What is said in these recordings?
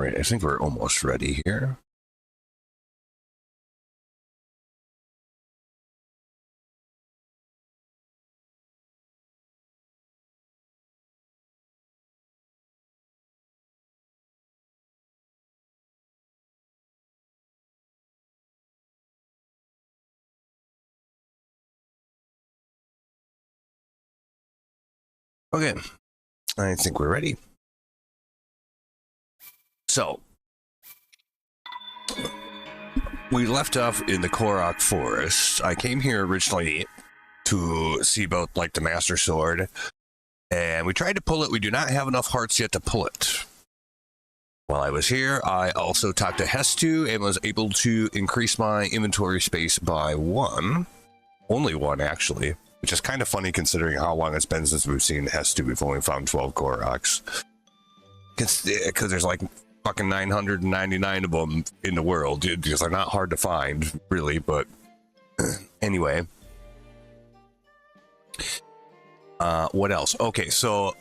right, I think we're almost ready here. Okay, I think we're ready. So, we left off in the Korok Forest. I came here originally to see about like the Master Sword, and we tried to pull it. We do not have enough hearts yet to pull it. While I was here, I also talked to Hestu and was able to increase my inventory space by 1. Only 1, actually. Which is kind of funny considering how long it's been since we've seen Hestu. We've only found 12 Koroks. Because there's like fucking 999 of them in the world. Because they're not hard to find, really, but anyway. What else? Okay, so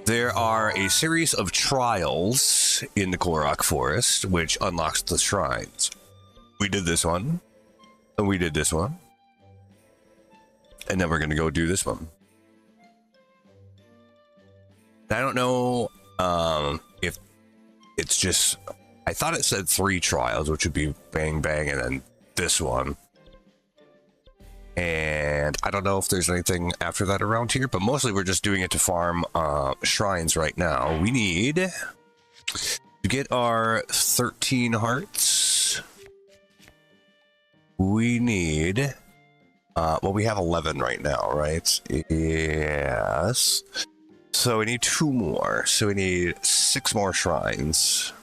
there are a series of trials in the Korok Forest, which unlocks the shrines. We did this one, and we did this one, and then we're going to go do this one. I don't know if it's just... I thought it said 3 trials, which would be Bang Bang and then this one. And I don't know if there's anything after that around here, but mostly we're just doing it to farm shrines right now. We need to get our 13 hearts. We need... well, we have 11 right now, right? Yes. So we need 2 more. So we need 6 more shrines.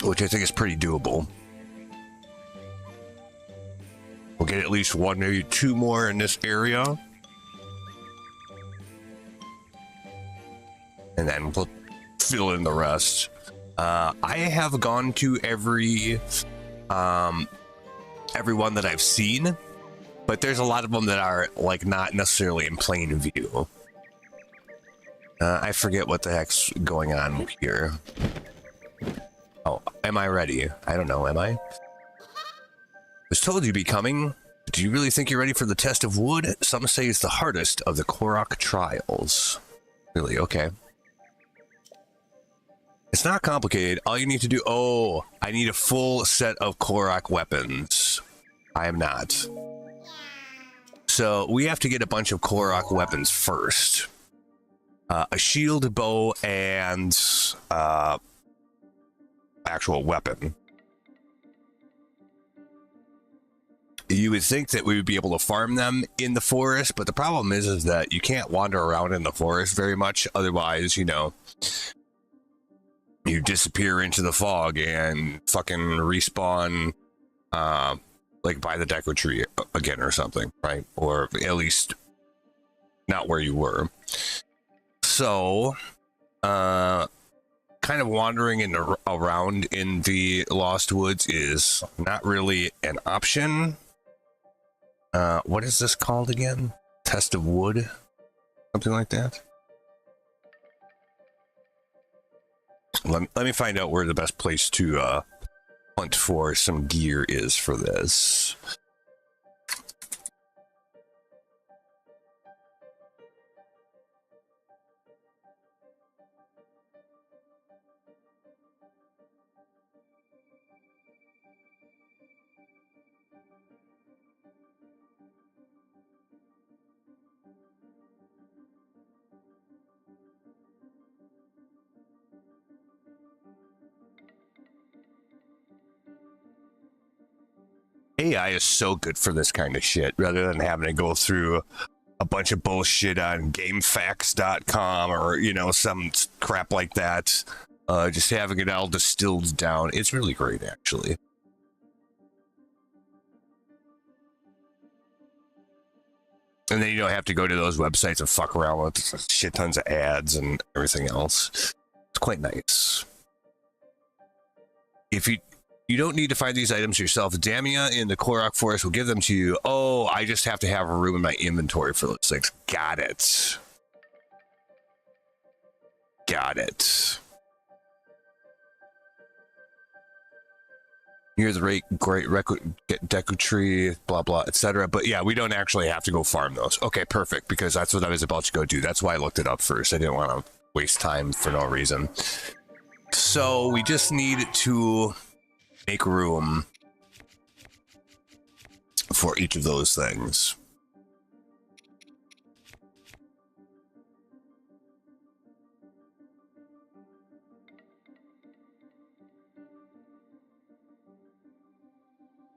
Which I think is pretty doable. We'll get at least 1, maybe 2 more in this area. And then we'll fill in the rest. I have gone to every one that I've seen, but there's a lot of them that are like not necessarily in plain view. I forget what the heck's going on here. Oh, am I ready? I don't know, am I? Was told you'd be coming. Do you really think you're ready for the test of wood? Some say it's the hardest of the Korok trials. Really? Okay. It's not complicated. All you need to do... Oh, I need a full set of Korok weapons. I am not. So we have to get a bunch of Korok weapons first. A shield, bow, and actual weapon. You would think that we would be able to farm them in the forest, but the problem is that you can't wander around in the forest very much. Otherwise, you know, you disappear into the fog and fucking respawn like by the Deku Tree again or something, right? Or at least not where you were. So kind of wandering around in the Lost Woods is not really an option. What is this called again? Test of wood? Something like that? Let me find out where the best place to hunt for some gear is for this. AI is so good for this kind of shit, rather than having to go through a bunch of bullshit on GameFAQs.com or, you know, some crap like that. Just having it all distilled down. It's really great, actually. And then you don't have to go to those websites and fuck around with shit tons of ads and everything else. It's quite nice. If you don't need to find these items yourself. Damia in the Korok Forest will give them to you. Oh, I just have to have a room in my inventory for those things. Got it. Got it. Near the great Deku tree, blah blah, etc. But yeah, we don't actually have to go farm those. Okay, perfect, because that's what I was about to go do. That's why I looked it up first. I didn't want to waste time for no reason. So we just need to make room for each of those things.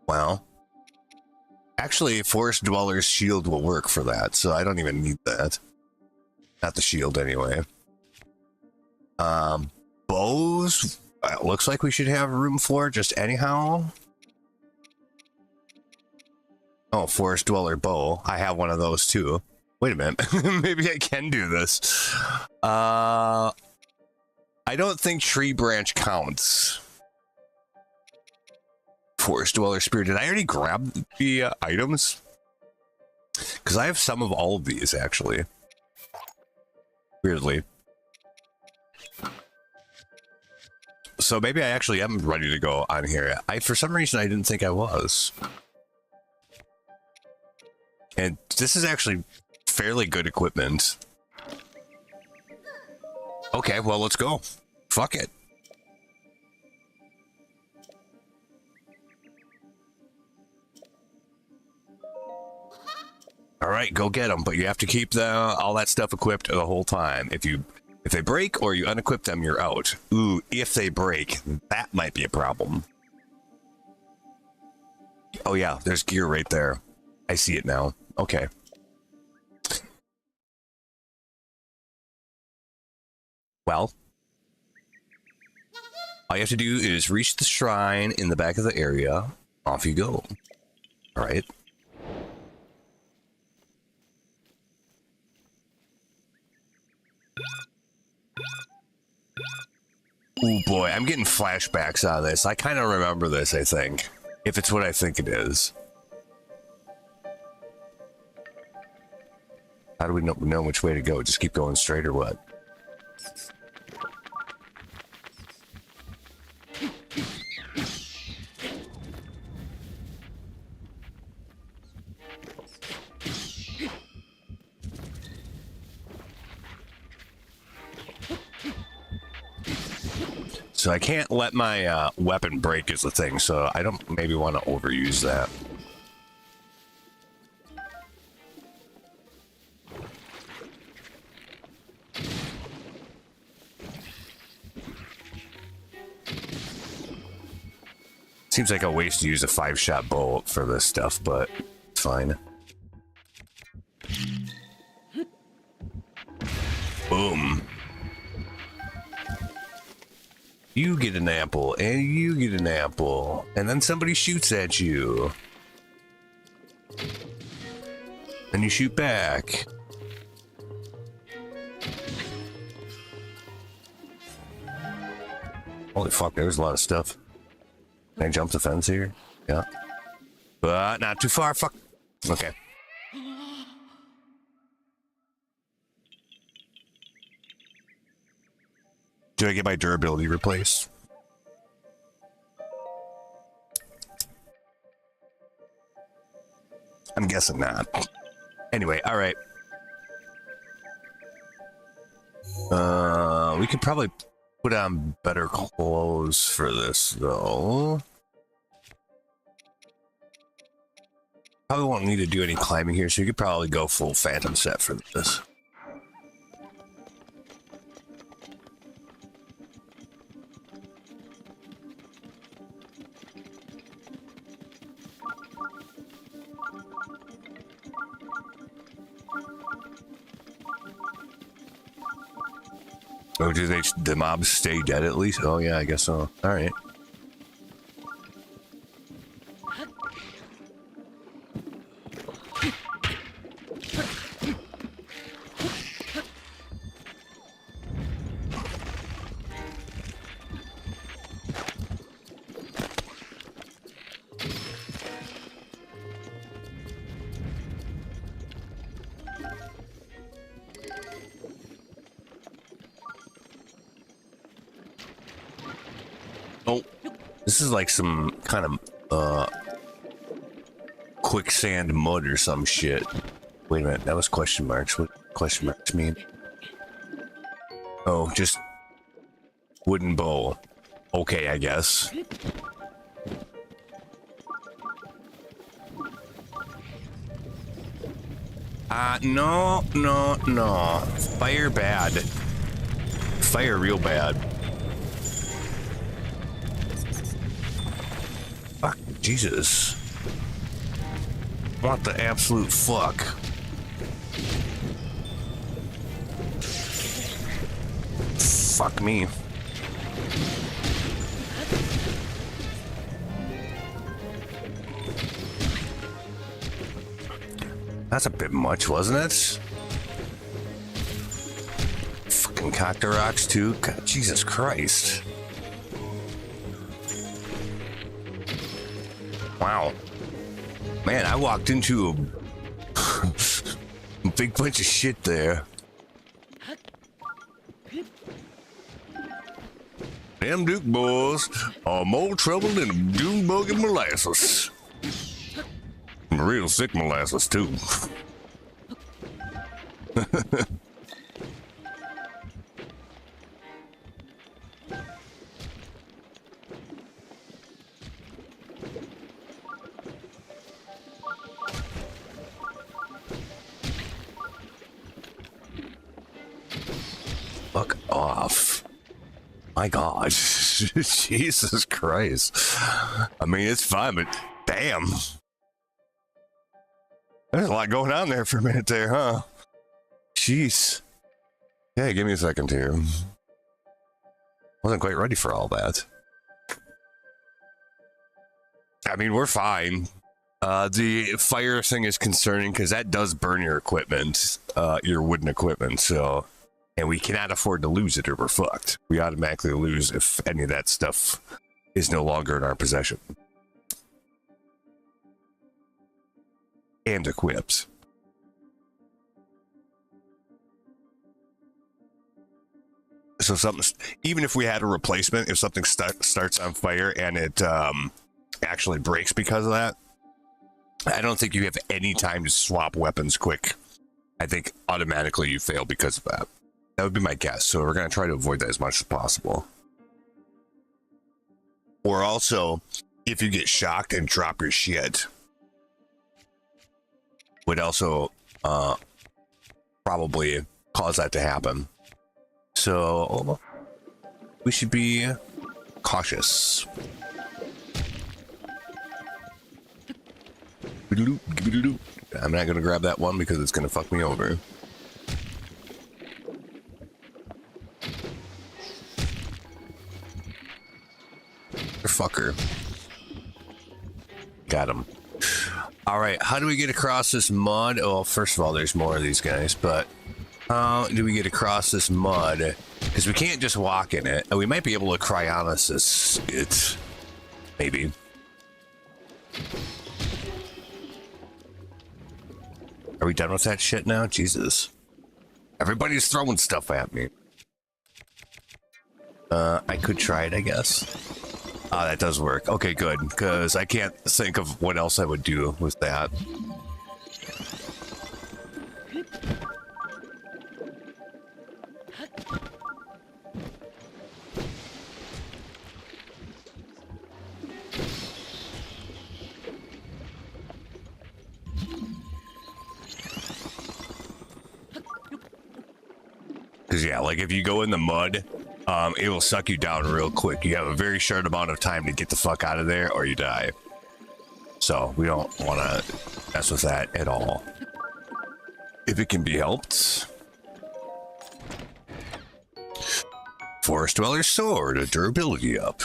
Well, actually, Forest Dweller's shield will work for that, so I don't even need that. Not the shield, anyway. Bows, it looks like we should have room for just anyhow. Oh, Forest Dweller bow. I have one of those too. Wait a minute. Maybe I can do this. I don't think tree branch counts. Forest Dweller Spear. Did I already grab the items? Because I have some of all of these, actually. Weirdly. So maybe I actually am ready to go on here. For some reason, I didn't think I was. And this is actually fairly good equipment. Okay, well, let's go. Fuck it. All right, go get them, but you have to keep all that stuff equipped the whole time. If they break or you unequip them, you're out. Ooh, if they break, that might be a problem. Oh yeah, there's gear right there. I see it now. Okay. Well, all you have to do is reach the shrine in the back of the area. Off you go. All right. Oh boy, I'm getting flashbacks out of this. I kind of remember this, I think. If it's what I think it is. How do we know which way to go? Just keep going straight or what? So I can't let my weapon break is the thing, so I don't maybe want to overuse that. Seems like a waste to use a 5-shot bow for this stuff, but it's fine. Boom. You get an apple, and you get an apple, and then somebody shoots at you. And you shoot back. Holy fuck, there's a lot of stuff. Can I jump the fence here? Yeah. But not too far, fuck. Okay. Do I get my durability replaced? I'm guessing not. Anyway, all right. We could probably put on better clothes for this, though. Probably won't need to do any climbing here, so you could probably go full phantom set for this. Oh, do the mobs stay dead at least? Oh yeah, I guess so. All right. This is like some kind of quicksand mud or some shit. Wait a minute, that was question marks. What question marks mean? Oh, just wooden bowl. Okay, I guess. No. Fire bad. Fire real bad. Fuck, Jesus. What the absolute fuck? Fuck me. That's a bit much, wasn't it? Fucking Cocktorox too? God, Jesus Christ. Wow. Man, I walked into a big bunch of shit there. Them Duke boys are more trouble than a June bug and molasses. Real thick molasses, too. Fuck off. My God. Jesus Christ. I mean, it's fine, but damn. There's a lot going on there for a minute there, huh? Jeez. Yeah, give me a second here. Wasn't quite ready for all that. I mean, we're fine. The fire thing is concerning because that does burn your equipment, your wooden equipment, so... And we cannot afford to lose it or we're fucked. We automatically lose if any of that stuff is no longer in our possession. And equipped. So something, even if we had a replacement, if something starts on fire and it actually breaks because of that, I don't think you have any time to swap weapons quick. I think automatically you fail because of that. That would be my guess. So we're going to try to avoid that as much as possible. Or also, if you get shocked and drop your shit, would also probably cause that to happen. So we should be cautious. I'm not going to grab that one because it's going to fuck me over. Fucker. Got him. All right, how do we get across this mud? Oh, first of all, there's more of these guys, but how do we get across this mud? Because we can't just walk in it. And we might be able to cryolysis it. Maybe. Are we done with that shit now? Jesus. Everybody's throwing stuff at me. I could try it, I guess. Ah, that does work. Okay, good, because I can't think of what else I would do with that. Because, yeah, like if you go in the mud, it will suck you down real quick. You have a very short amount of time to get the fuck out of there or you die. So we don't want to mess with that at all. If it can be helped. Forest Dweller's Sword, a durability up.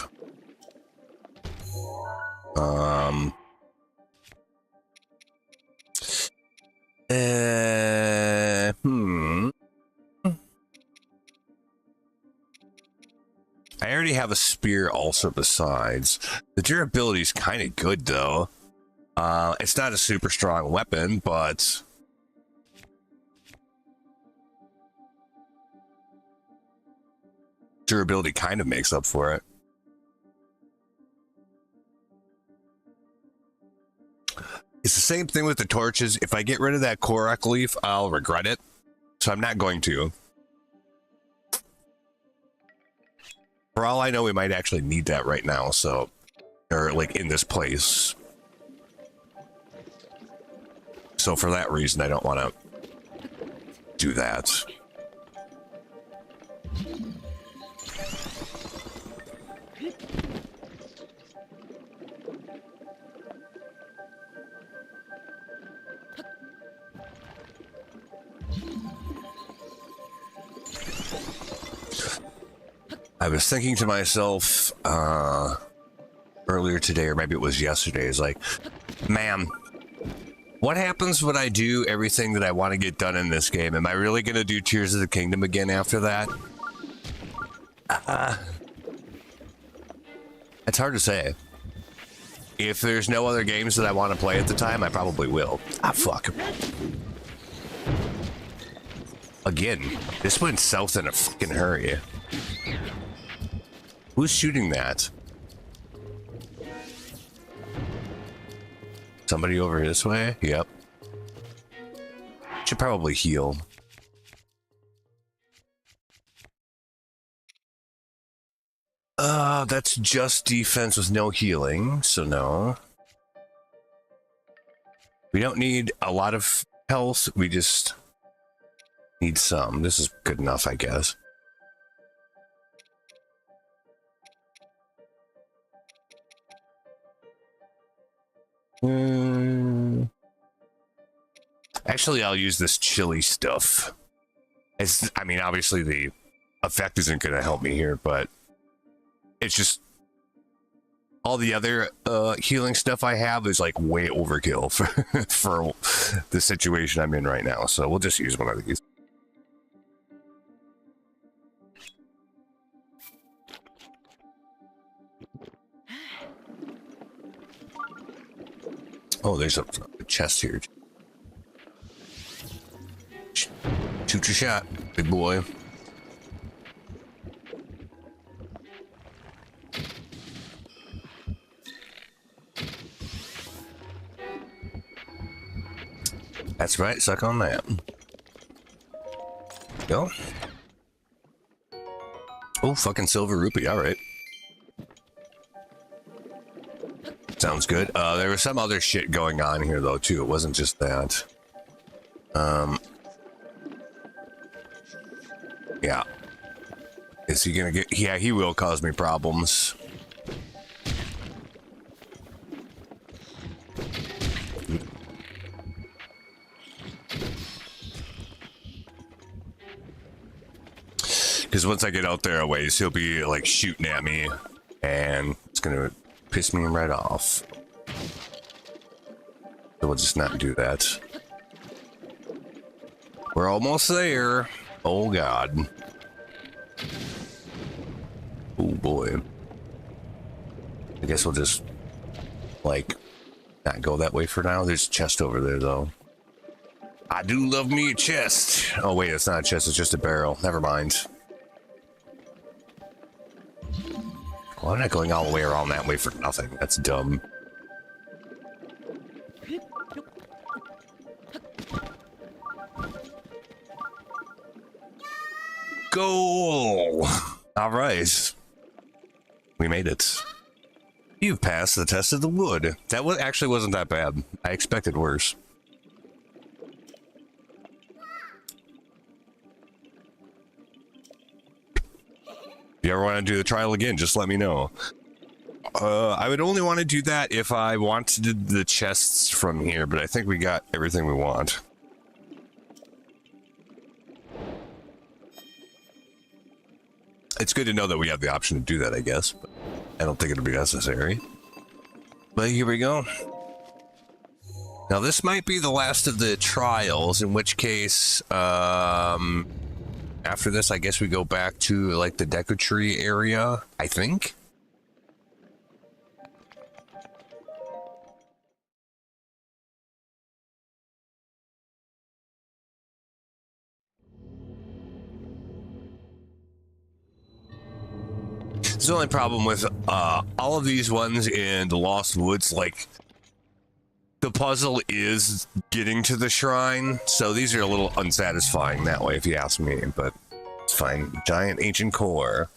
I already have a spear also besides. The durability is kind of good though. It's not a super strong weapon, but durability kind of makes up for it. It's the same thing with the torches. If I get rid of that Korok leaf, I'll regret it. So I'm not going to. For all I know, we might actually need that right now, so... Or, like, in this place. So for that reason, I don't want to do that. I was thinking to myself earlier today, or maybe it was yesterday, is like, man, what happens when I do everything that I want to get done in this game? Am I really going to do Tears of the Kingdom again after that? It's hard to say. If there's no other games that I want to play at the time, I probably will. Ah, fuck. Again, this went south in a fucking hurry. Who's shooting that? Somebody over this way? Yep. Should probably heal. That's just defense with no healing, so no. We don't need a lot of health, we just need some. This is good enough, I guess. Actually, I'll use this chili stuff. I mean, obviously the effect isn't going to help me here, but it's just all the other healing stuff I have is like way overkill for the situation I'm in right now. So we'll just use one of these. Oh, there's a chest here. Shoot your shot, big boy. That's right, suck on that. Go. Oh, fucking silver rupee, alright. Sounds good. There was some other shit going on here though too. It wasn't just that. Yeah. Is he gonna get... Yeah, he will cause me problems. Because once I get out there a ways, he'll be like shooting at me and it's gonna piss me right off. So we'll just not do that. We're almost there. Oh god. Oh boy. I guess we'll just like not go that way for now. There's a chest over there though. I do love me a chest. Oh wait, it's not a chest, it's just a barrel. Never mind. Well, I'm not going all the way around that way for nothing. That's dumb. Goal! Alright. We made it. You've passed the test of the wood. That actually wasn't that bad. I expected worse. If you ever want to do the trial again, just let me know. I would only want to do that if I wanted the chests from here, but I think we got everything we want. It's good to know that we have the option to do that, I guess, but I don't think it'll be necessary. But here we go. Now this might be the last of the trials, in which case, after this, I guess we go back to, like, the Deku Tree area, I think? It's the only problem with all of these ones in the Lost Woods, like, the puzzle is getting to the shrine, so these are a little unsatisfying that way, if you ask me, but it's fine. Giant ancient core.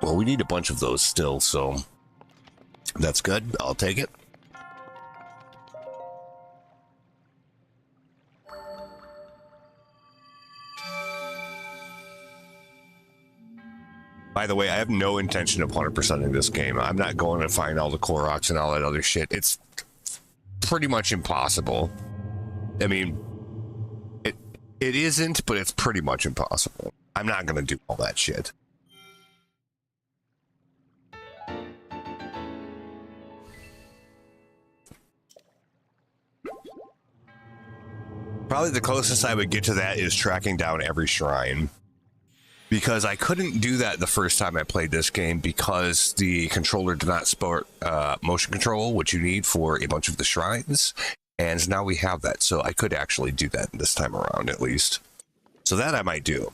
Well, we need a bunch of those still, so that's good. I'll take it. By the way, I have no intention of 100%ing this game. I'm not going to find all the Koroks and all that other shit. It's pretty much impossible. I mean, it isn't, but it's pretty much impossible. I'm not going to do all that shit. Probably the closest I would get to that is tracking down every shrine. Because I couldn't do that the first time I played this game because the controller did not support motion control, which you need for a bunch of the shrines. And now we have that, so I could actually do that this time around at least. So that I might do.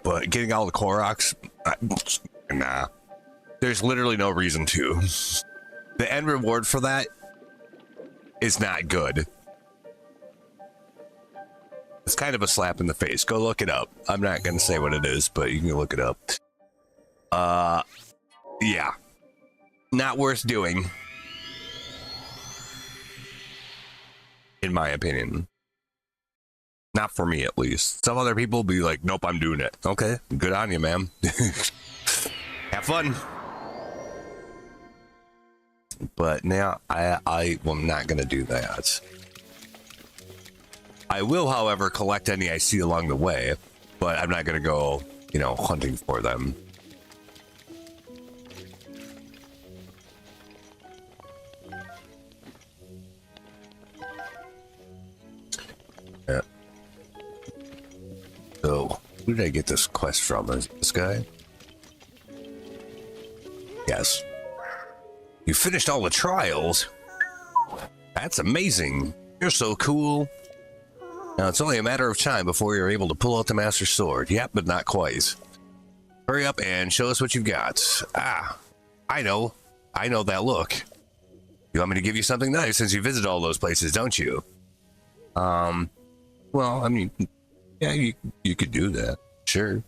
But getting all the Koroks, nah. There's literally no reason to. The end reward for that is not good. It's kind of a slap in the face. Go look it up. I'm not going to say what it is, but you can look it up. Yeah. Not worth doing. In my opinion. Not for me, at least. Some other people be like, nope, I'm doing it. Okay, good on you, ma'am. Have fun. But now I am not going to do that. I will, however, collect any I see along the way, but I'm not going to go, you know, hunting for them. Yeah. So, who did I get this quest from? Is it this guy? Yes. You finished all the trials? That's amazing. You're so cool. Now, it's only a matter of time before you're able to pull out the Master Sword. Yep, but not quite. Hurry up and show us what you've got. Ah, I know. I know that look. You want me to give you something nice since you visit all those places, don't you? Well, I mean, yeah, you could do that. Sure.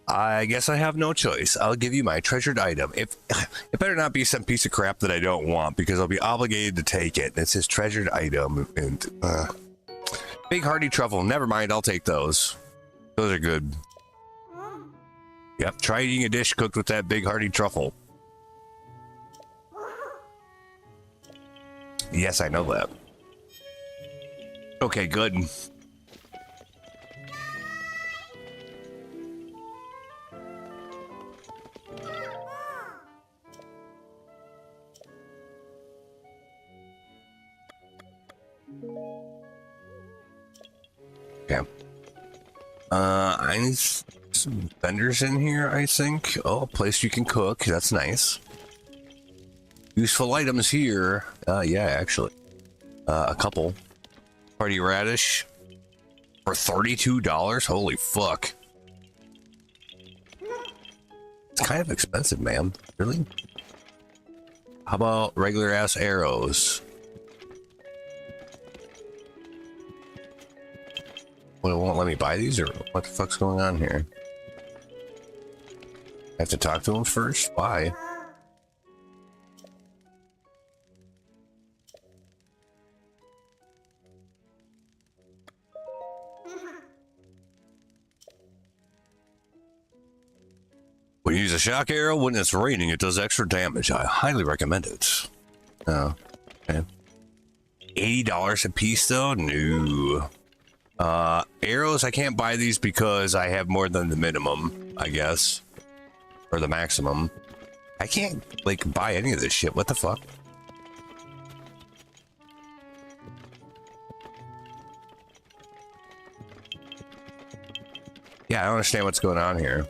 I guess I have no choice. I'll give you my treasured item. It better not be some piece of crap that I don't want, because I'll be obligated to take it. It's his treasured item, and big hearty truffle. Never mind, I'll take those. Those are good. Yep, try eating a dish cooked with that big hearty truffle. Yes, I know that. Okay, good. Okay. I need some vendors in here, I think. Oh, a place you can cook. That's nice. Useful items here. Yeah, actually. A couple. Party radish. For $32? Holy fuck. It's kind of expensive, ma'am. Really? How about regular ass arrows? Well, it won't let me buy these, or what the fuck's going on here? I have to talk to him first? Why? When you use a shock arrow when it's raining, it does extra damage. I highly recommend it. Oh, okay. $80 a piece though? No. Arrows, I can't buy these because I have more than the minimum, I guess. Or the maximum. I can't, like, buy any of this shit. What the fuck? Yeah, I don't understand what's going on here.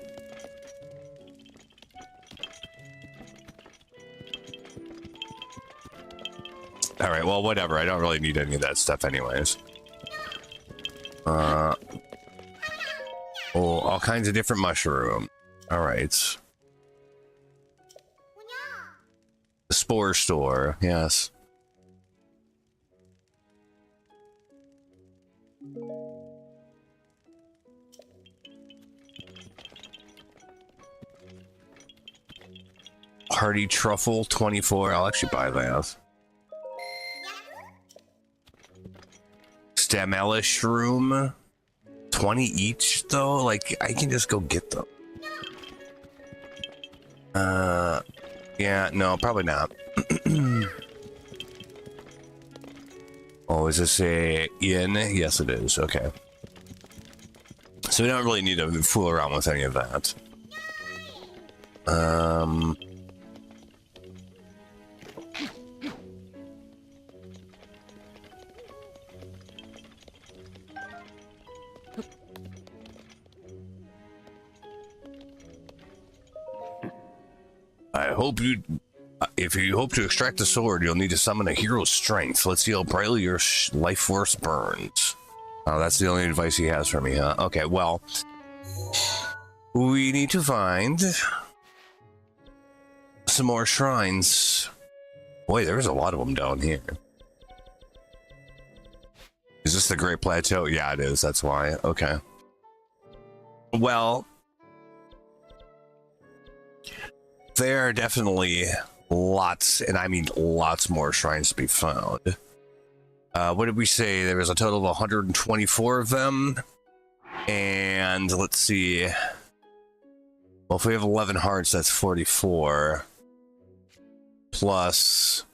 Alright, well, whatever. I don't really need any of that stuff anyways. all kinds of different mushroom. All right. The spore store, yes. Hardy truffle 24. I'll actually buy that. Stamella shroom 20 each though. Like I can just go get them. Yeah, no, probably not. Oh, is this a inn? Yes, it is. Okay. So we don't really need to fool around with any of that. I hope you... if you hope to extract the sword, you'll need to summon a hero's strength. Let's see how brightly your life force burns. Oh, that's the only advice he has for me, huh? Okay, well... we need to find... some more shrines. Boy, there's a lot of them down here. Is this the Great Plateau? Yeah, it is. That's why. Okay. Well... there are definitely lots, and I mean lots more shrines to be found. What did we say? There was a total of 124 of them. And let's see. Well, if we have 11 hearts, that's 44. Plus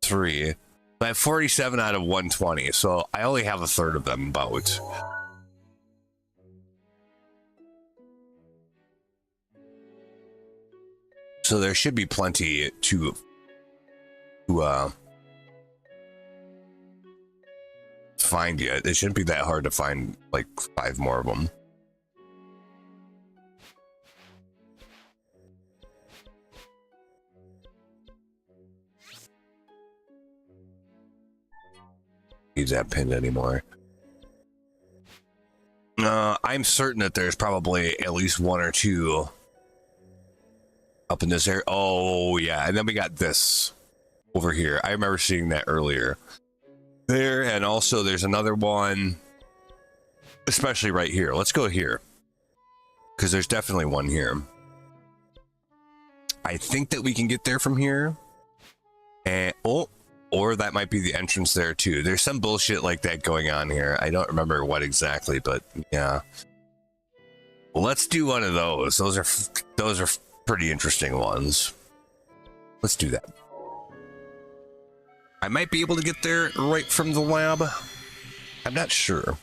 3. I have 47 out of 120, so I only have a third of them about. So there should be plenty to find yet. It shouldn't be that hard to find like 5 more of them. Needs that pinned anymore. I'm certain that there's probably at least 1 or 2 up in this area. Oh yeah, and then we got this over here. I remember seeing that earlier. There, and also there's another one, especially right here. Let's go here, because there's definitely one here. I think that we can get there from here. And oh, or that might be the entrance there too. There's some bullshit like that going on here. I don't remember what exactly, but yeah. Well, let's do one of those. Those are pretty interesting ones. Let's do that. I might be able to get there right from the lab. I'm not sure.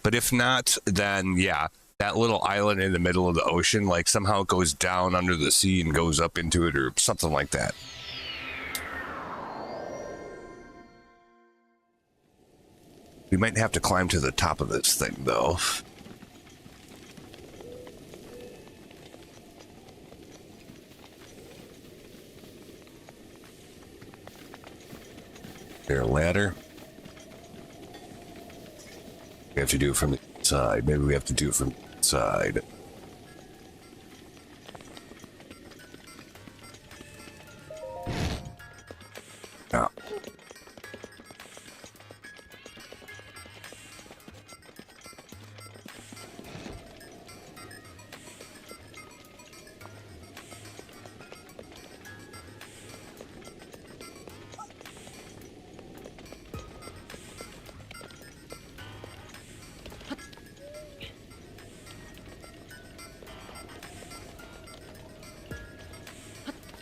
But if not, then yeah, that little island in the middle of the ocean, like somehow it goes down under the sea and goes up into it or something like that. We might have to climb to the top of this thing though. There, a ladder. We have to do it from the side. Maybe we have to do it from the side. Oh.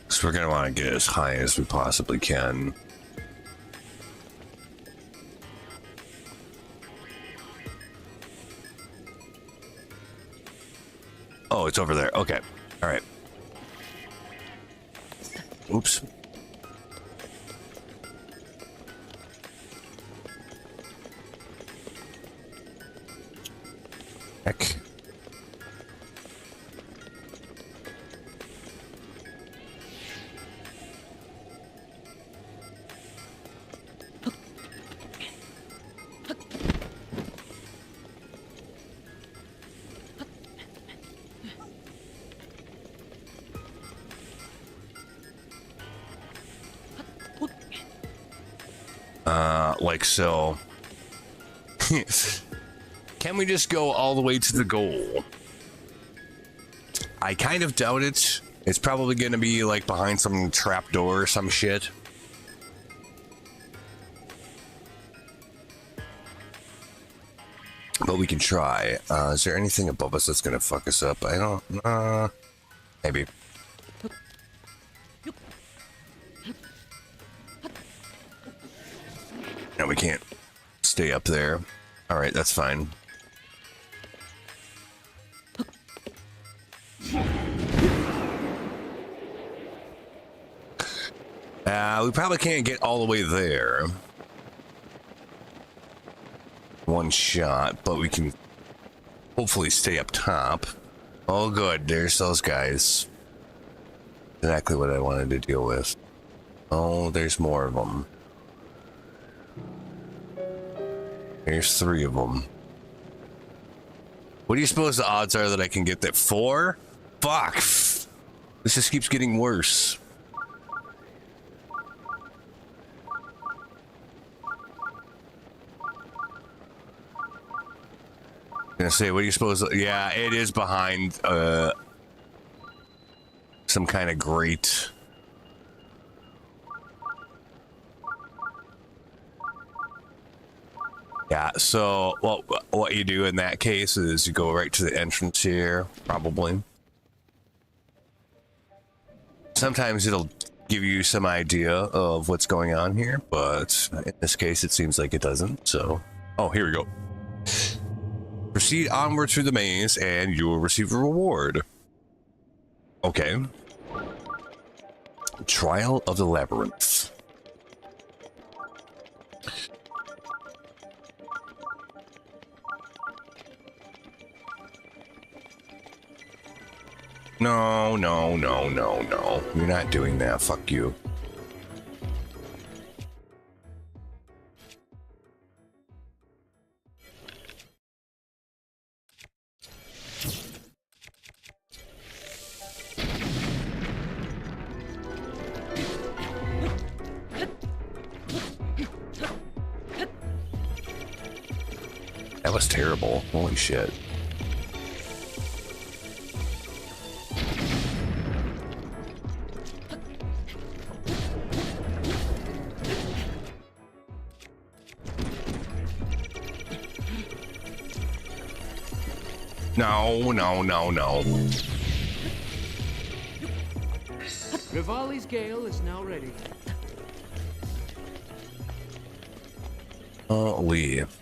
So we're going to want to get as high as we possibly can. Oh, it's over there. Okay. All right. Oops. Heck. Like so. Can we just go all the way to the goal? I kind of doubt it. It's probably going to be like behind some trap door or some shit. But we can try. Is there anything above us that's going to fuck us up? I don't... maybe. No, we can't stay up there. Alright, that's fine. We probably can't get all the way there. One shot, but we can hopefully stay up top. Oh good, there's those guys. Exactly what I wanted to deal with. Oh, there's more of them. There's 3 of them. What do you suppose the odds are that I can get that? 4? Fuck! This just keeps getting worse. Gonna say, what do you suppose? Yeah, it is behind some kind of grate. Yeah, so what you do in that case is you go right to the entrance here, probably. Sometimes it'll give you some idea of what's going on here, but in this case it seems like it doesn't, so... Oh, here we go. Proceed onward through the maze and you will receive a reward. Okay. Trial of the Labyrinth. No, no, no, no, no. You're not doing that. Fuck you. That was terrible. Holy shit. No, no, no, no. Rivali's Gale is now ready. Leave.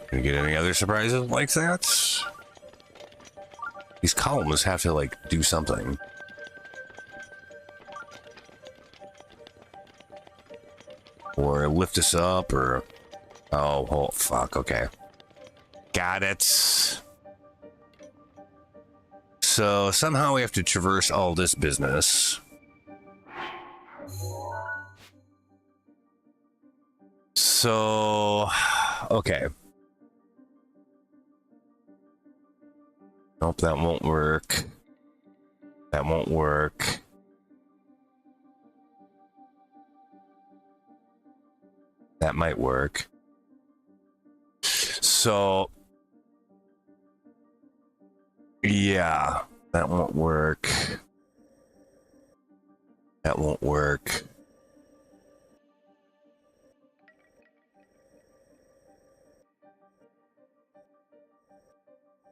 Gonna get any other surprises like that? These columns have to, like, do something. Or lift us up, or... Oh, fuck, okay. Got it. So, somehow we have to traverse all this business. So... Okay. Nope, that won't work. That won't work. That might work. So... Yeah, that won't work. That won't work.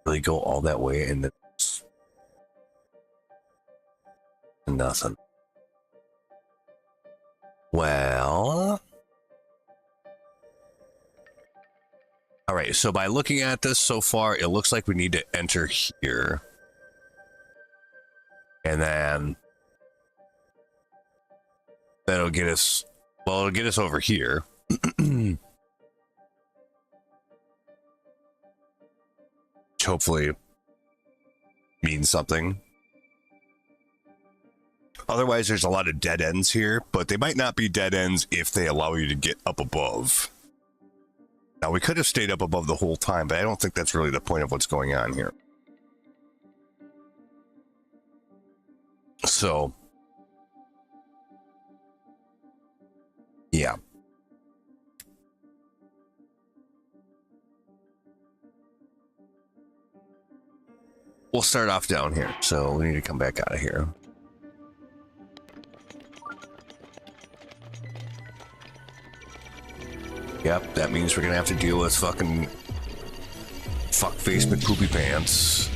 Really go all that way and then nothing. Well... Alright, so by looking at this so far, it looks like we need to enter here. And then... that'll get us... Well, it'll get us over here. Which hopefully means something. Otherwise, there's a lot of dead ends here, but they might not be dead ends if they allow you to get up above. Now, we could have stayed up above the whole time, but I don't think that's really the point of what's going on here. So, yeah. We'll start off down here, so we need to come back out of here. Yep, that means we're gonna have to deal with fucking fuckface McPoopy Pants.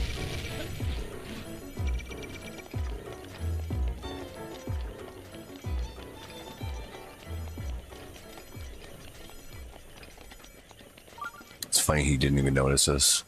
It's funny he didn't even notice us.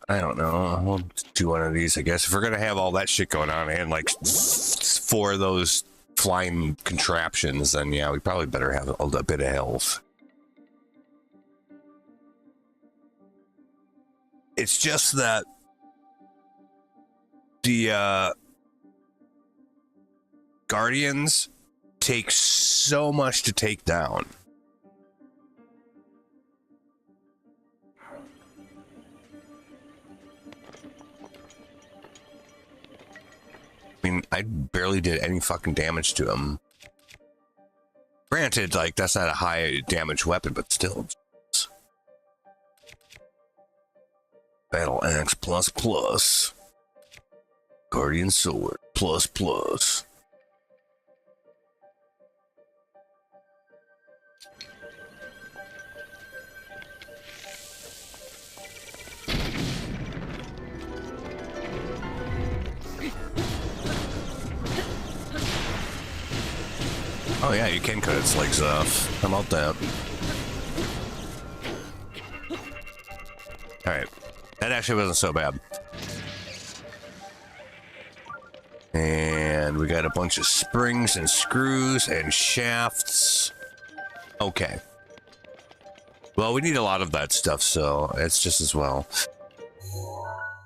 I don't know. We'll do one of these, I guess. If we're gonna have all that shit going on and like 4 of those flying contraptions, then yeah, we probably better have a bit of health. It's just that the Guardians take so much to take down. I mean, I barely did any fucking damage to him. Granted, like, that's not a high damage weapon, but still. Battle Axe ++. Guardian Sword ++. Oh yeah, you can cut its legs off. How about that? Alright. That actually wasn't so bad. And we got a bunch of springs and screws and shafts. Okay. Well, we need a lot of that stuff, so it's just as well.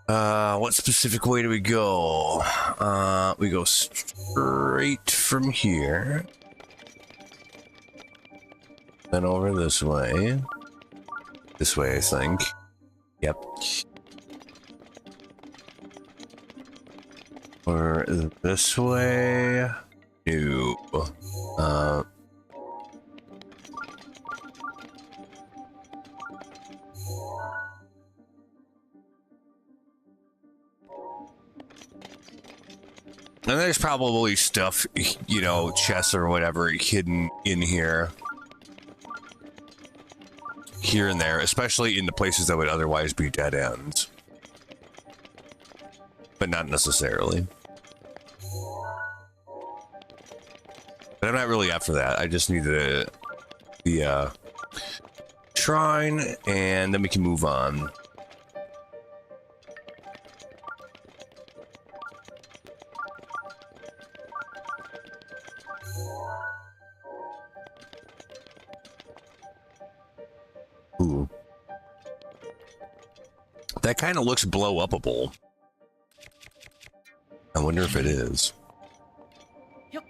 What specific way do we go? We go straight from here. Then over this way. This way, I think. Yep. Or this way? No. And there's probably stuff, you know, chests or whatever hidden in here. Here and there, especially in the places that would otherwise be dead ends. But not necessarily. But I'm not really after that. I just need the shrine, and then we can move on. Ooh. That kind of looks blow-upable. I wonder if it is. Yep.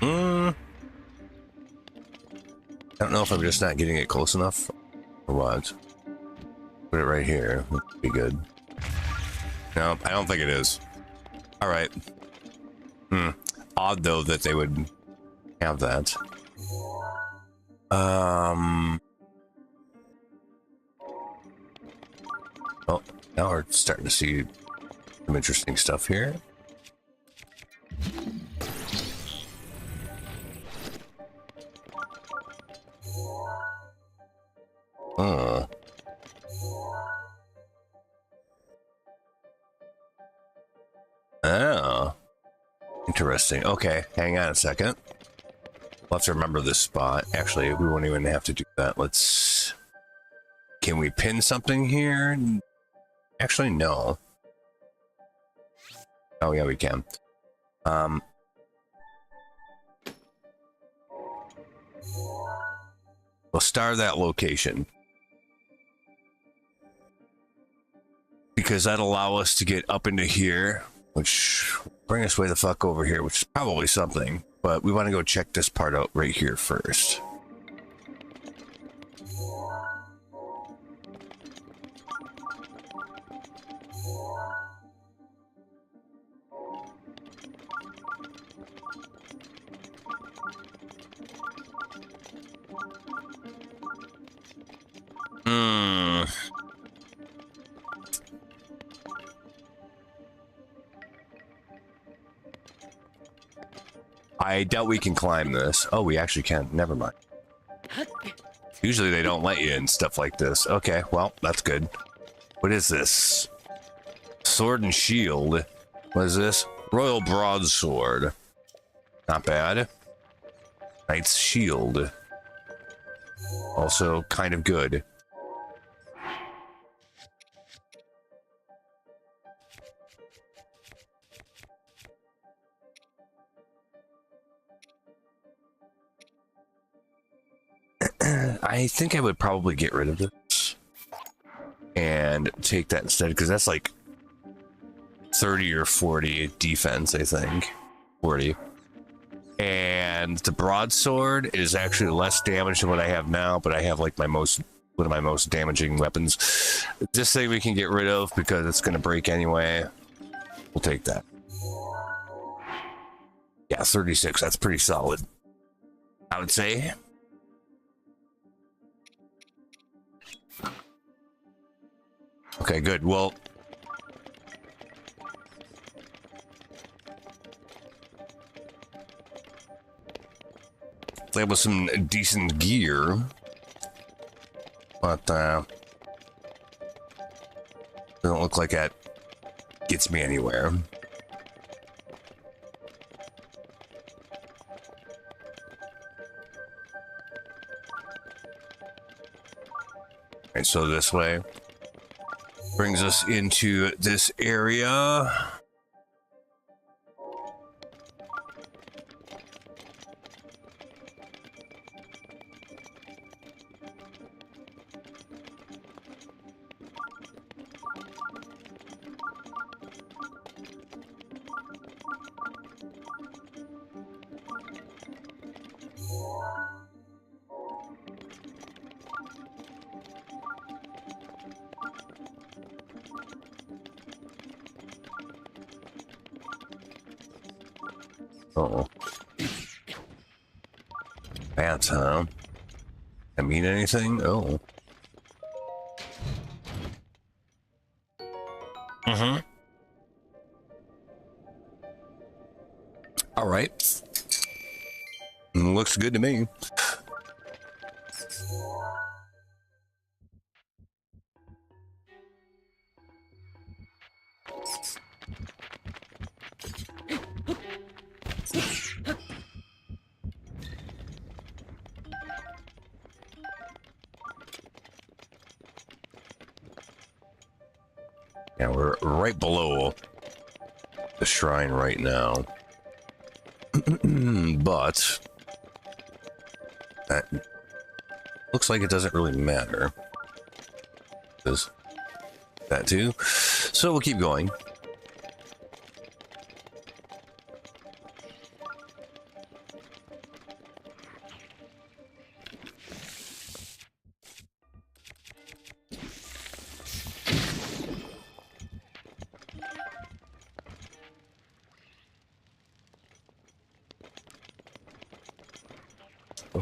I don't know if I'm just not getting it close enough or what. Put it right here. Would be good. No, I don't think it is. All right. Odd though that they would have that. Well, now we're starting to see some interesting stuff here. Oh. Interesting. Okay, hang on a second. We'll have to remember this spot. Actually, we won't even have to do that. Let's Can we pin something here? Actually, no. Oh yeah, we can. We'll star that location. Because that'll allow us to get up into here, which bring us way the fuck over here, which is probably something. But we want to go check this part out right here first. I doubt we can climb this. Oh, we actually can. Never mind. Usually they don't let you in stuff like this. Okay, well, that's good. What is this? Sword and shield. What is this? Royal broadsword. Not bad. Knight's shield. Also kind of good. I think I would probably get rid of this and take that instead, because that's like 30 or 40 defense, I think. 40. And the broadsword is actually less damage than what I have now, but I have like one of my most damaging weapons. This thing we can get rid of because it's going to break anyway. We'll take that. Yeah, 36. That's pretty solid, I would say. Okay, good. Well, that was some decent gear, but doesn't look like that gets me anywhere. Alright, so this way brings us into this area. Oh. Bats, huh? That mean anything? Oh. Mm-hmm. All right. Looks good to me. Yeah, we're right below the shrine right now. But that looks like it doesn't really matter. There's that too. So we'll keep going.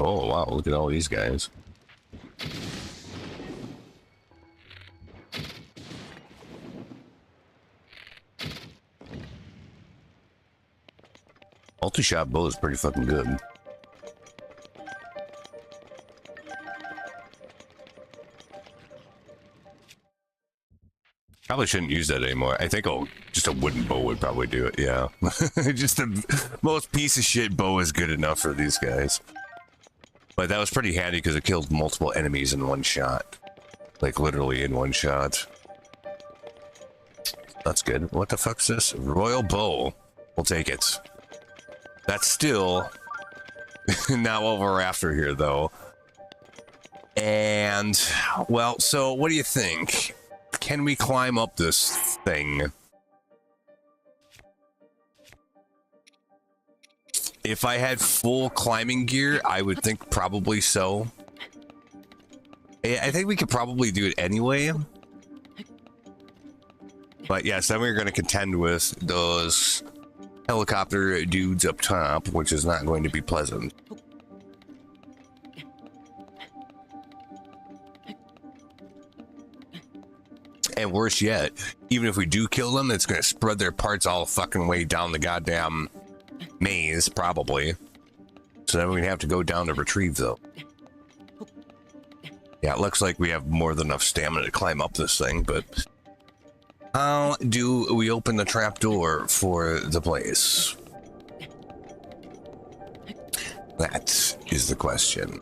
Oh, wow, look at all these guys. Multi-shot bow is pretty fucking good. Probably shouldn't use that anymore. I think just a wooden bow would probably do it, yeah. Just the most piece of shit bow is good enough for these guys. But that was pretty handy because it killed multiple enemies in one shot. Like literally in one shot. That's good. What the fuck's this? Royal bow. We'll take it. That's still not what we're after here, though. And, well, so what do you think? Can we climb up this thing? If I had full climbing gear, I would think probably so. I think we could probably do it anyway. But yes, then we're going to contend with those helicopter dudes up top, which is not going to be pleasant. And worse yet, even if we do kill them, it's going to spread their parts all fucking way down the goddamn maze, probably. So then we'd have to go down to retrieve them. Yeah, it looks like we have more than enough stamina to climb up this thing, but how do we open the trapdoor for the place? That is the question.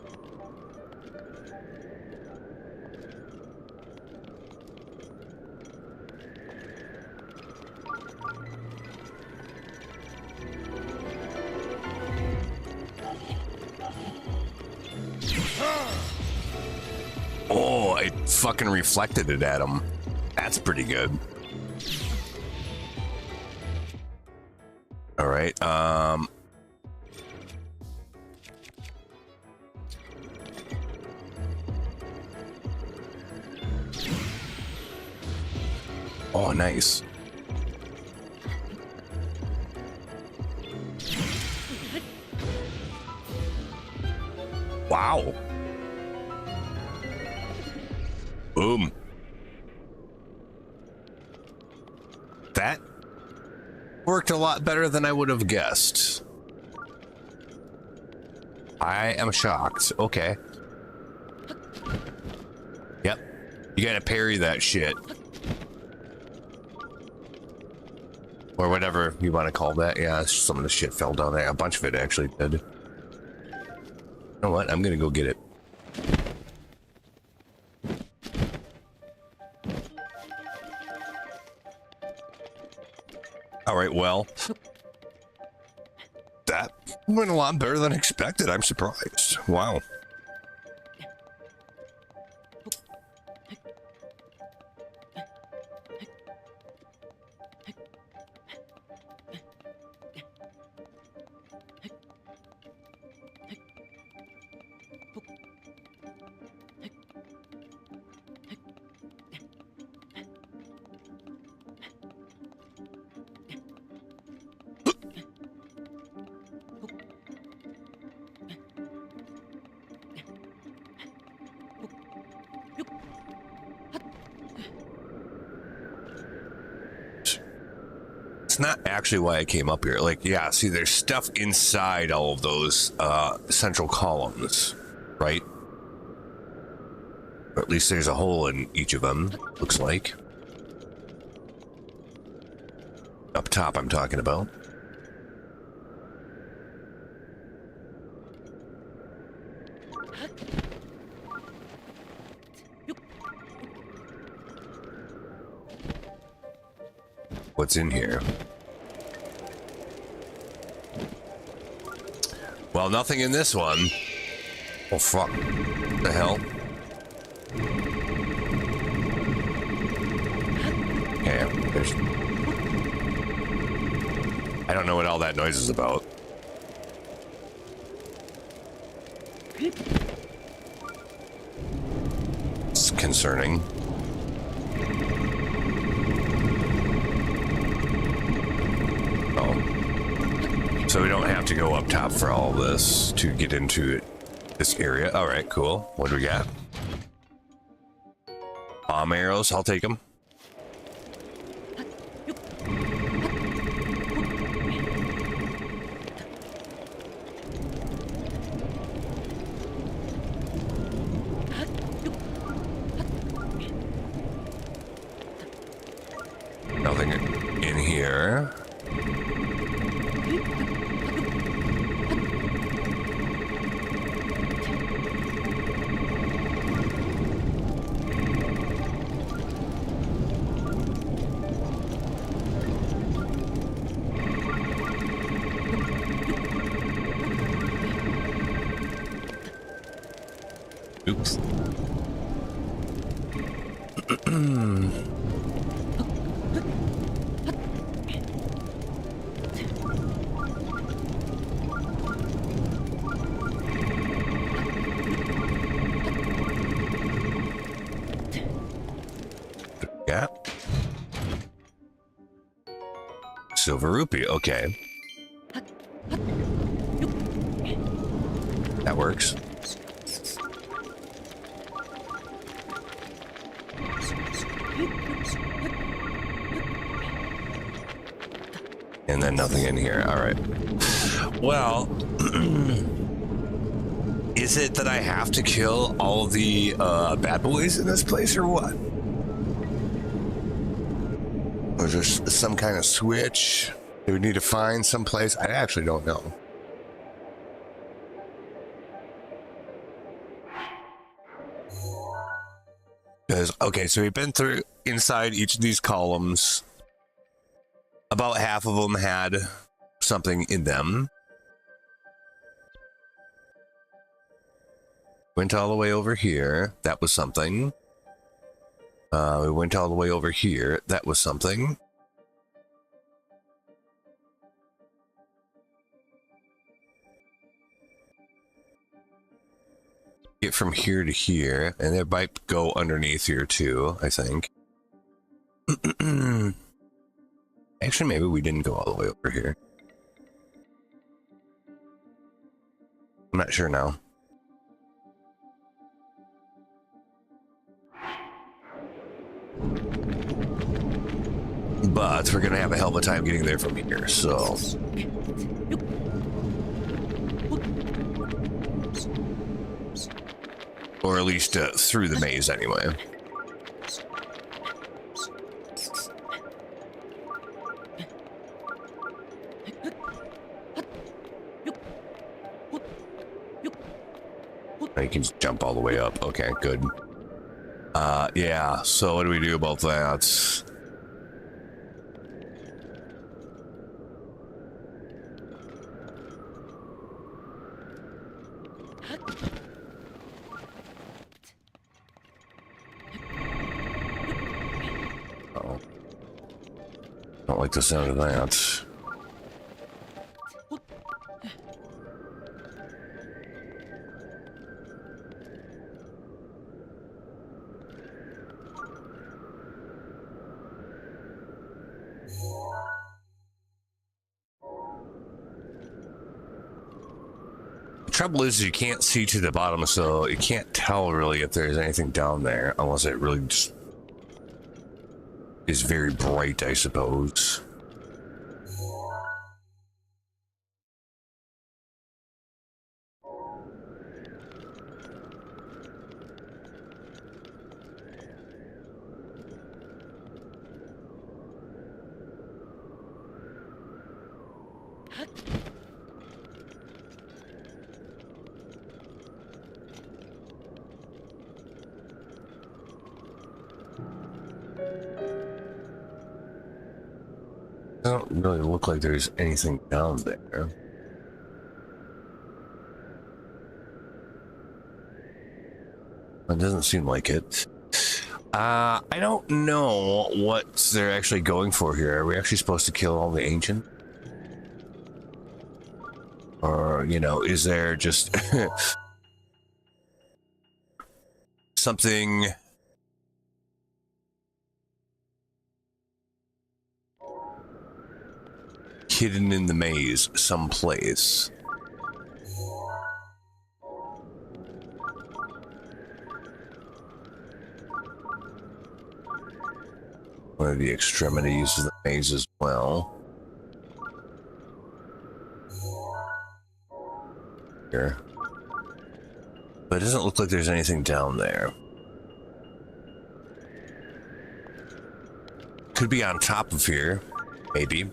Oh, I fucking reflected it at him. That's pretty good. All right. Oh, nice. Wow. Boom. That worked a lot better than I would have guessed. I am shocked. Okay. Yep. You gotta parry that shit. Or whatever you want to call that. Yeah, some of the shit fell down there. A bunch of it actually did. You know what? I'm gonna go get it. All right, well, that went a lot better than expected. I'm surprised. Wow. It's not actually why I came up here. Like, yeah, see, there's stuff inside all of those central columns, right? Or at least there's a hole in each of them, looks like. Up top, I'm talking about. What's in here? Well, nothing in this one. Oh, fuck. What the hell? Okay, there's... I don't know what all that noise is about. It's concerning. So we don't have to go up top for all of this to get into this area. All right, cool. What do we got? Bomb arrows, I'll take them. Nothing in here. Yeah. Silver rupee, okay. That works. And then nothing in here. All right. Well, is it that I have to kill all the bad boys in this place or what? Or is there some kind of switch? Do we need to find some place? I actually don't know. Because, okay, so we've been through inside each of these columns. About half of them had something in them. Went all the way over here. That was something. We went all the way over here. That was something. Get from here to here, and it might go underneath here too, I think. Actually, maybe we didn't go all the way over here. I'm not sure now. But we're gonna have a hell of a time getting there from here, so. Or at least through the maze anyway. You can just jump all the way up. Okay, good. Yeah, so what do we do about that? Oh. Don't like the sound of that. Trouble is you can't see to the bottom, so you can't tell really if there's anything down there unless it really just is very bright, I suppose. Doesn't really look like there's anything down there. It doesn't seem like it. I don't know what they're actually going for here. Are we actually supposed to kill all the ancient? Or, you know, is there just something hidden in the maze someplace? One of the extremities of the maze as well. Here. But it doesn't look like there's anything down there. Could be on top of here, maybe.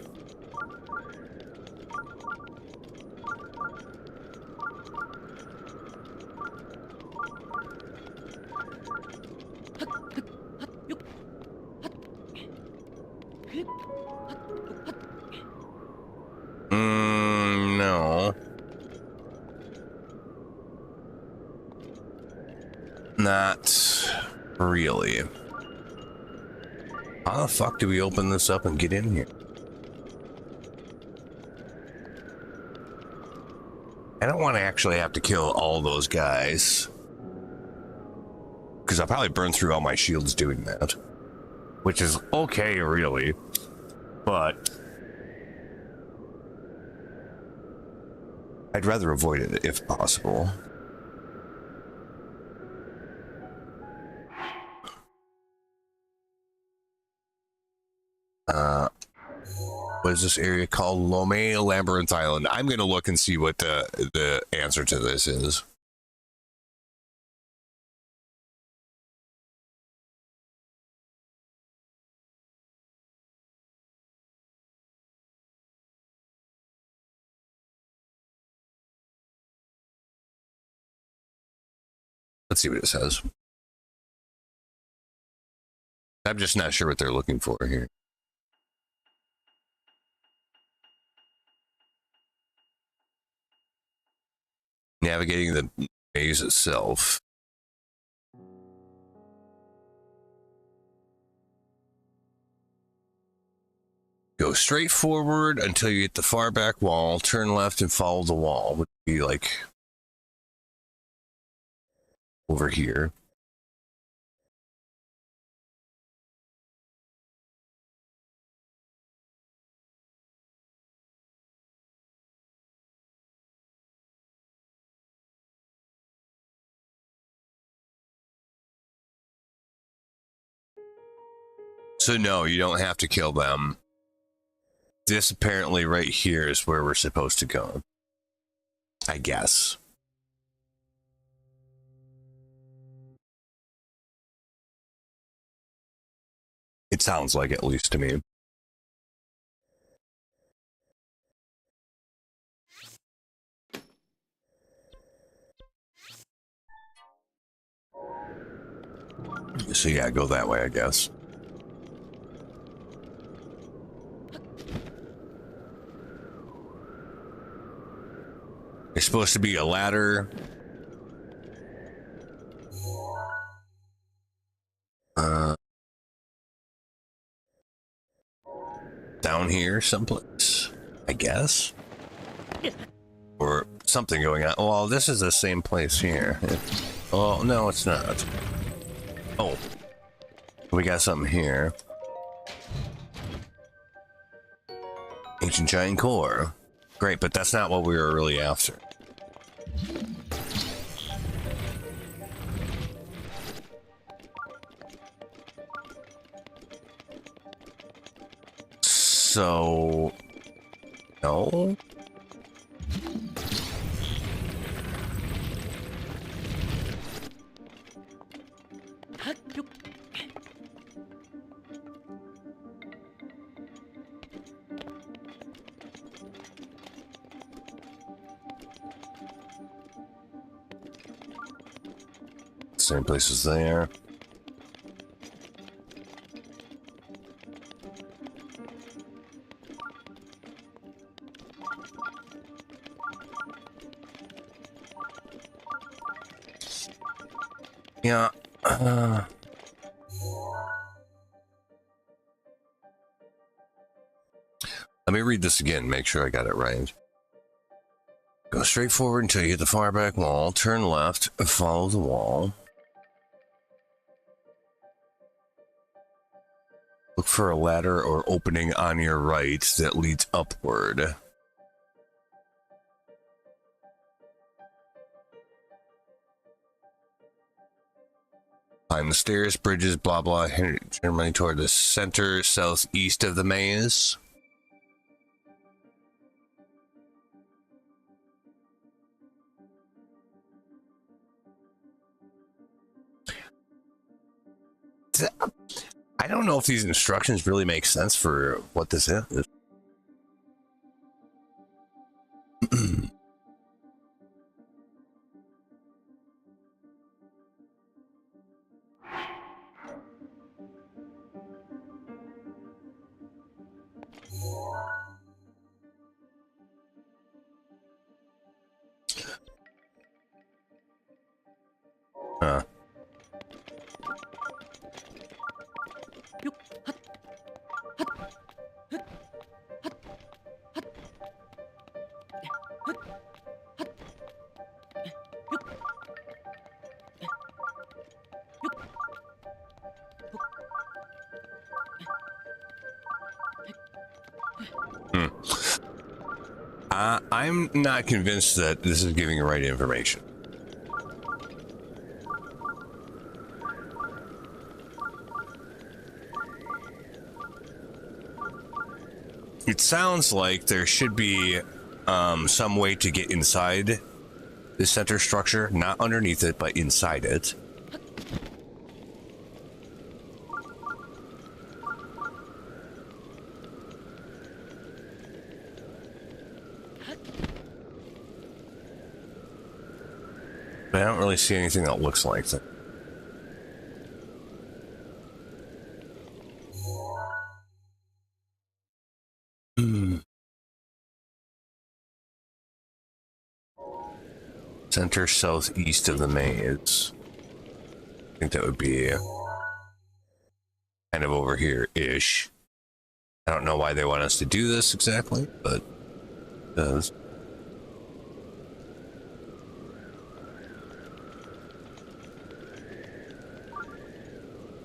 No. Not really. How the fuck do we open this up and get in here? I don't want to actually have to kill all those guys. Because I'll probably burn through all my shields doing that. Which is okay, really. But I'd rather avoid it if possible. What is this area called? Lome Labyrinth Island. I'm gonna look and see what the answer to this is. Let's see what it says. I'm just not sure what they're looking for here. Navigating the maze itself. Go straight forward until you hit the far back wall. Turn left and follow the wall. Would be like over here. So no, you don't have to kill them. This apparently right here is where we're supposed to go. I guess. It sounds like, at least to me. So yeah, go that way, I guess. There's supposed to be a ladder. Down here someplace, I guess. Or something going on. Well, this is the same place here. Oh, no, it's not. Oh. We got something here. Ancient giant core. Great, but that's not what we were really after. So... no? Same place as there. Yeah. Let me read this again, make sure I got it right. Go straight forward until you hit the far back wall, turn left, follow the wall. Look for a ladder or opening on your right that leads upward. Climb the stairs, bridges, blah blah, turn money toward the center, southeast of the maze. I don't know if these instructions really make sense for what this is. I'm not convinced that this is giving the right information. It sounds like there should be some way to get inside the center structure, not underneath it, but inside it. But I don't really see anything that looks like that. Center southeast of the maze. I think that would be kind of over here-ish. I don't know why they want us to do this exactly, but it does.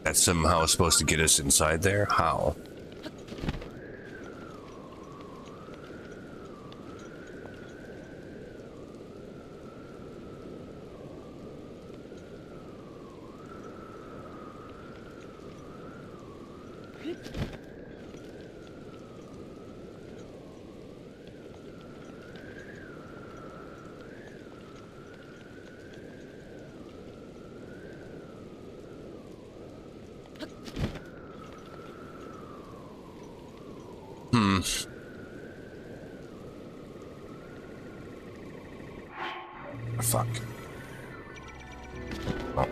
That's somehow supposed to get us inside there? How? Fuck. Oh.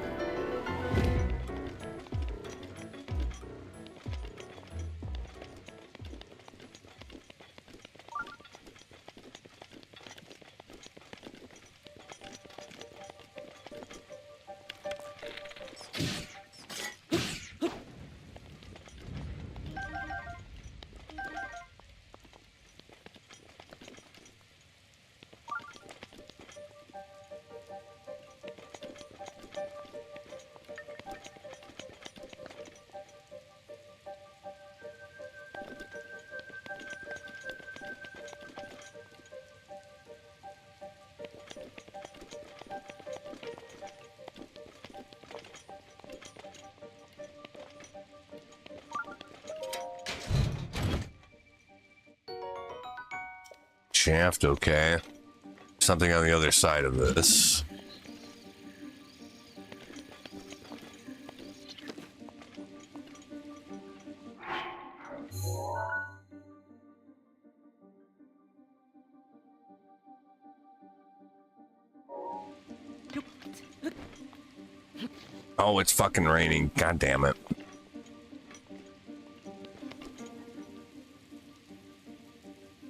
Shaft, okay. Something on the other side of this. Oh, it's fucking raining. God damn it.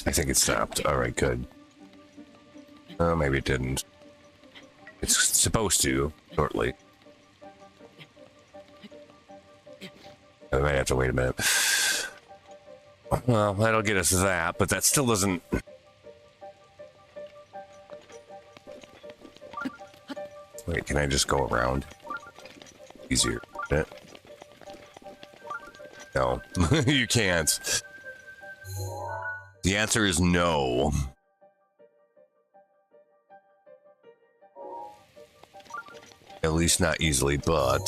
I think it stopped. Alright, good. Oh, maybe it didn't. It's supposed to, shortly. I might have to wait a minute. Well, that'll get us that, but that still doesn't... Wait, can I just go around? Easier, isn't it? No, you can't. The answer is no. At least not easily, but...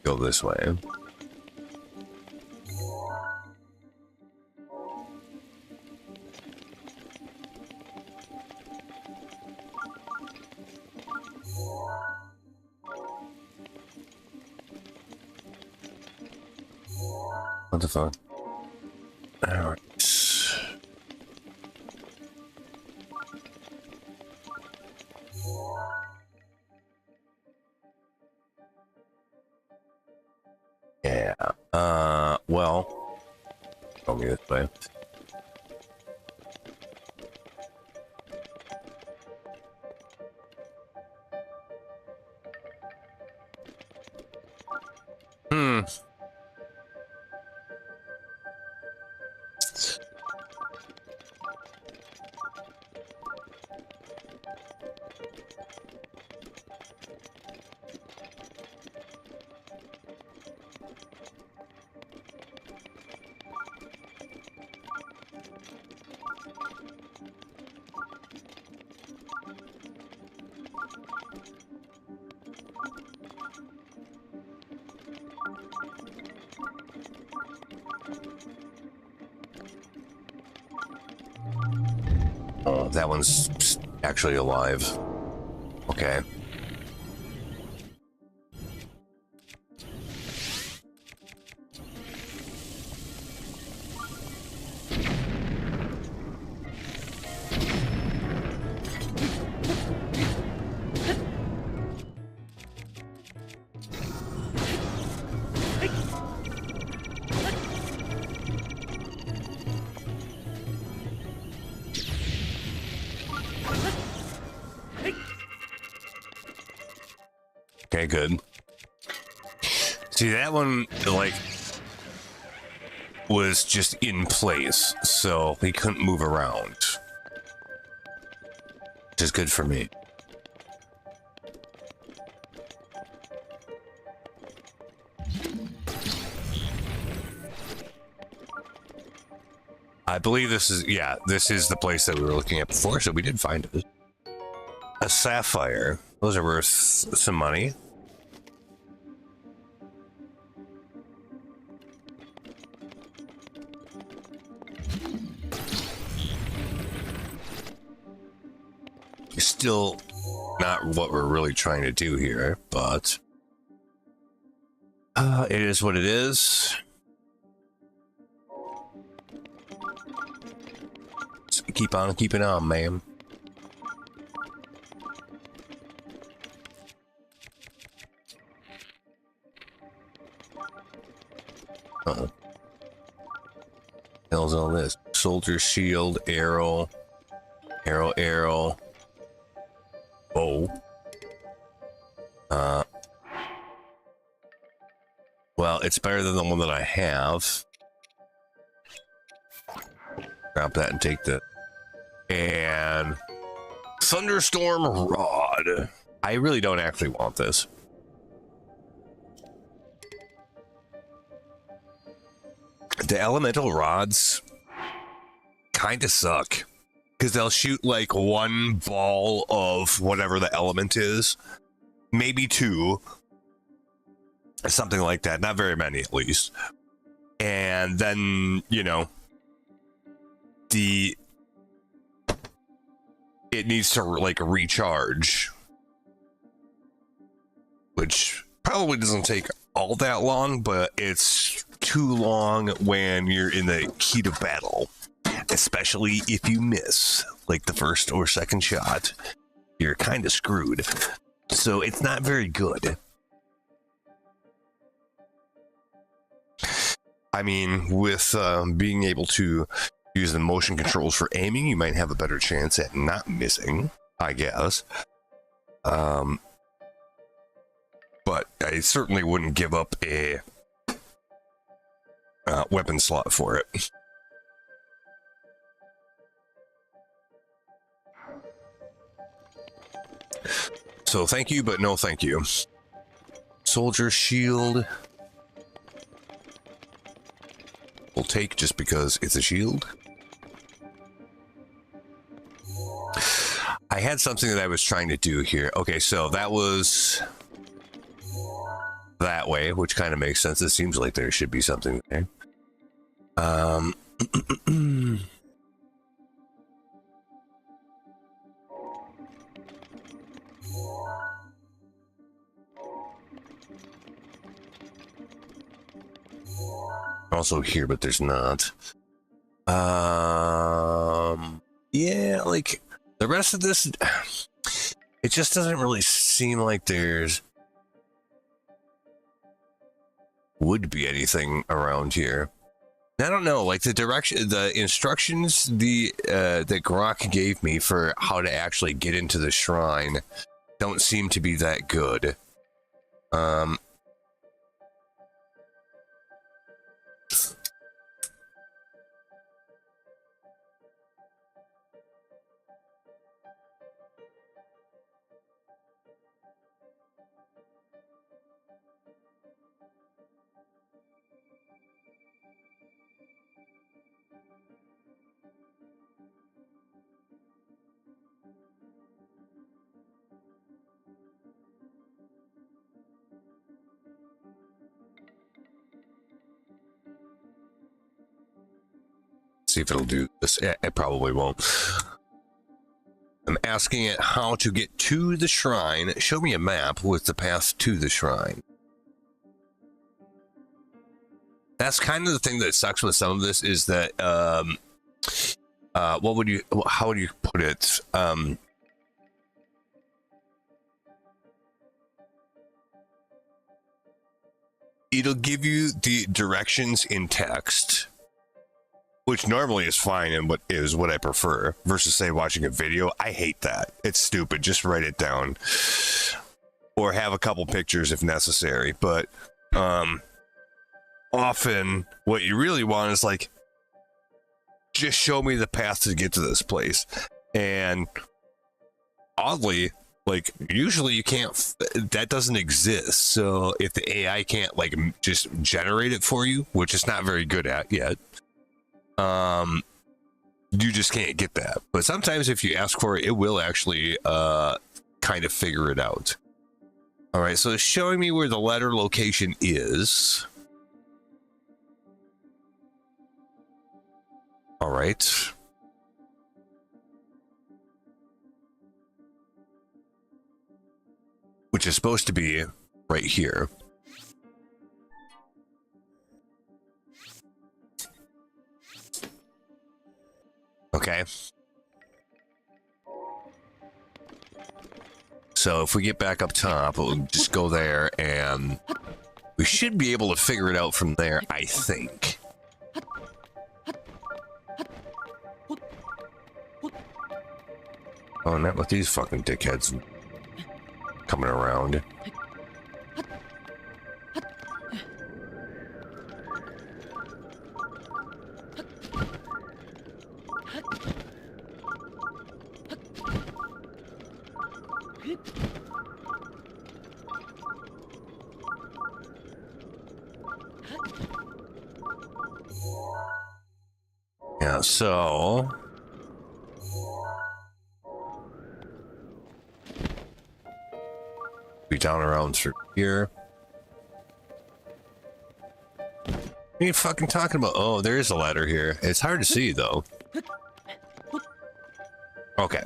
Go this way. What the fuck? Alright. Yeah. Well. Go me this way. Oh, that one's actually alive. Okay. Okay, good. See, that one, like, was just in place, so he couldn't move around. Which is good for me. I believe this is, yeah, this is the place that we were looking at before, so we did find it. A sapphire. Those are worth some money. Still not what we're really trying to do here, but it is what it is. So keep on keeping on, ma'am. Uh-oh. Hell's all this? Soldier shield, arrow, arrow. Oh. Well, it's better than the one that I have. Grab that and take the... And... Thunderstorm Rod. I really don't actually want this. The elemental rods kind of suck. Because they'll shoot like one ball of whatever the element is. Maybe two. Something like that. Not very many, at least. And then, you know, it needs to like recharge. Which probably doesn't take all that long, but it's too long when you're in the heat of battle. Especially if you miss, like the first or second shot, you're kind of screwed. So it's not very good. I mean, with being able to use the motion controls for aiming, you might have a better chance at not missing, I guess. But I certainly wouldn't give up a weapon slot for it. So thank you, but no thank you. Soldier shield. We'll take just because it's a shield. I had something that I was trying to do here. Okay, so that was that way, which kind of makes sense. It seems like there should be something there. Also here, but there's not. Yeah, like the rest of this, it just doesn't really seem like there's would be anything around here. I don't know, like the instructions that Grok gave me for how to actually get into the shrine don't seem to be that good. See if it'll do this. It probably won't. I'm asking it how to get to the shrine. Show me a map with the path to the shrine. That's kind of the thing that sucks with some of this is that, how would you put it? It'll give you the directions in text, which normally is fine and what I prefer, versus say watching a video. I hate that. It's stupid. Just write it down or have a couple pictures if necessary. But often what you really want is like, just show me the path to get to this place. And oddly, like usually you can't, that doesn't exist. So if the AI can't like just generate it for you, which it's not very good at yet, you just can't get that. But sometimes if you ask for it, it will actually kind of figure it out. All right, so it's showing me where the letter location is. All right. Which is supposed to be right here. Okay. So if we get back up top, we'll just go there and we should be able to figure it out from there, I think. Oh, not with these fucking dickheads coming around. Yeah, so be down around through here. What are you fucking talking about? Oh, there is a ladder here. It's hard to see though. Okay.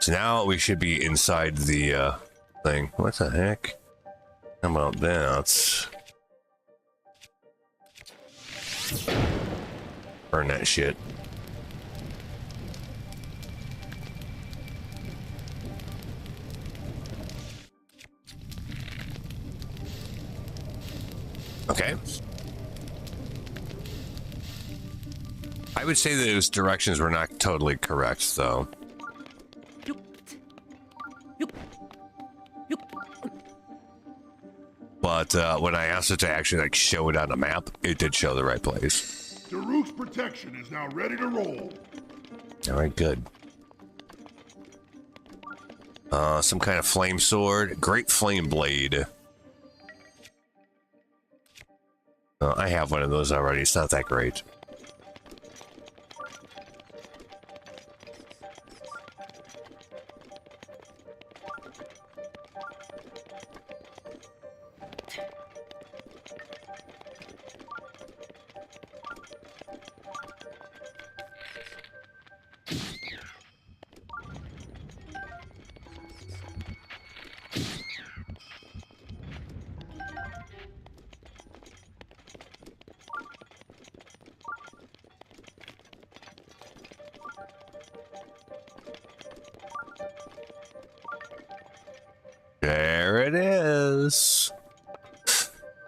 So now we should be inside the thing. What the heck? How about that? Burn that shit. Okay. I would say that those directions were not totally correct, though. But when I asked it to actually like show it on the map, it did show the right place. Daruk's protection is now ready to roll. All right, good. Some kind of flame sword, great flame blade. I have one of those already. It's not that great. There it is.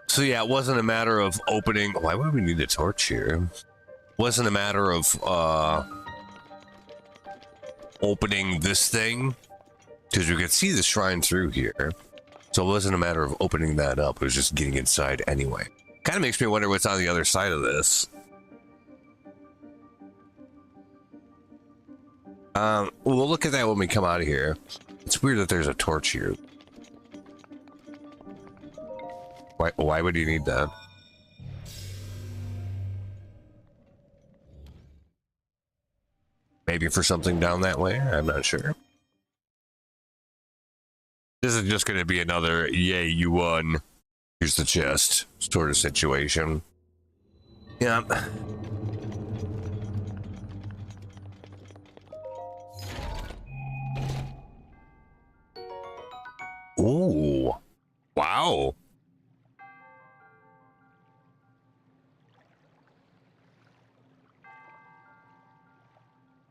So yeah, it wasn't a matter of opening. Why would we need a torch here? It wasn't a matter of opening this thing, because we could see the shrine through here. So it wasn't a matter of opening that up. It was just getting inside anyway. Kind of makes me wonder what's on the other side of this. We'll look at that when we come out of here. It's weird that there's a torch here. Why would you need that? Maybe for something down that way? I'm not sure. This is just going to be another, yay, you won. Here's the chest sort of situation. Yeah. Oh.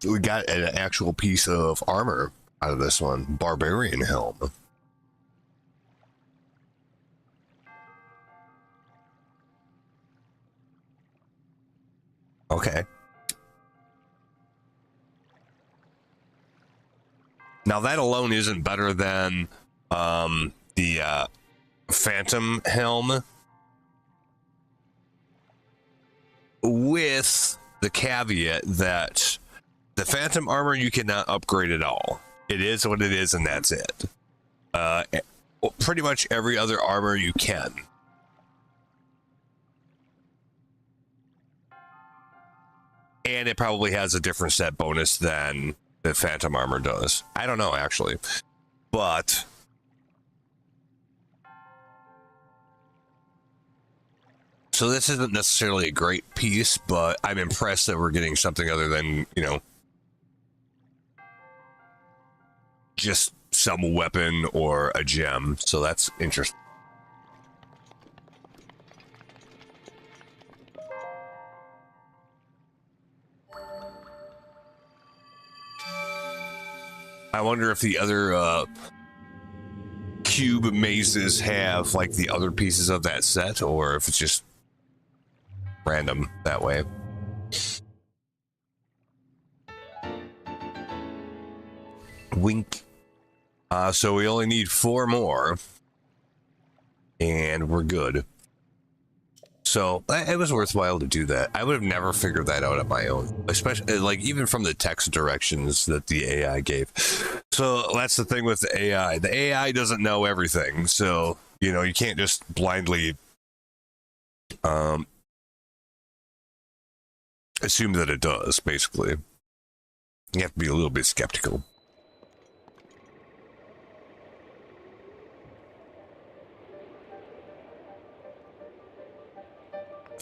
We got an actual piece of armor out of this one. Barbarian helm. Okay. Now that alone isn't better than the Phantom helm, with the caveat that the Phantom armor you cannot upgrade at all. It is what it is, and that's it. Pretty much every other armor you can. And it probably has a different set bonus than the Phantom armor does. I don't know, actually. But so this isn't necessarily a great piece, but I'm impressed that we're getting something other than, you know, just some weapon or a gem. So that's interesting. I wonder if the other cube mazes have like the other pieces of that set, or if it's just random that way. Wink. So we only need 4 more, and we're good. So it was worthwhile to do that. I would have never figured that out on my own, especially like even from the text directions that the AI gave. So that's the thing with the AI. The AI doesn't know everything, so you know you can't just blindly assume that it does. Basically, you have to be a little bit skeptical.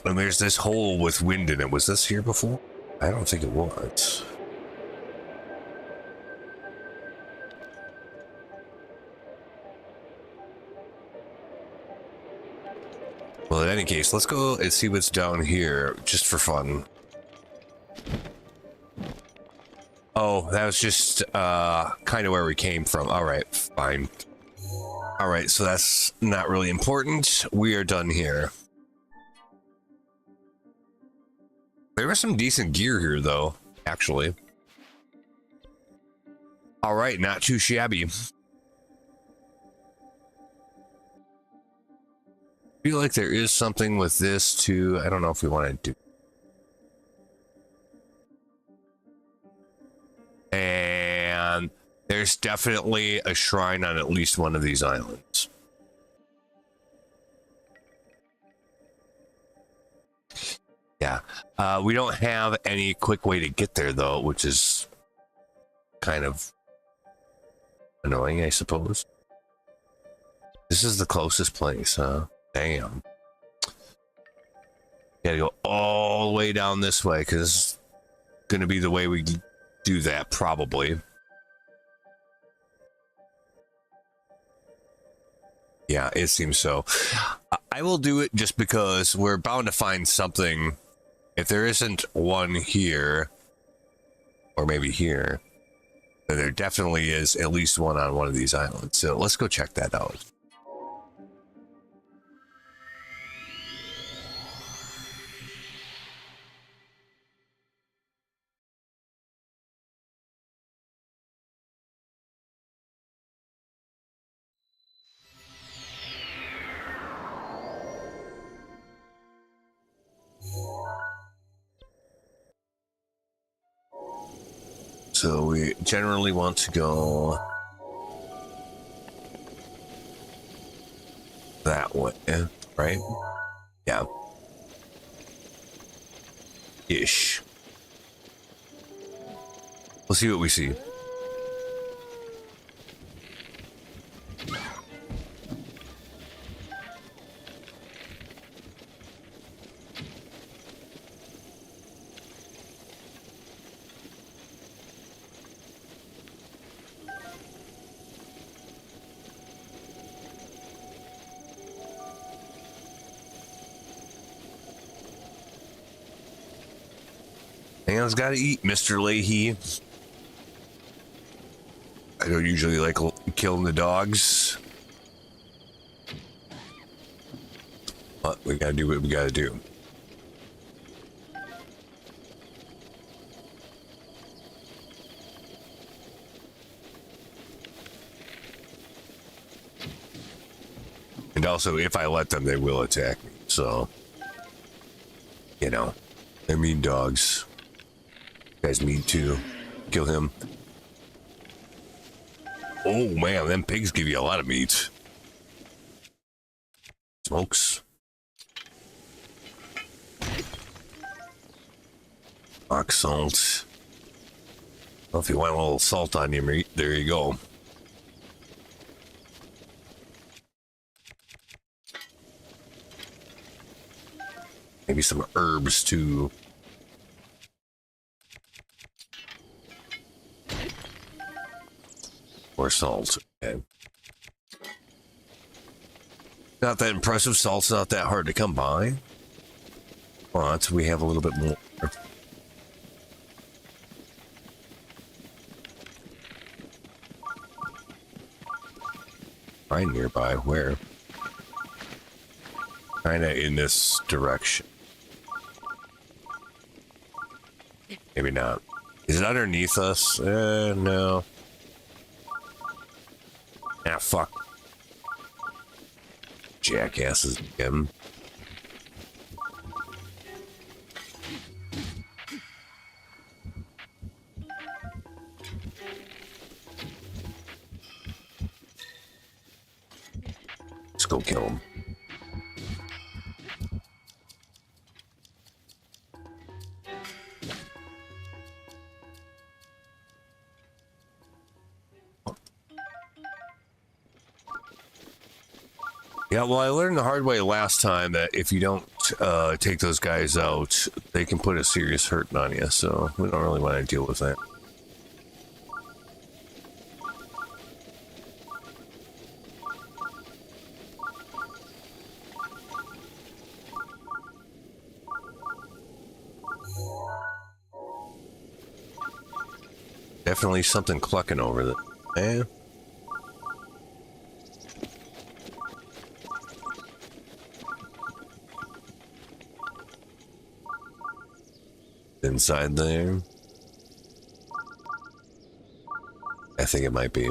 And there's this hole with wind in it. Was this here before? I don't think it was. Well, in any case, let's go and see what's down here, just for fun. Oh, that was just kind of where we came from. All right, fine. All right, so that's not really important. We are done here. There was some decent gear here, though, actually. All right, not too shabby. I feel like there is something with this, too. I don't know if we want to do... And there's definitely a shrine on at least one of these islands. Yeah, we don't have any quick way to get there, though, which is kind of annoying, I suppose. This is the closest place, huh? Damn. Gotta go all the way down this way, because it's gonna be the way we do that, probably. Yeah, it seems so. I will do it just because we're bound to find something. If there isn't one here, or maybe here, then there definitely is at least one on one of these islands. So let's go check that out. So we generally want to go that way, right? Yeah. Ish. We'll see what we see. Man's gotta eat, Mr. Leahy. I don't usually like killing the dogs. But we gotta do what we gotta do. And also, if I let them, they will attack me. So, you know, they're mean dogs. You guys mean too. Kill him. Oh man, them pigs give you a lot of meat. Smokes. Rock salt. Well, if you want a little salt on your meat, there you go. Maybe some herbs too. Or salt. Okay. Not that impressive. Salt's not that hard to come by. But we have a little bit more. Right nearby. Where? Kinda in this direction. Maybe not. Is it underneath us? No. Ah, fuck. Jackasses again. Let's go kill him. Yeah, well, I learned the hard way last time that if you don't take those guys out, they can put a serious hurt on you, so we don't really want to deal with that. Definitely something clucking over there. Eh? Inside there? I think it might be.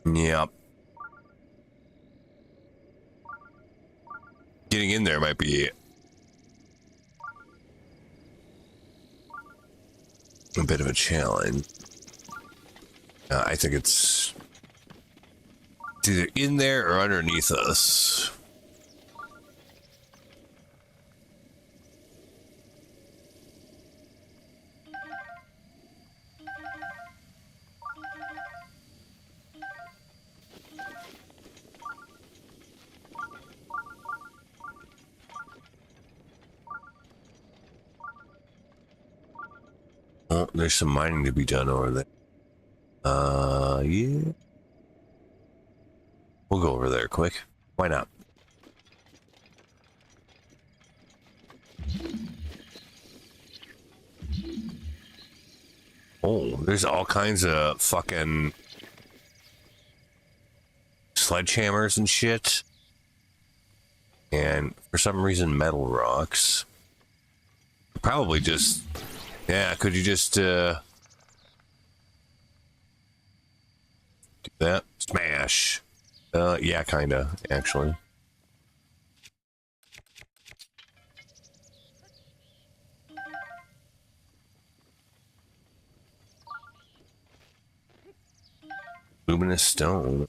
Yep. Getting in there might be a bit of a challenge. I think it's either in there or underneath us. Oh, there's some mining to be done over there. Yeah. We'll go over there quick. Why not? Oh, there's all kinds of fucking sledgehammers and shit. And for some reason, metal rocks. Probably just... Yeah, could you just, do that? Smash. Yeah, kinda, actually. Luminous stone.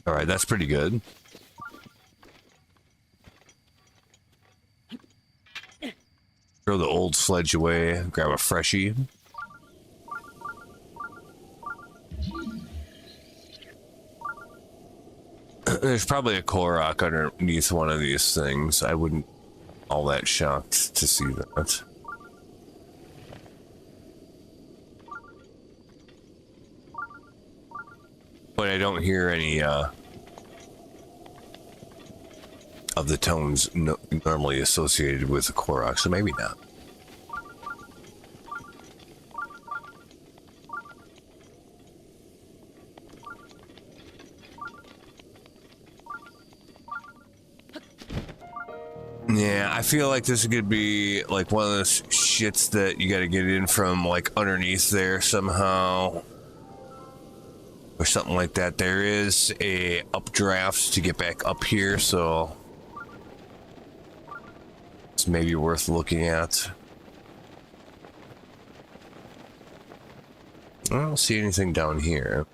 All right, that's pretty good. Throw the old sledge away, grab a freshie. There's probably a Korok underneath one of these things. I wouldn't all that shocked to see that. But I don't hear any of the tones normally associated with the Korok, so maybe not. Yeah, I feel like this could be like one of those shits that you gotta get in from like underneath there somehow. Or something like that. There is a updraft to get back up here, so it's maybe worth looking at. I don't see anything down here.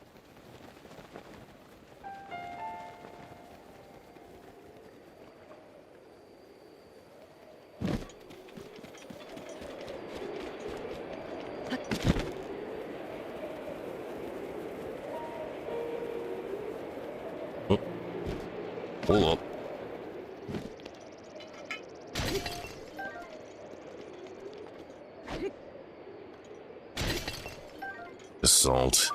Hold up. Assault.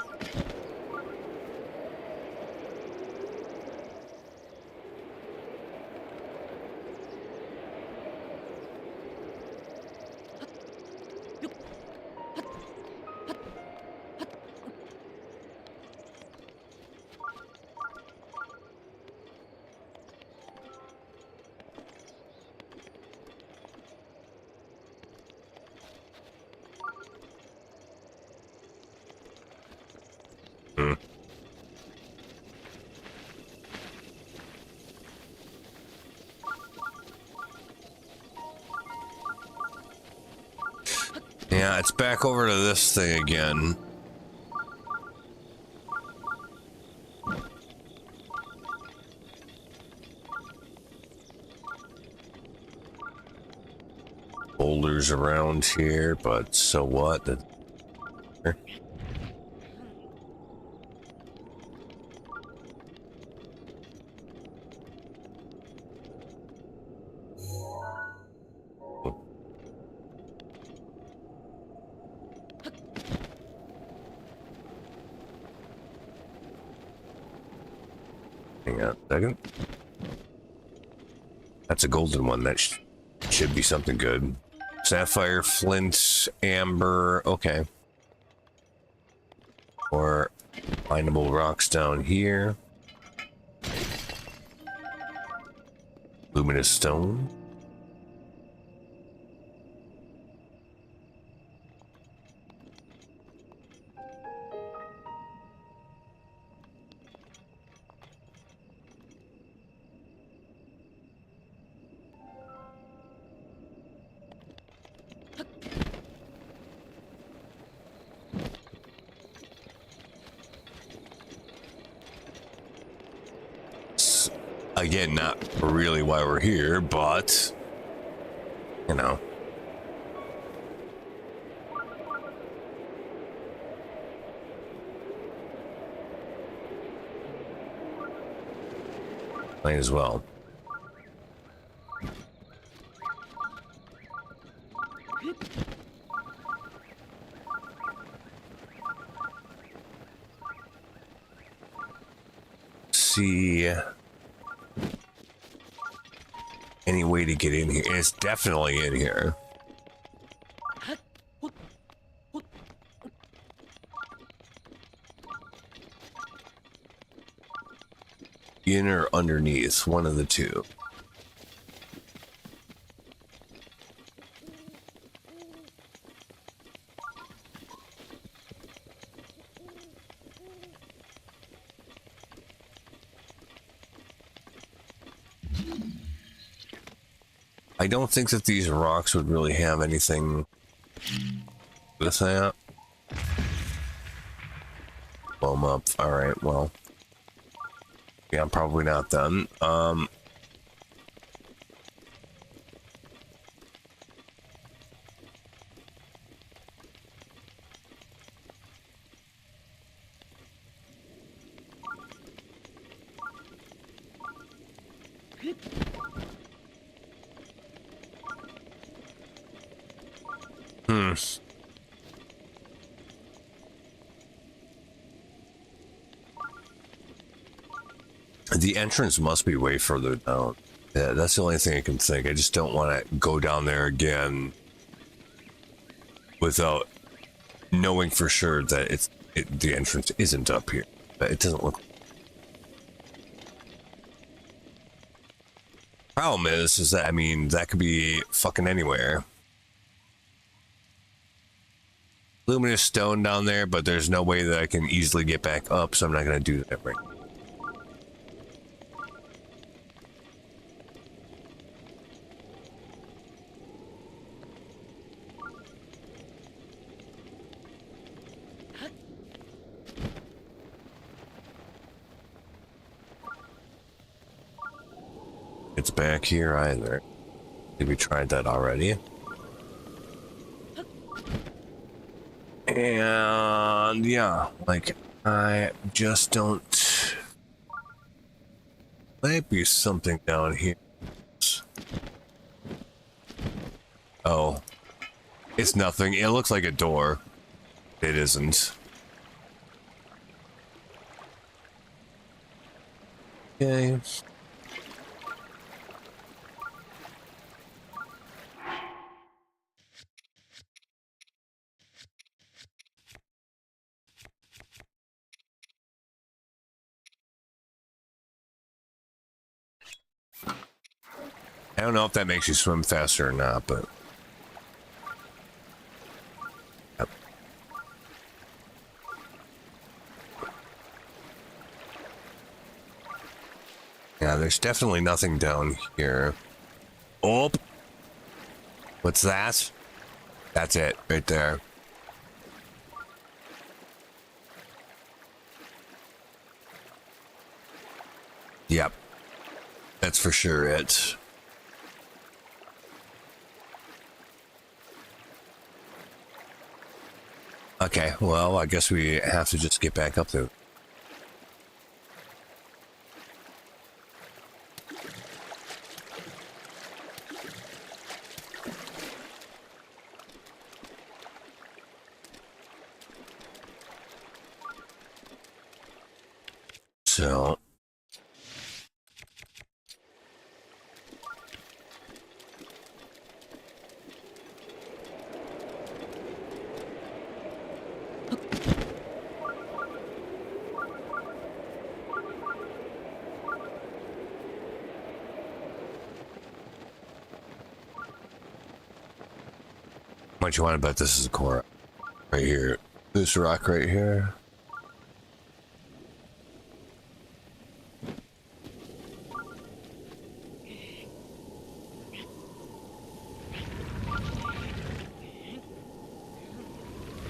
Yeah, it's back over to this thing again. Boulders around here, but so what? Hang on a second. That's a golden one. That should be something good. Sapphire, flint, amber. Okay. Or findable rocks down here. Luminous stone. Again, not really why we're here, but, you know. Might as well. See any way to get in here. It's definitely in here. In or underneath, one of the two. I don't think that these rocks would really have anything with that. Blow them up. Alright, well. Yeah, probably not then. Hmm. The entrance must be way further down. Yeah, that's the only thing I can think. I just don't want to go down there again without knowing for sure that the entrance isn't up here. But it doesn't look. Problem is that, I mean, that could be fucking anywhere. Luminous stone down there, but there's no way that I can easily get back up, so I'm not going to do that right now. It's back here either. Did we tried that already? And yeah, like I just don't. Might be something down here. Oh, it's nothing. It looks like a door. It isn't. Okay. I don't know if that makes you swim faster or not, but yep. Yeah, there's definitely nothing down here. Oh, what's that? That's it right there. Yep, that's for sure it. Okay, well, I guess we have to just get back up there. So, what you want to bet this is a core right here? This rock right here.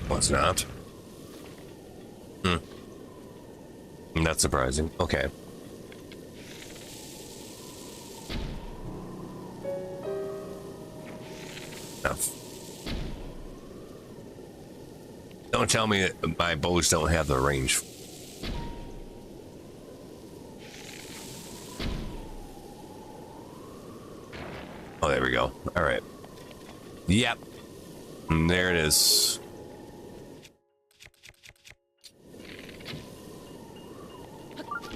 Well, it's not. That's surprising. Okay. No. Don't tell me that my bows don't have the range. Oh, there we go. All right. Yep. And there it is.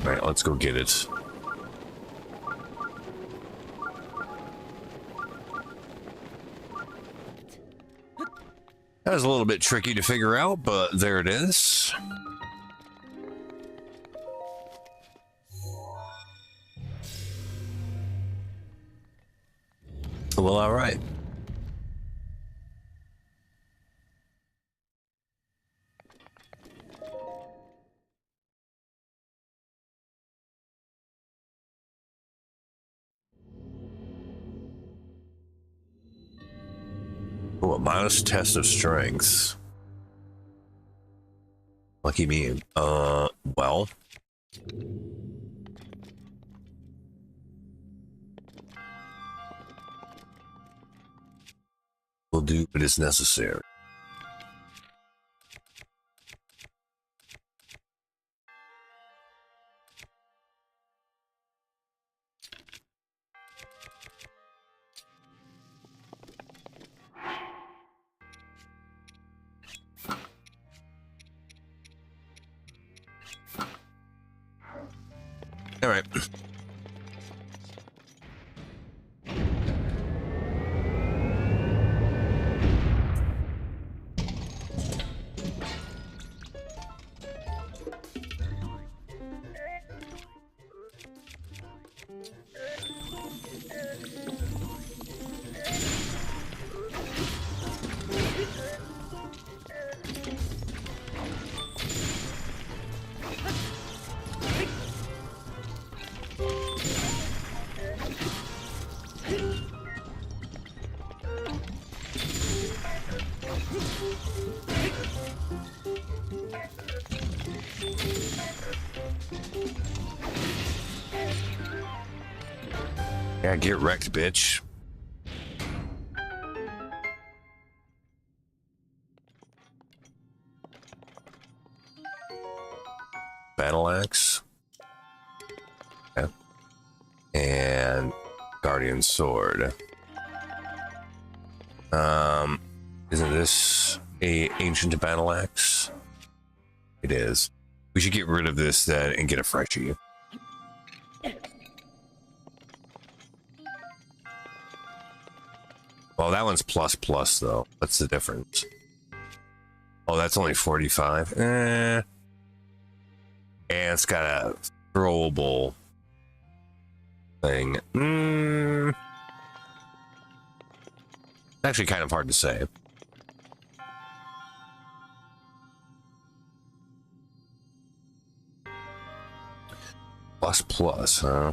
All right, let's go get it. That was a little bit tricky to figure out, but there it is. Well, all right. Oh, a modest test of strength. Lucky me. Well. We'll do what is necessary. All right. Yeah, get wrecked, bitch. Battle axe. Yeah. And guardian sword. Isn't this a ancient battle axe? It is. We should get rid of this then and get a freshie. Well, that one's plus plus though. What's the difference? Oh, that's only 45. And it's got a throwable thing. Actually kind of hard to say. Plus plus, huh?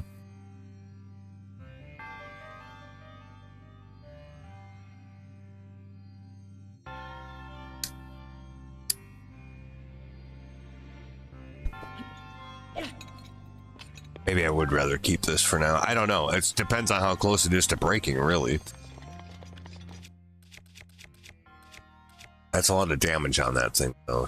Maybe I would rather keep this for now. I don't know. It depends on how close it is to breaking, really. That's a lot of damage on that thing, though.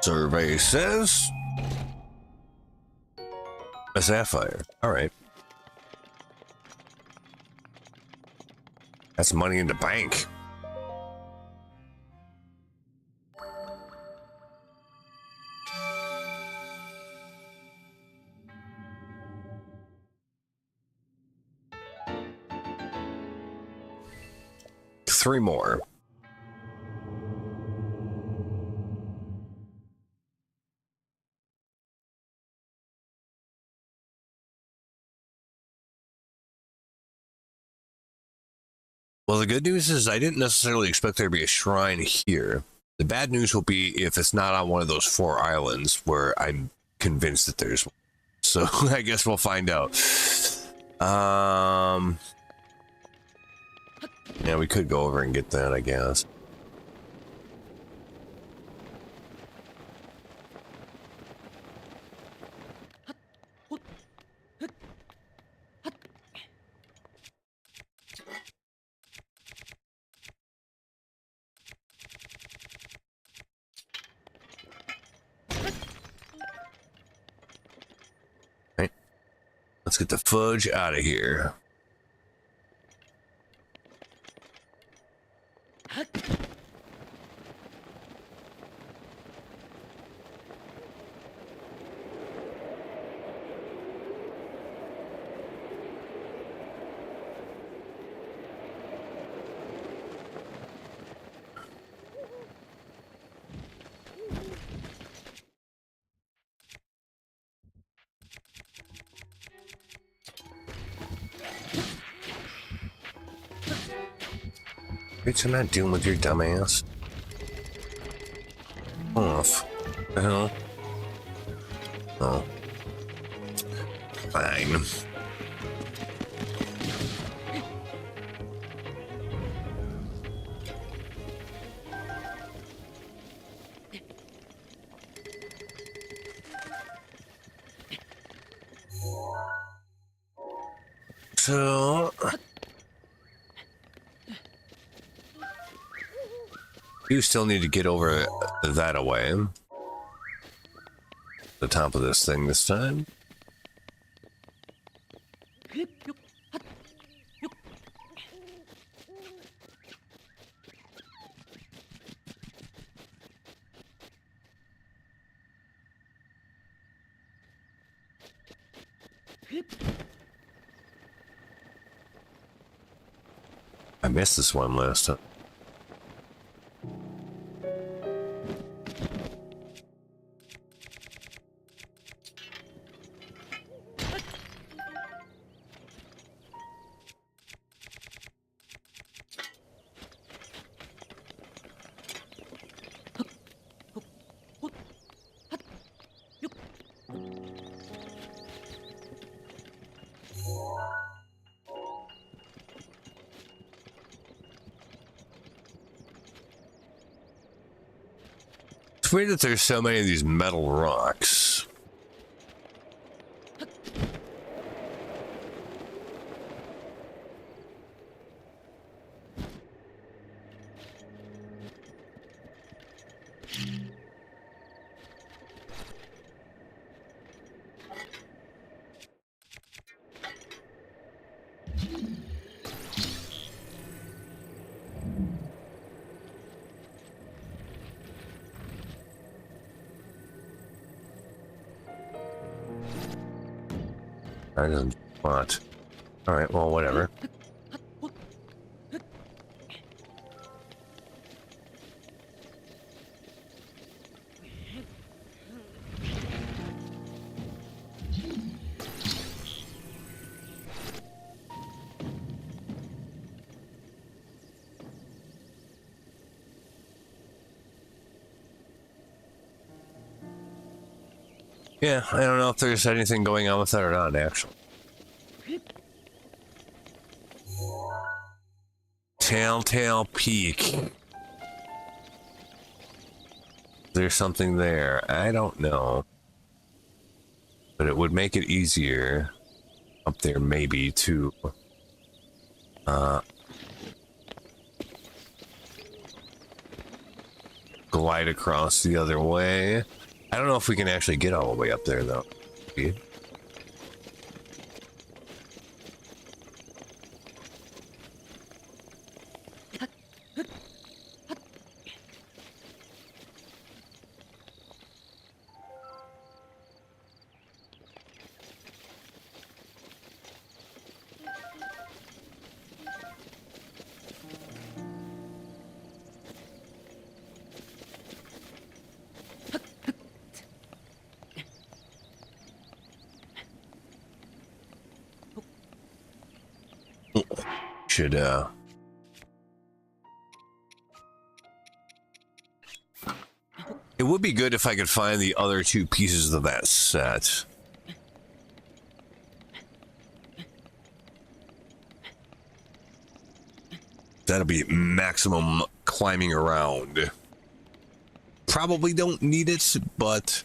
Survey says a sapphire. All right. That's money in the bank. Three more. Well, the good news is I didn't necessarily expect there to be a shrine here. The bad news will be if it's not on one of those 4 islands where I'm convinced that there's one. So I guess we'll find out. Yeah, we could go over and get that, I guess. Right. Let's get the fudge out of here. Bitch, I'm not dealing with your dumb ass. Off. The hell? Oh. Fine. So... you still need to get over that away. The top of this thing this time. I missed this one last time. It's weird that there's so many of these metal rocks. I didn't want. All right, well, whatever. Yeah, I don't know if there's anything going on with that or not, actually. Telltale Peak. There's something there. I don't know. But it would make it easier up there, maybe, to glide across the other way. I don't know if we can actually get all the way up there, though. Should, it would be good if I could find the other two pieces of that set. That'll be maximum climbing around. Probably don't need it, but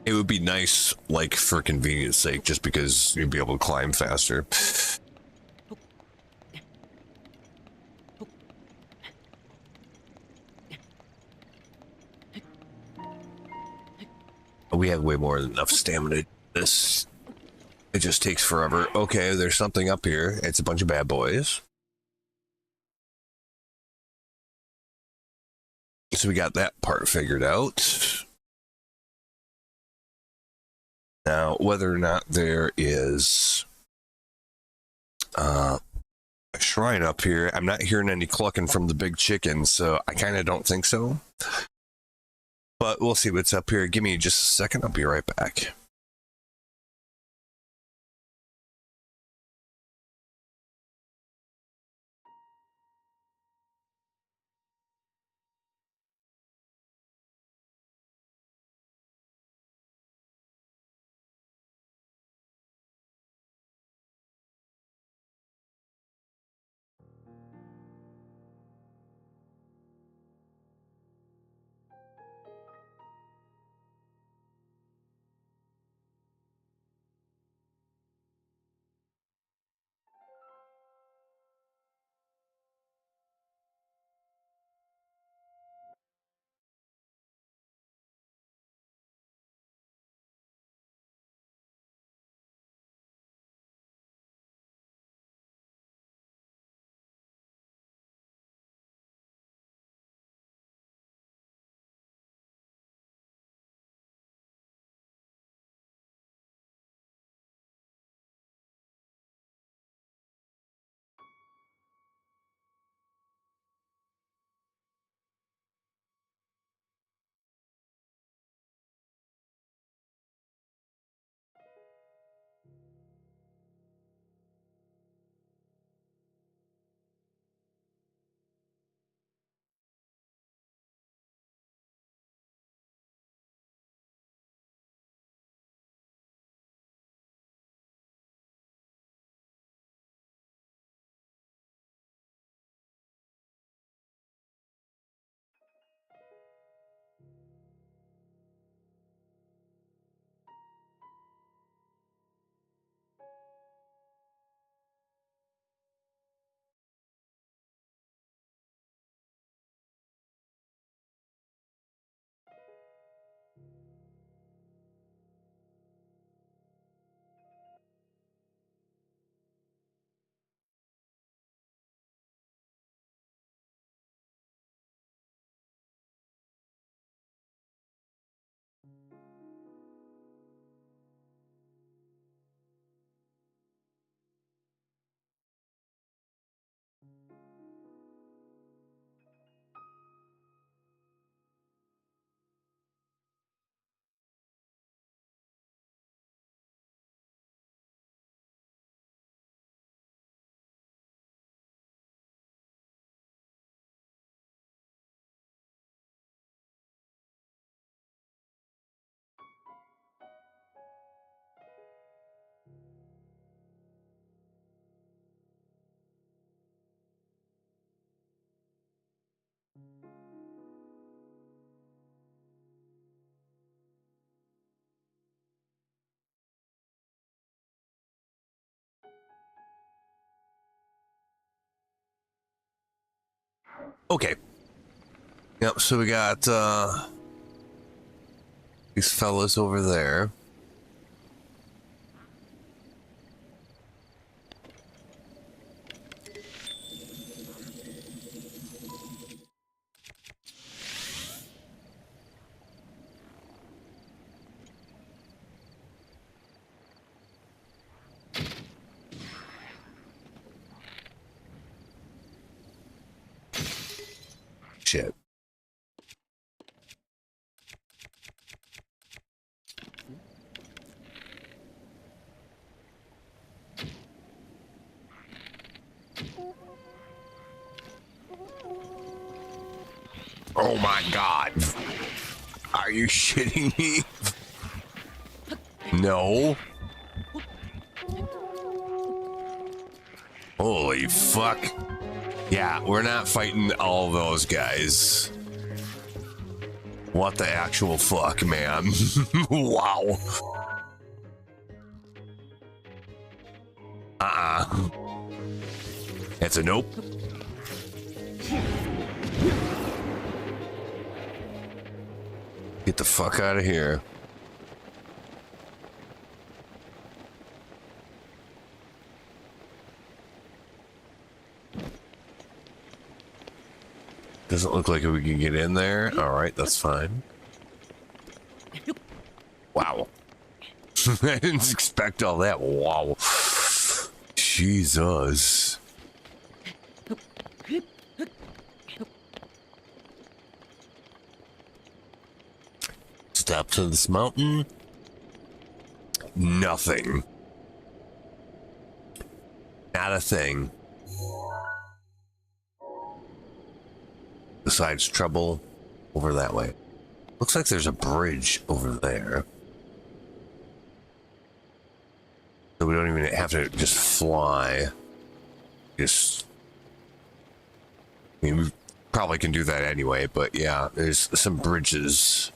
it would be nice, like, for convenience sake, just because you'd be able to climb faster. We have way more than enough stamina. This, it just takes forever. Okay, there's something up here. It's a bunch of bad boys. So we got that part figured out. Now, whether or not there is a shrine up here, I'm not hearing any clucking from the big chicken, so I kind of don't think so. But we'll see what's up here. Give me just a second. I'll be right back. Okay. Yep, so we got these fellas over there. Shit. Oh my god. Are you shitting me? No. Holy fuck. Yeah, we're not fighting all those guys. What the actual fuck, man? Wow. It's a nope. Get the fuck out of here. Doesn't look like we can get in there. All right, that's fine. Wow. I didn't expect all that. Wow. Jesus. Step to this mountain. Nothing. Not a thing. Besides trouble over that way. Looks like there's a bridge over there. So we don't even have to just fly. Just... I mean, we probably can do that anyway, but yeah, there's some bridges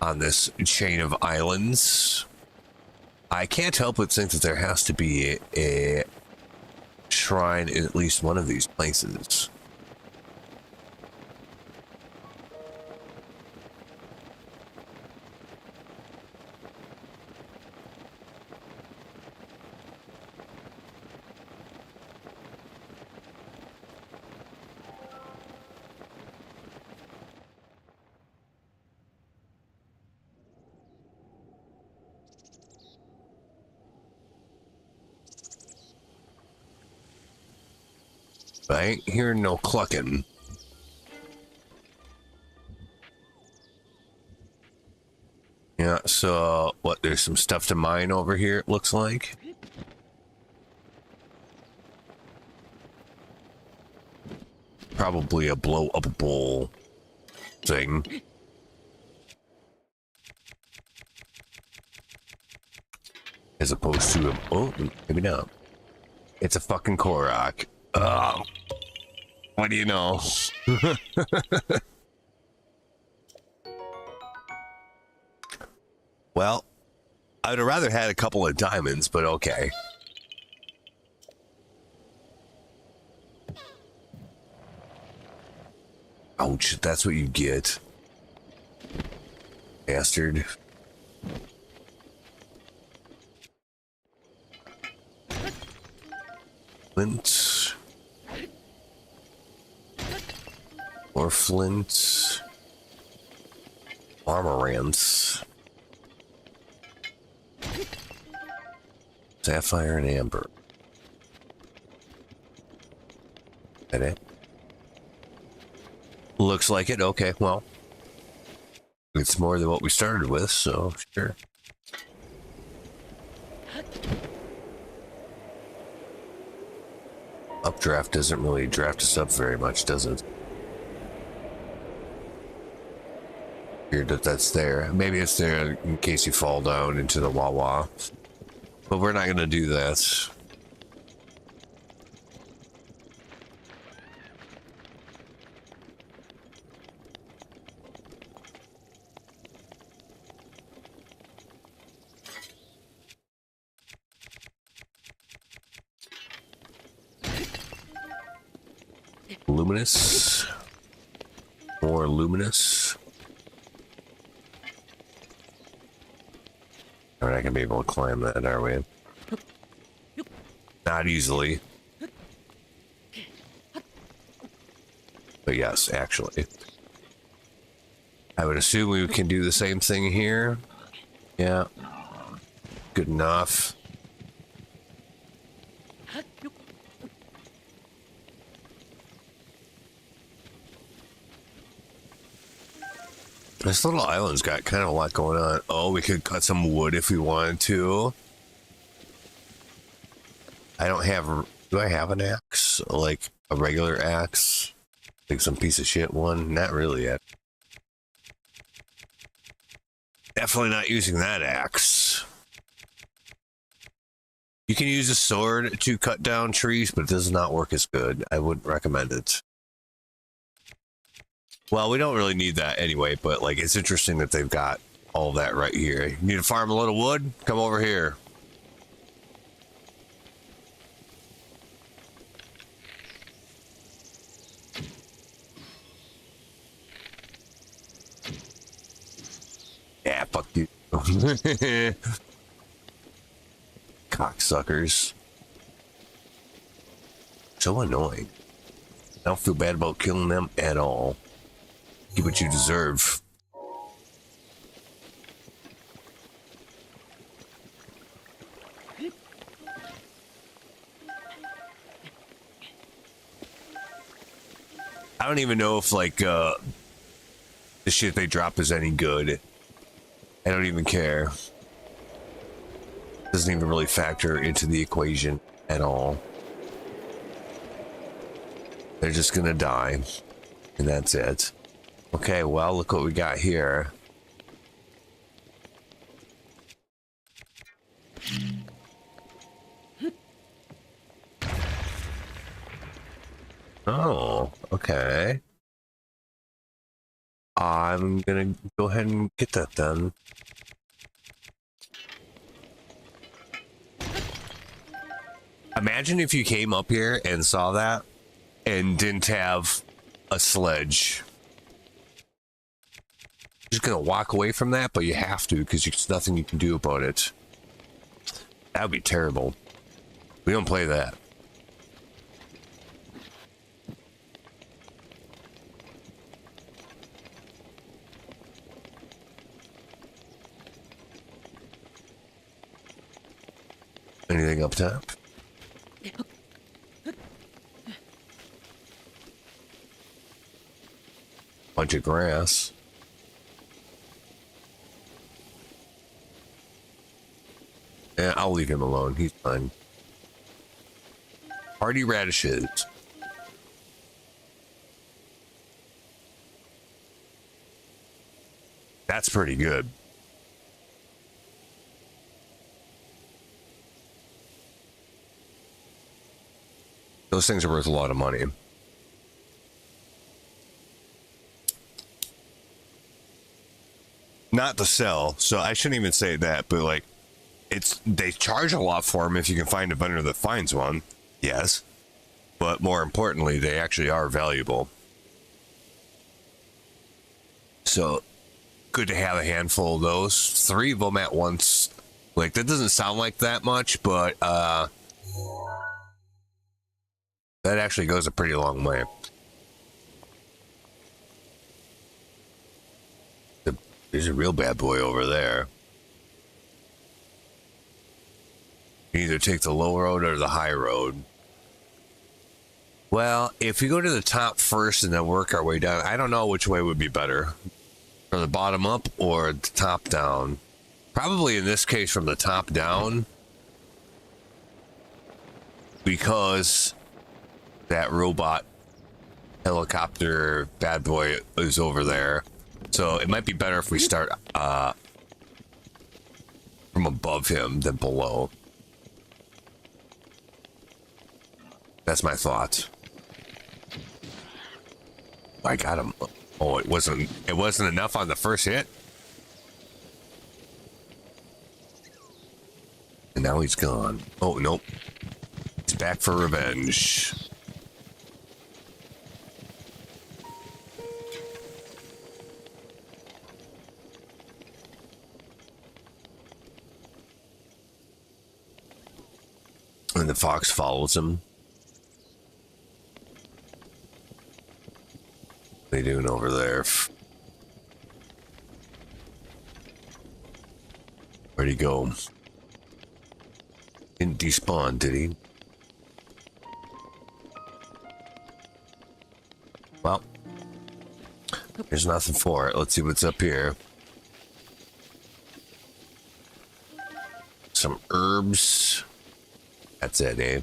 on this chain of islands. I can't help but think that there has to be a shrine in at least one of these places. I ain't hearing no clucking. Yeah, so what, there's some stuff to mine over here, it looks like. Probably a blow-upable thing. As opposed to a... Oh, maybe not. It's a fucking Korok. What do you know? Well, I'd have rather had a couple of diamonds, but okay. Ouch, that's what you get. Bastard. Flint. Or flint. Armorants. Sapphire and amber. Is that it? Looks like it. Okay, well. It's more than what we started with, so sure. Updraft doesn't really draft us up very much, does it? Weird that that's there. Maybe it's there in case you fall down into the Wawa. But we're not going to do that. luminous. More luminous. We're not gonna be able to climb that, are we? Not easily. But yes, actually. I would assume we can do the same thing here. Yeah. Good enough. This little island's got kind of a lot going on. Oh, we could cut some wood if we wanted to. I don't have... Do I have an axe? Like a regular axe? Like some piece of shit one? Not really yet. Definitely not using that axe. You can use a sword to cut down trees, but it does not work as good. I wouldn't recommend it. Well, we don't really need that anyway, but like it's interesting that they've got all that right here. You need to farm a little wood? Come over here. Yeah, fuck you. Cocksuckers. So annoying. I don't feel bad about killing them at all. Get what you deserve. I don't even know if like the shit they drop is any good. I don't even care. Doesn't even really factor into the equation at all. They're just gonna die, and that's it. Okay, well, look what we got here. Oh, okay. I'm gonna go ahead and get that then. Imagine if you came up here and saw that and didn't have a sledge. You're just gonna walk away from that, but you have to because there's nothing you can do about it. That would be terrible. We don't play that. Anything up top? Bunch of grass. Yeah, I'll leave him alone. He's fine. Hardy radishes. That's pretty good. Those things are worth a lot of money. Not to sell, so I shouldn't even say that, but like, they charge a lot for them if you can find a vendor that finds one, yes, but more importantly, they actually are valuable. So, good to have a handful of those. 3 of them at once. Like, that doesn't sound like that much, but that actually goes a pretty long way. There's a real bad boy over there. You either take the low road or the high road. Well, if we go to the top first and then work our way down, I don't know which way would be better. From the bottom up or the top down. Probably in this case from the top down. Because that robot helicopter bad boy is over there. So it might be better if we start from above him than below. That's my thought. I got him. Oh, it wasn't enough on the first hit. And now he's gone. Oh, nope. He's back for revenge. And the fox follows him. What are they doing over there? Where'd he go? Didn't despawn, did he? Well, there's nothing for it. Let's see what's up here. Some herbs. That's it, eh?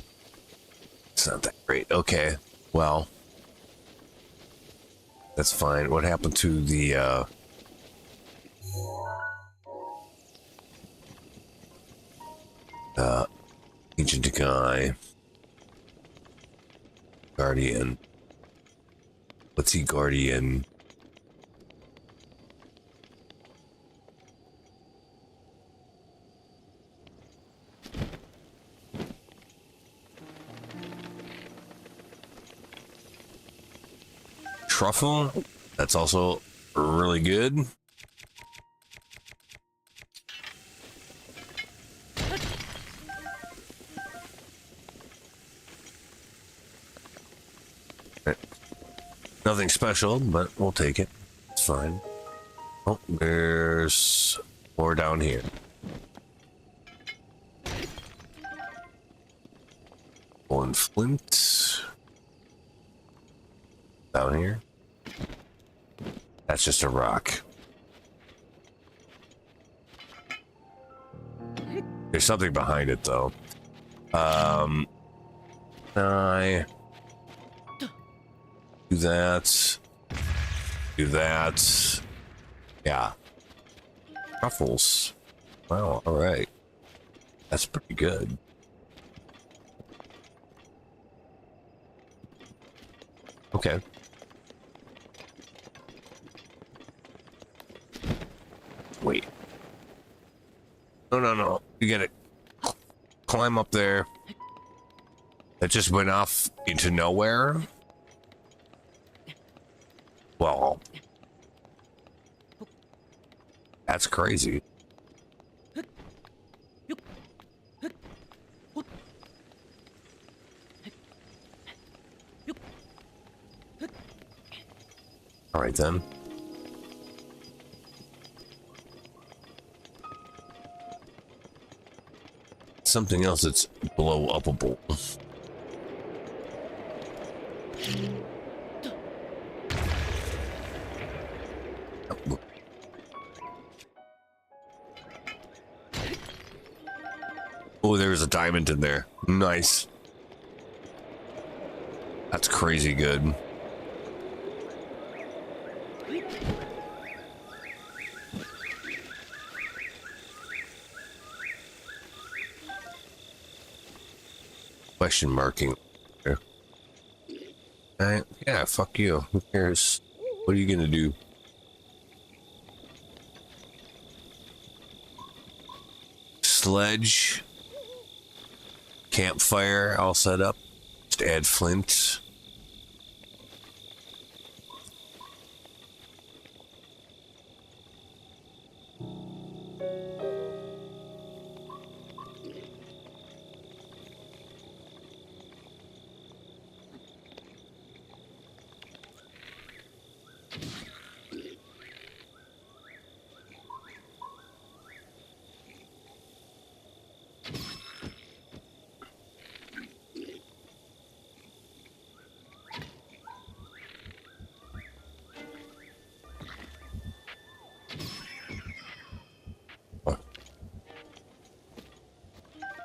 It's not that great. Okay, well, that's fine. What happened to the, Ancient guy? Guardian. What's he guardian? Truffle, that's also really good. Nothing special, but we'll take it. It's fine. Oh, there's more down here. One flint. Down here. That's just a rock. There's something behind it, though. I do that. Do that. Yeah. Truffles. Wow, alright. That's pretty good. Okay. Wait. No. You gotta climb up there. That just went off into nowhere. Well, that's crazy. All right then. Something else that's blow upable. Oh, there's a diamond in there. Nice. That's crazy good. Question marking there. Alright, yeah, fuck you. Who cares? What are you gonna do? Sledge. Campfire all set up. Just add flint.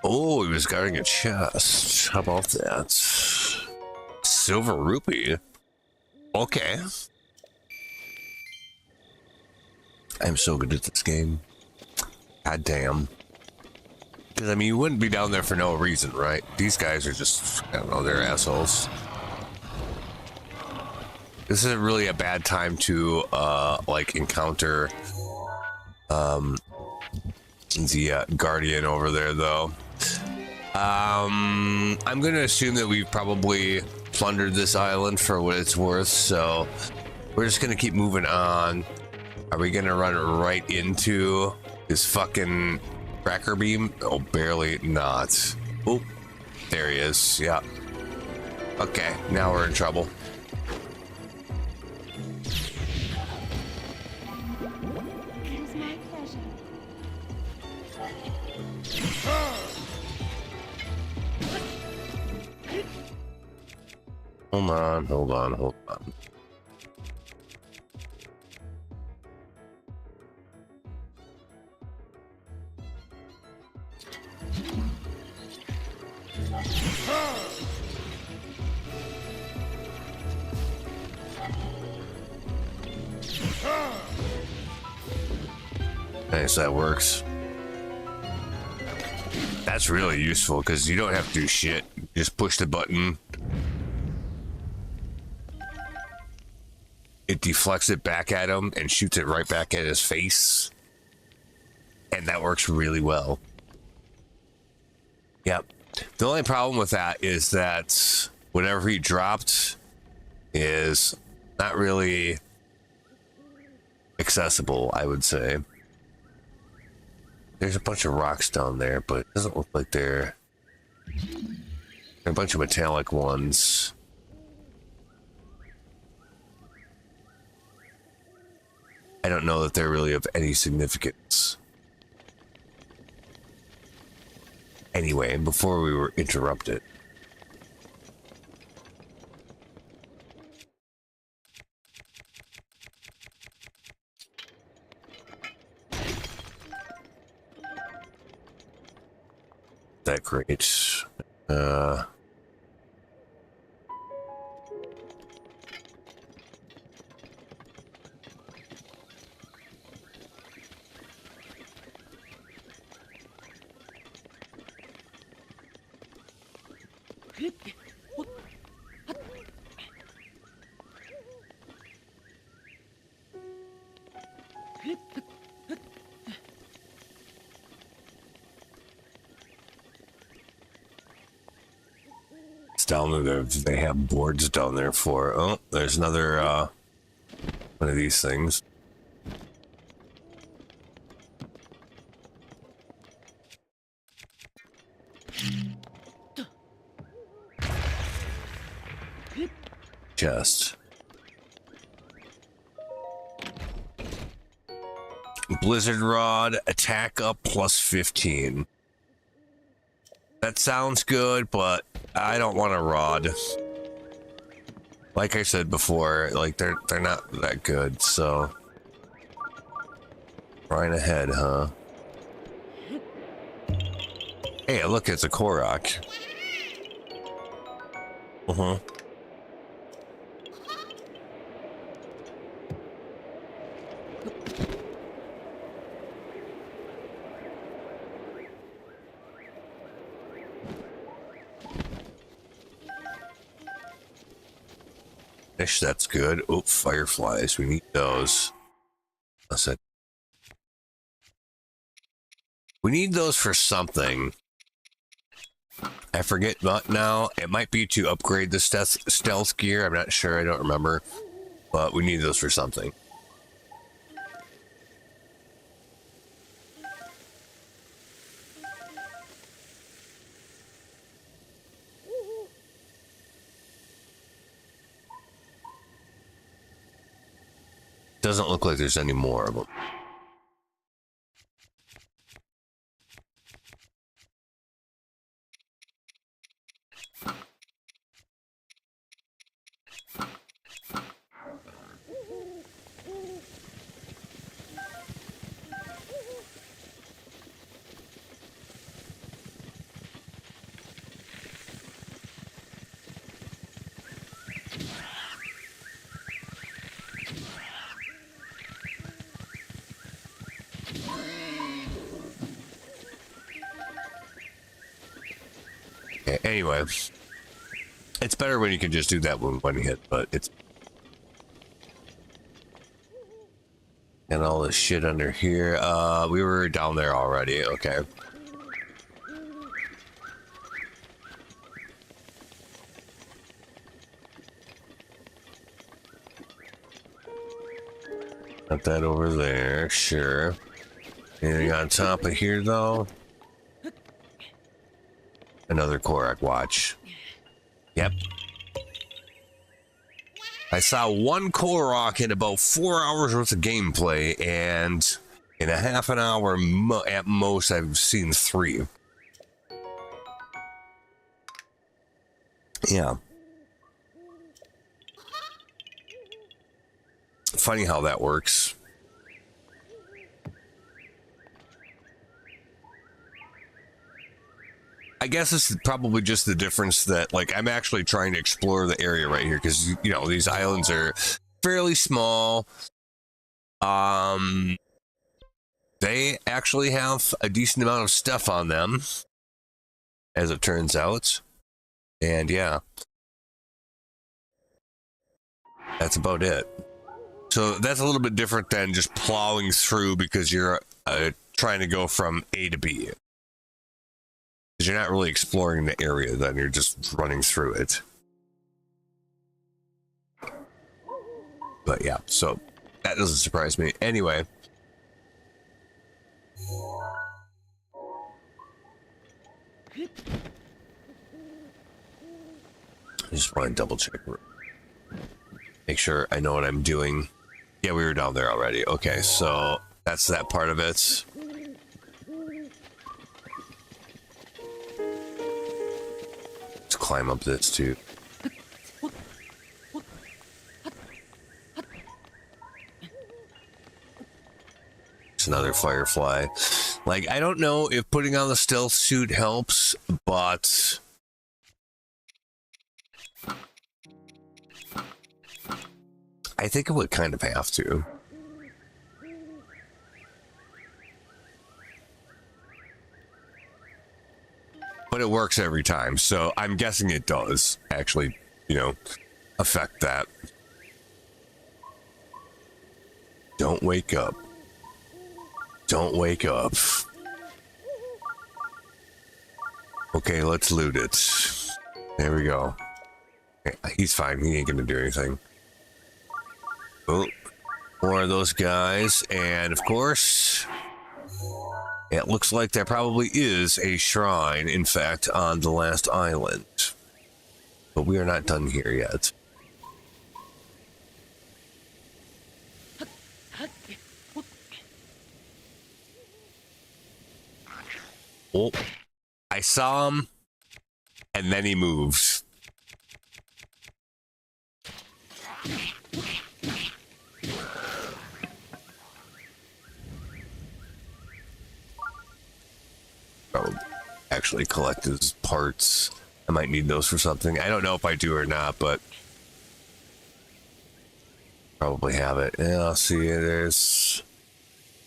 Oh, he was guarding a chest. How about that? Silver rupee. Okay. I'm so good at this game. God damn. Because, I mean, you wouldn't be down there for no reason, right? These guys are just, I don't know, they're assholes. This isn't really a bad time to, like, encounter, the, Guardian over there, though. I'm gonna assume that we've probably plundered this island for what it's worth, so we're just gonna keep moving on. Are we gonna run right into this fucking cracker beam? Oh, barely not. Oh, There he is. Yeah. Okay, now we're in trouble. It is my pleasure. Hold on, hold on, hold on. Nice, that works. That's really useful because you don't have to do shit. Just push the button. It deflects it back at him and shoots it right back at his face. And that works really well. Yep. The only problem with that is that whatever he dropped is not really accessible, I would say. There's a bunch of rocks down there, but it doesn't look like they're a bunch of metallic ones. I don't know that they're really of any significance. Anyway, before we were interrupted. That great. It's down there. They have boards down there for. Oh, there's another one of these things. Chest. Blizzard Rod, attack up plus 15. That sounds good, but I don't want a rod. Like I said before, like they're not that good, so right ahead, huh? Hey, look, it's a Korok. Uh-huh. Fish, that's good. Oh, fireflies. We need those. That's it. We need those for something. I forget what now. It might be to upgrade the stealth gear. I'm not sure. I don't remember. But we need those for something. Doesn't look like there's any more of them. Anyway, it's better when you can just do that one hit, but it's... And all this shit under here. We were down there already, okay. Got that over there, sure. Anything on top of here, though? another Korak watch. Yep. I saw one Korok in about 4 hours worth of gameplay, and in a half an hour at most, I've seen 3. Yeah. Funny how that works. I guess this is probably just the difference that, like, I'm actually trying to explore the area right here because, you know, these islands are fairly small. They actually have a decent amount of stuff on them, as it turns out. And yeah, that's about it. So that's a little bit different than just plowing through because you're trying to go from A to B. Because you're not really exploring the area, then you're just running through it. But yeah, so that doesn't surprise me. Anyway. I just want to double check. Make sure I know what I'm doing. Yeah, we were down there already. Okay, so that's that part of it. Let's climb up this too. It's another firefly. Like, I don't know if putting on the stealth suit helps, but I think it would kind of have to. But it works every time, so I'm guessing it does actually, you know, affect that. Don't wake up. Don't wake up. Okay, let's loot it. There we go. He's fine. He ain't gonna do anything. Oh, more of those guys. And of course, it looks like there probably is a shrine, in fact, on the last island. But we are not done here yet. Oh, I saw him, and then he moves. I'll actually collect his parts. I might need those for something. I don't know if I do or not, but probably have it. Yeah, I'll see. There's,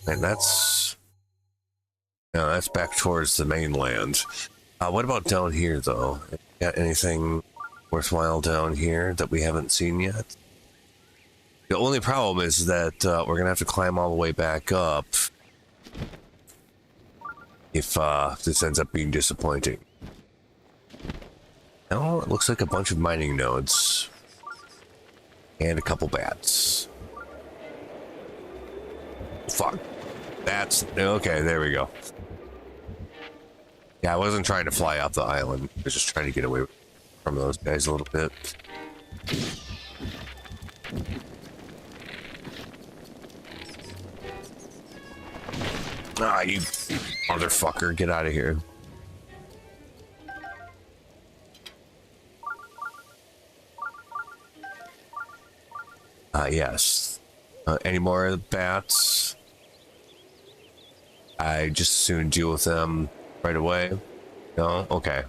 and that's, no, that's back towards the mainland. What about down here, though? Got anything worthwhile down here that we haven't seen yet? The only problem is that we're gonna have to climb all the way back up if this ends up being disappointing. Oh, it looks like a bunch of mining nodes and a couple bats. Fuck. That's okay. There we go. Yeah, I wasn't trying to fly off the island. I was just trying to get away from those guys a little bit. Ah, you motherfucker, get out of here. Yes. Any more bats? I just soon deal with them right away. No? Okay.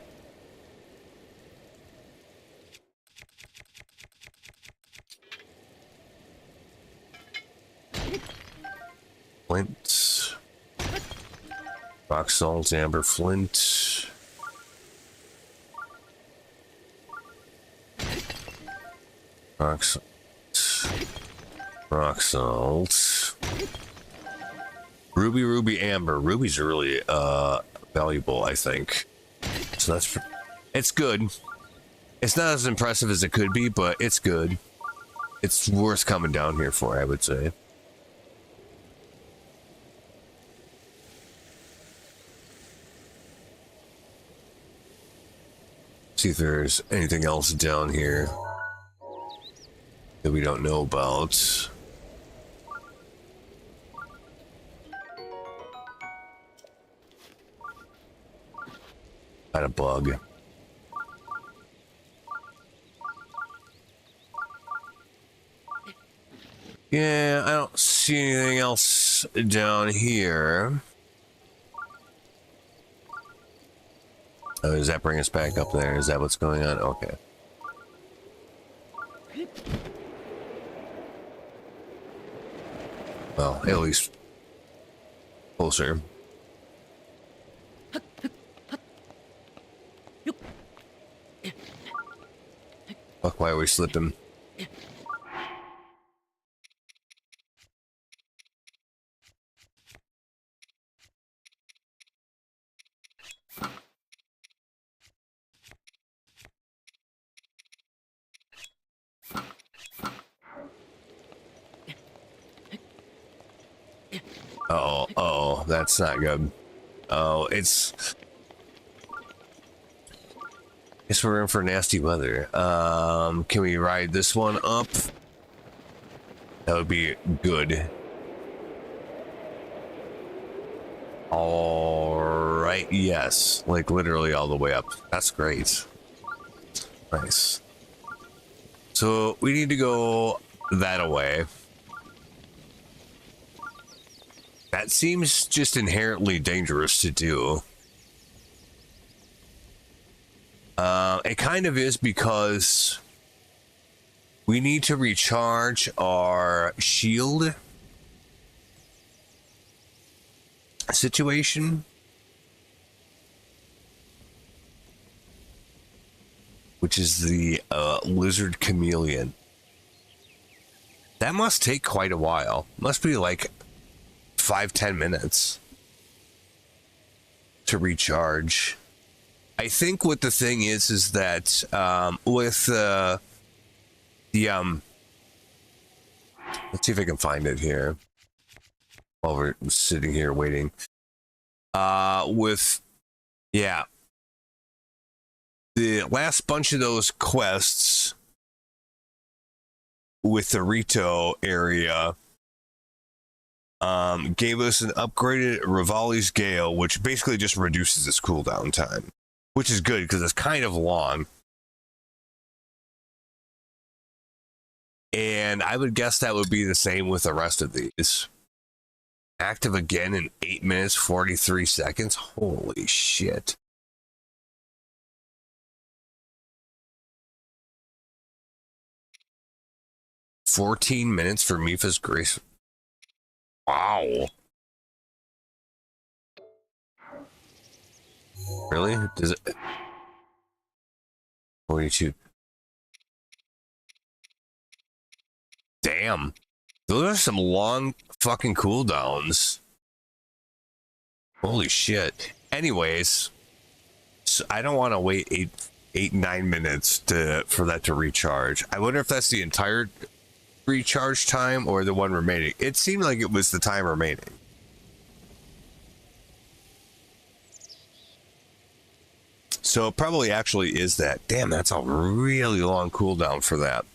Flint. Rock salt, amber flint. Rock salt. Rock salt. Ruby, amber. Rubies are really valuable, I think. So that's, it's good. It's not as impressive as it could be, but it's good. It's worth coming down here for, I would say. See if there's anything else down here that we don't know about. Got a bug. Yeah, I don't see anything else down here. Oh, does that bring us back up there? Is that what's going on? Okay. Well, at least closer. Fuck, why are we slipping? Oh, that's not good. Oh, guess we're in for nasty weather. Can we ride this one up? That would be good. All right, yes, like literally all the way up. That's great. Nice. So we need to go that away. That seems just inherently dangerous to do. It kind of is, because we need to recharge our shield situation, which is the lizard chameleon. That must take quite a while. Must be like 5-10 minutes to recharge. I think what the thing is that with let's see if I can find it here while we're sitting here waiting. Yeah, the last bunch of those quests with the Rito area gave us an upgraded Rivali's Gale, which basically just reduces its cooldown time, which is good because it's kind of long. And I would guess that would be the same with the rest of these. Active again in 8 minutes, 43 seconds. Holy shit. "14 minutes for Mipha's Grace." Wow. Really? Does it? 42. Damn. Those are some long fucking cooldowns. Holy shit. Anyways, so I don't want to wait 9 minutes for that to recharge. I wonder if that's the entire recharge time or the one remaining. It seemed like it was the time remaining. So it probably actually is that. Damn, that's a really long cooldown for that.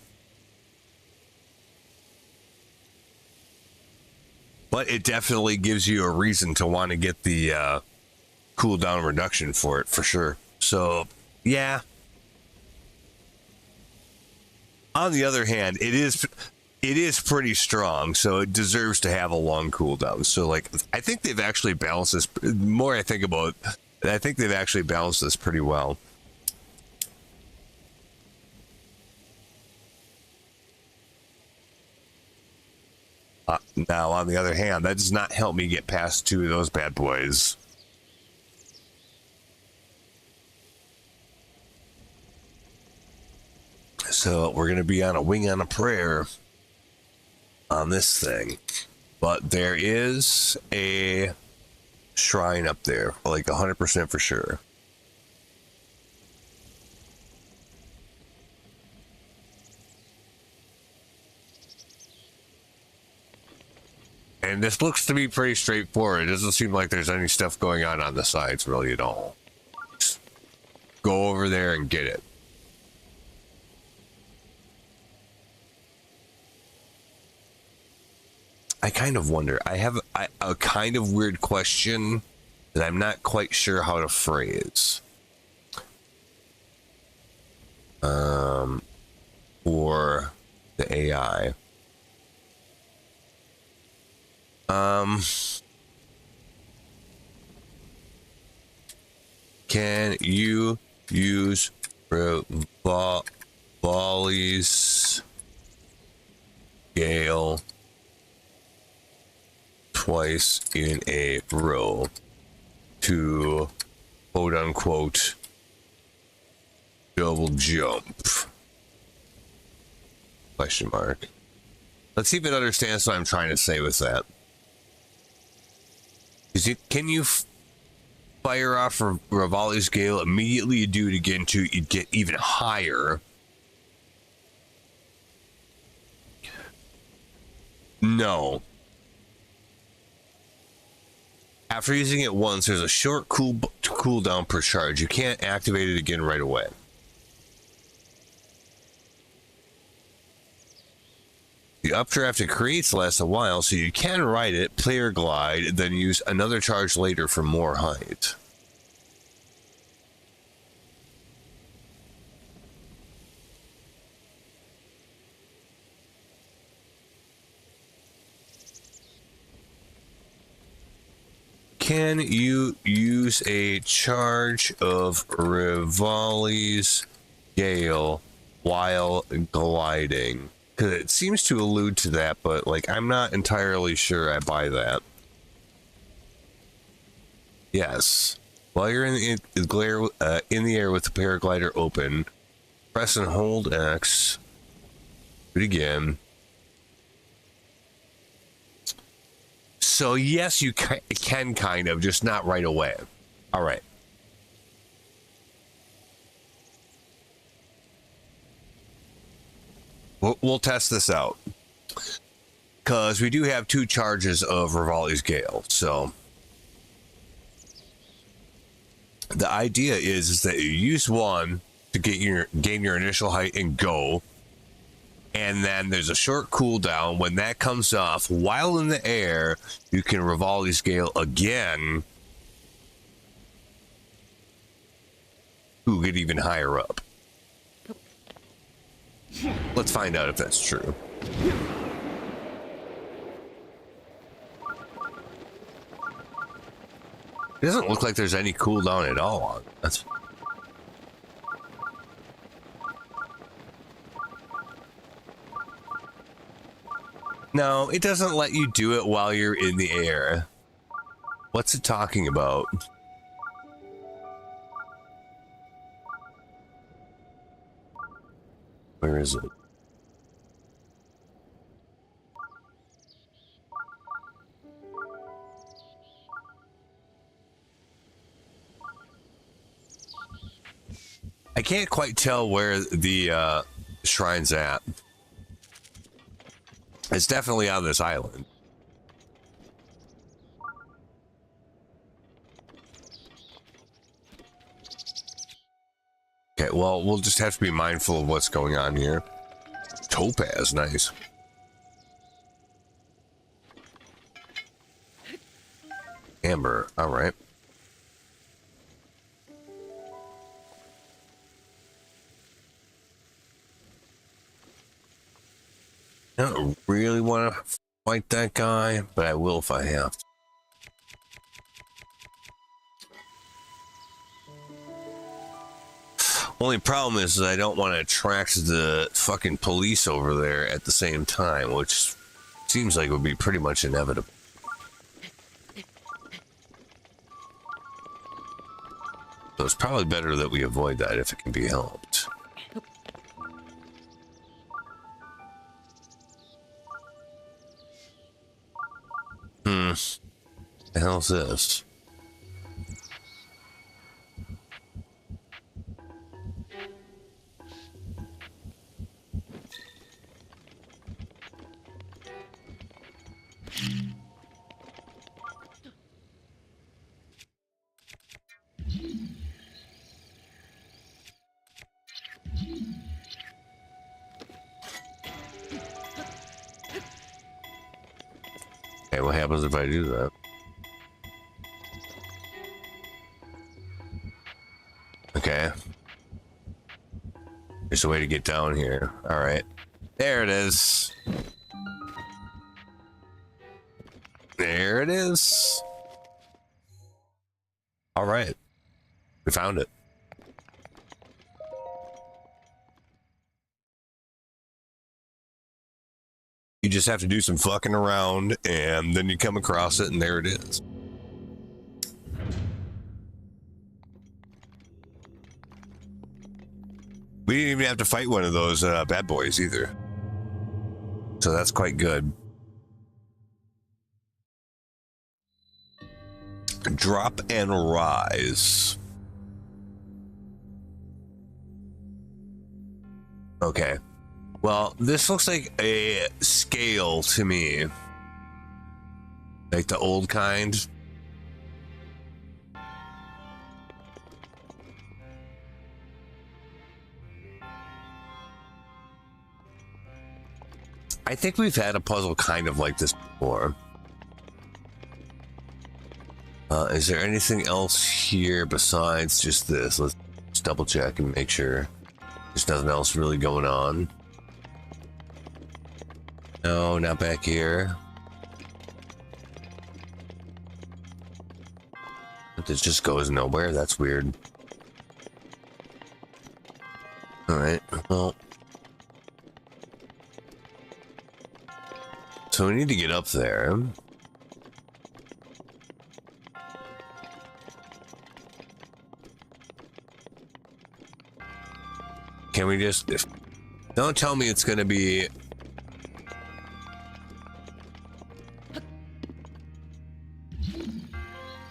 But it definitely gives you a reason to want to get the cooldown reduction for it, for sure. So, yeah. On the other hand, it is pretty strong, so it deserves to have a long cooldown. So, like, I think they've actually balanced this. The more I think about it, I think they've actually balanced this pretty well. Now, on the other hand, that does not help me get past 2 of those bad boys. So we're going to be on a wing on a prayer on this thing. But there is a shrine up there, like 100% for sure. And this looks to be pretty straightforward. It doesn't seem like there's any stuff going on the sides really at all. Just go over there and get it. I kind of wonder. I have a kind of weird question that I'm not quite sure how to phrase. For the AI. Can you use Revali's scale twice in a row to quote unquote double jump? Question mark. Let's see if it understands what I'm trying to say with that. Can you fire off Revali's gale immediately you do it again to get even higher? No. After using it once, there's a short cooldown per charge. You can't activate it again right away. The updraft it creates lasts a while, so you can ride it, player glide, then use another charge later for more height. Can you use a charge of Revali's gale while gliding? Because it seems to allude to that, but like I'm not entirely sure I buy that. Yes. While you're in the air with the paraglider open, press and hold X. Do it again. So yes, you can kind of, just not right away. All right. We'll test this out. Because we do have 2 charges of Revali's gale, so... The idea is that you use one to gain your initial height and go. And then there's a short cooldown. When that comes off, while in the air, you can Revali's gale again to get even higher up. Let's find out if that's true. It doesn't look like there's any cooldown at all on that. No, it doesn't let you do it while you're in the air. What's it talking about? Where is it? I can't quite tell where the shrine's at. It's definitely on this island. Okay, well, we'll just have to be mindful of what's going on here. Topaz, nice. Amber, all right. I don't really want to fight that guy, but I will if I have to. Only problem is that I don't want to attract the fucking police over there at the same time, which seems like it would be pretty much inevitable. So it's probably better that we avoid that if it can be helped. The hell's this? Okay, what happens if I do that? Okay. There's a way to get down here. All right. There it is. There it is. All right. We found it. You just have to do some fucking around and then you come across it and there it is. We didn't even have to fight one of those bad boys either. So that's quite good. Drop and rise. Okay. Well, this looks like a scale to me. Like the old kind. I think we've had a puzzle kind of like this before. Is there anything else here besides just this? Let's just double check and make sure there's nothing else really going on. No, not back here. But this just goes nowhere. That's weird. Alright, well. So we need to get up there. Can we just... Don't tell me it's going to be...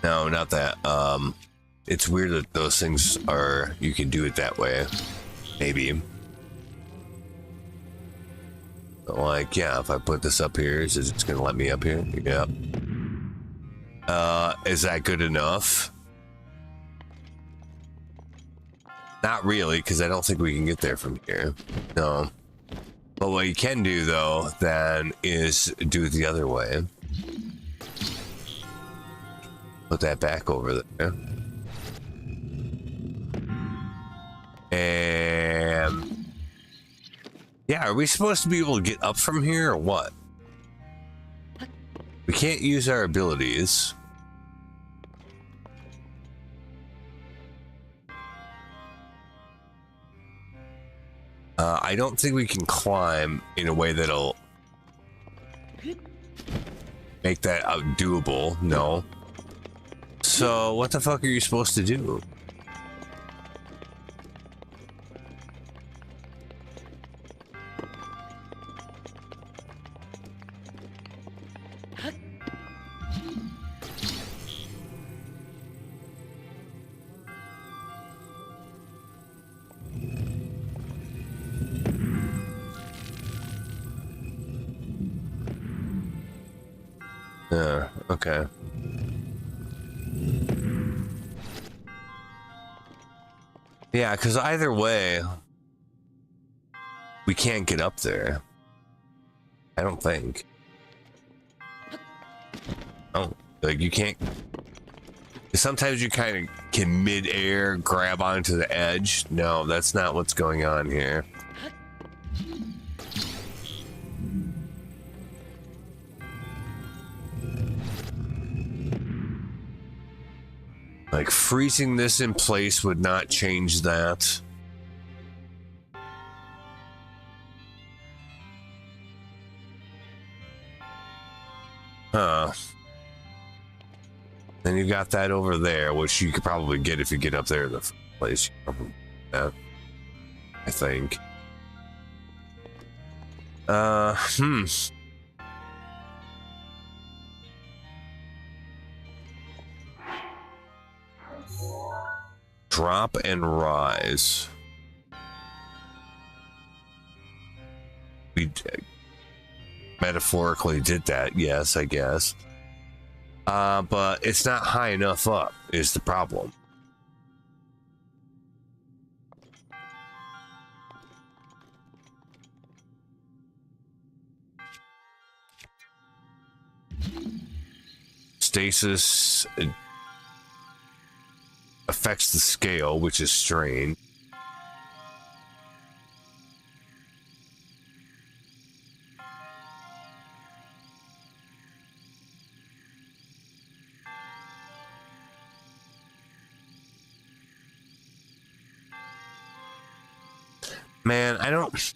No, not that. It's weird that those things are... You can do it that way. Maybe. But like, yeah, if I put this up here, is it just going to let me up here? Yep. Is that good enough? Not really, because I don't think we can get there from here. No. But what you can do, though, then, is do it the other way. Put that back over there. And... Yeah, are we supposed to be able to get up from here, or what? We can't use our abilities. I don't think we can climb in a way that'll make that doable. No. So what the fuck are you supposed to do? Okay. Yeah, because either way, we can't get up there. I don't think. Oh, like you can't. Sometimes you kind of can mid-air grab onto the edge. No, that's not what's going on here. Like freezing this in place would not change that. Huh. Then you got that over there, which you could probably get if you get up there in the first place. I think. Drop and rise. We metaphorically did that, yes, I guess. But it's not high enough up, is the problem. Stasis affects the scale, which is strain. Man, I don't...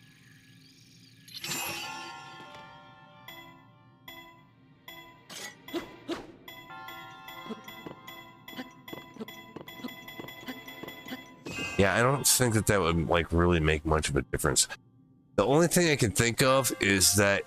Yeah, I don't think that that would, like, really make much of a difference. The only thing I can think of is that...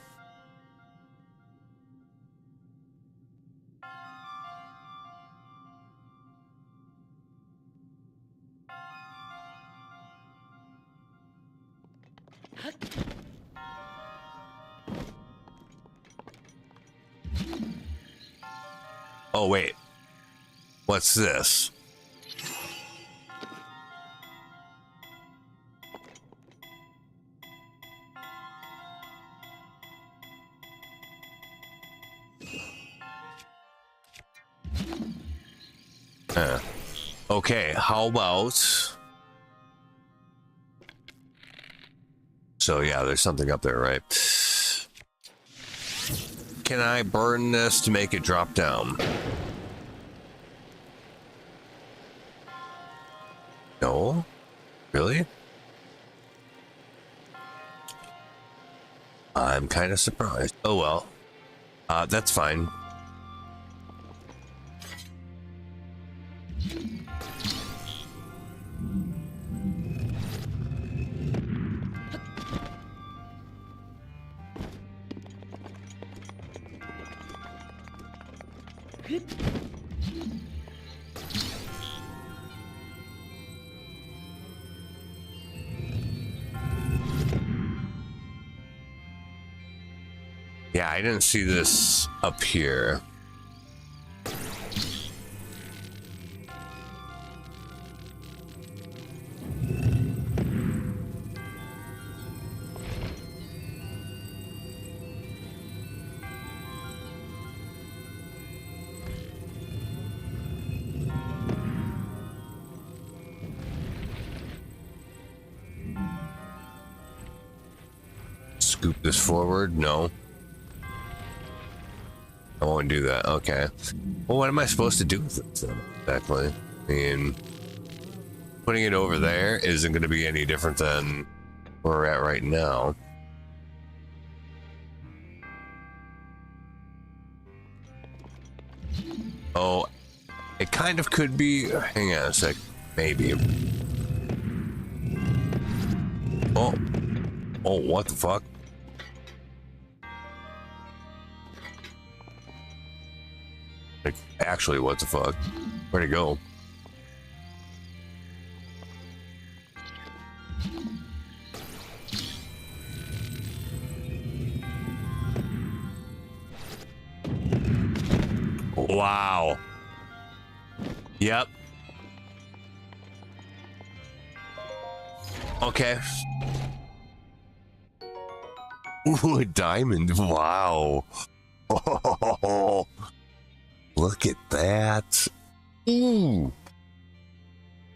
Oh, wait. What's this? Okay, how about... So yeah, there's something up there, right? Can I burn this to make it drop down? No? Really? I'm kind of surprised. Oh well. That's fine. Yeah, I didn't see this up here. Scoop this forward? No. I won't do that. Okay. Well, what am I supposed to do with it then, exactly? I mean, putting it over there isn't going to be any different than where we're at right now. Oh, it kind of could be. Hang on a sec. Maybe. Oh. Oh, what the fuck? Like, actually, what the fuck? Where'd it go? Wow. Yep. Okay. Ooh, a diamond. Wow. Oh, look at that. Ooh.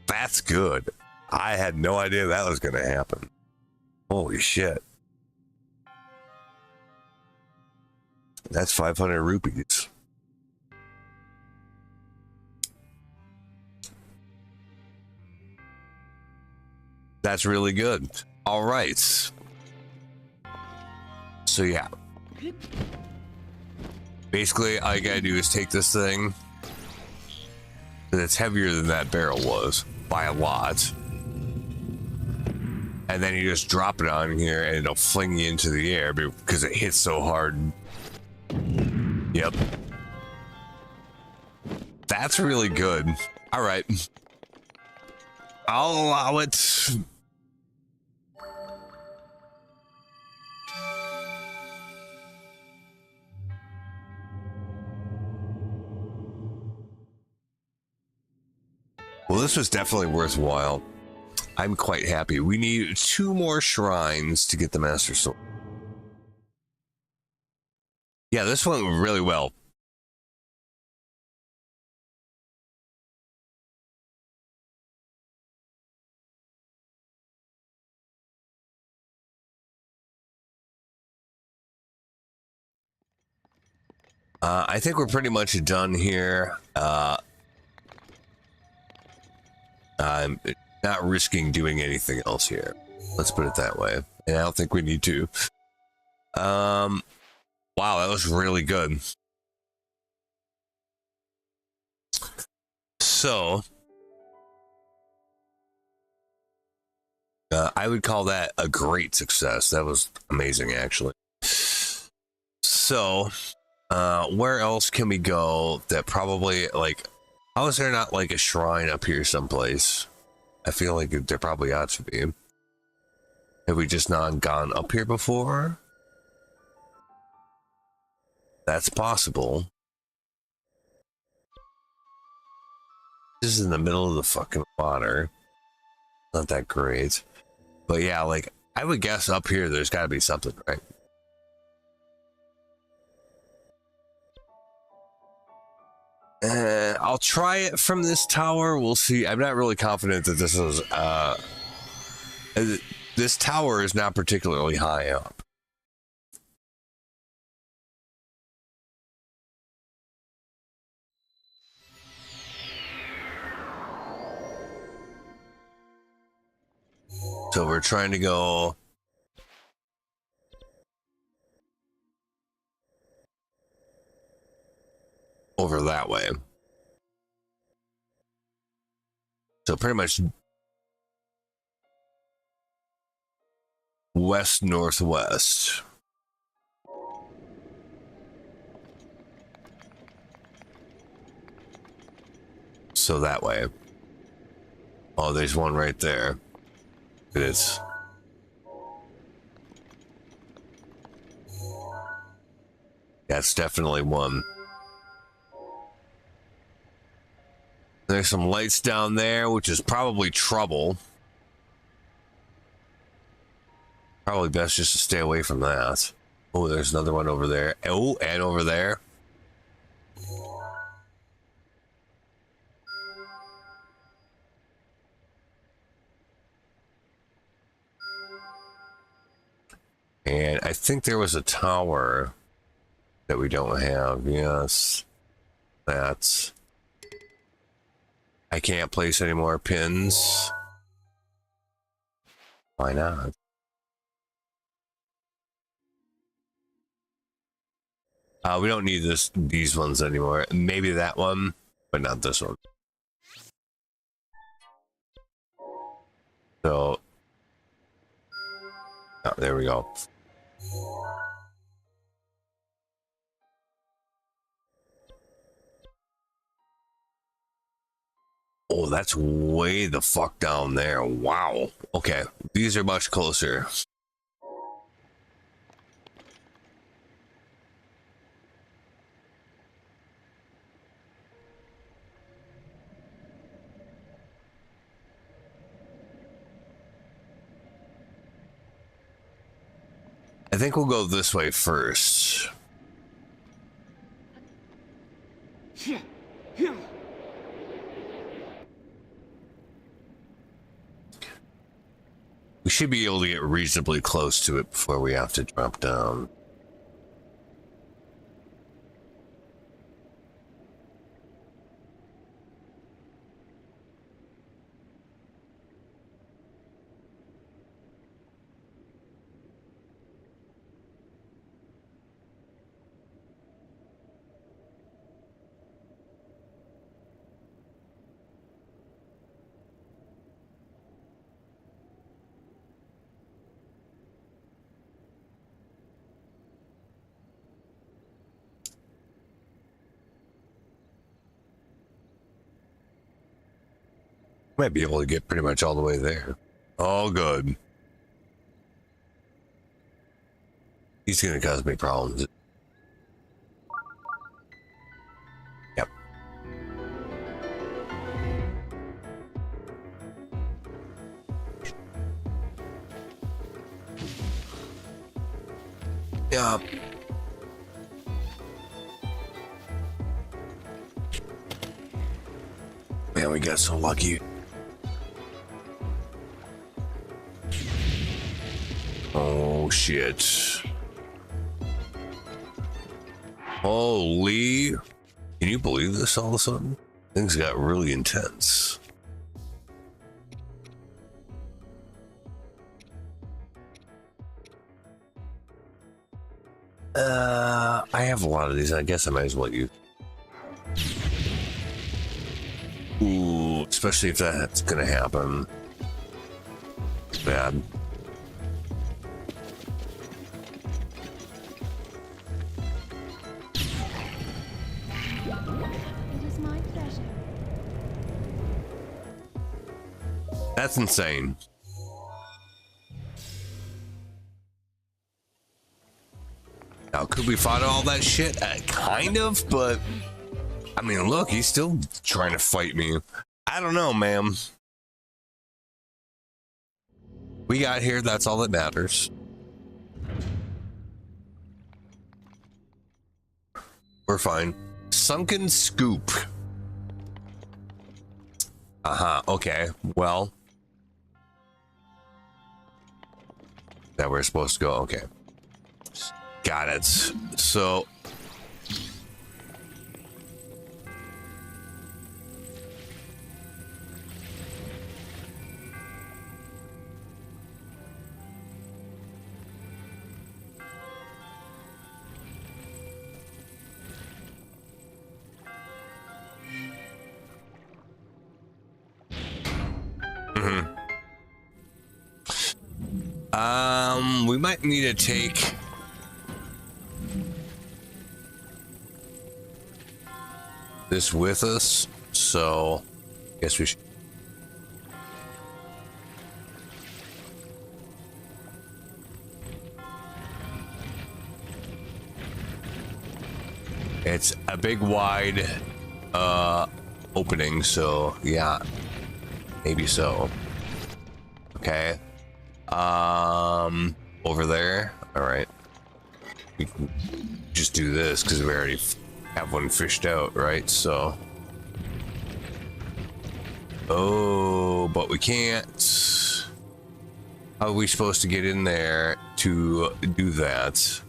That's good. I had no idea that was going to happen. Holy shit. That's 500 rupees. That's really good. All right. So yeah. Basically, all you gotta do is take this thing. And it's heavier than that barrel was by a lot. And then you just drop it on here and it'll fling you into the air because it hits so hard. Yep. That's really good. All right. I'll allow it. Well, this was definitely worthwhile. I'm quite happy. We need 2 more shrines to get the Master Sword. Yeah, this went really well. I think we're pretty much done here. I'm not risking doing anything else here. Let's put it that way. And I don't think we need to. Wow, that was really good. So, I would call that a great success. That was amazing, actually. So, where else can we go that probably, like, how is there not, like, a shrine up here someplace? I feel like there probably ought to be. Have we just not gone up here before? That's possible. This is in the middle of the fucking water. Not that great. But yeah, like, I would guess up here there's got to be something, right? I'll try it from this tower. We'll see. I'm not really confident that this is... this tower is not particularly high up. So we're trying to go over that way. So pretty much west northwest. So that way. Oh, there's one right there. It is. That's definitely one. There's some lights down there, which is probably trouble. Probably best just to stay away from that. Oh, there's another one over there. Oh, and over there. And I think there was a tower that we don't have. Yes. That's... I can't place any more pins. Why not? We don't need these ones anymore. Maybe that one, but not this one. So, oh, there we go. Oh, that's way the fuck down there. Wow. Okay, these are much closer. I think we'll go this way first. We should be able to get reasonably close to it before we have to drop down. Might be able to get pretty much all the way there. All good. He's gonna cause me problems. Yep. Yep. we got so lucky. Oh shit. Holy. Can you believe this all of a sudden? Things got really intense. I have a lot of these. I guess I might as well use. Ooh, especially if that's gonna happen. Bad. It is my pleasure. That's insane. Now, could we fight all that shit? Kind of, but I mean, look, he's still trying to fight me. I don't know, ma'am. We got here, that's all that matters. We're fine. Sunken scoop. Okay, well. That we're supposed to go, okay. Got it. So. We might need to take this with us, so I guess we should. It's a big wide opening, so yeah, maybe so. Okay. Over there. All right. We can just do this because we already have one fished out, right? So. Oh, but we can't. How are we supposed to get in there to do that?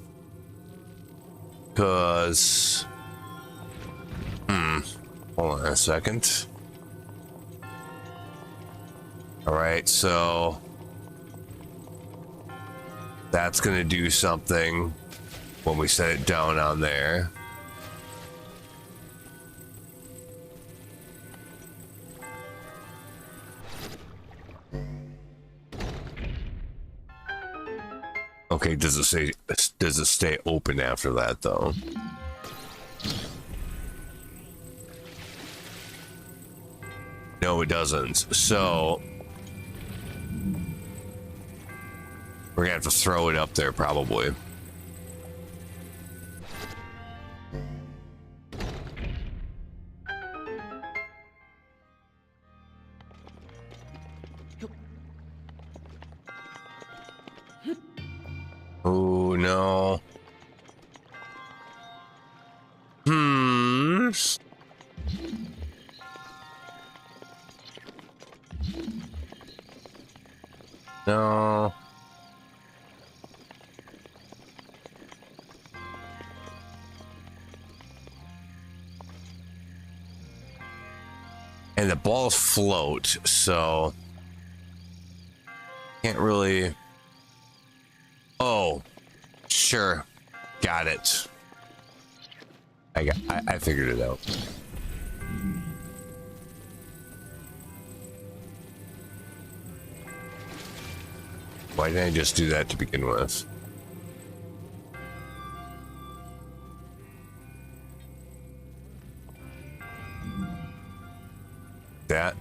Because. Hold on a second. All right, so. That's gonna do something when we set it down on there. Okay, does it stay open after that though? No, it doesn't. So we're gonna have to throw it up there probably. Oh no. No. And the balls float, so can't really. Oh, sure, got it. I figured it out. Why didn't I just do that to begin with? That.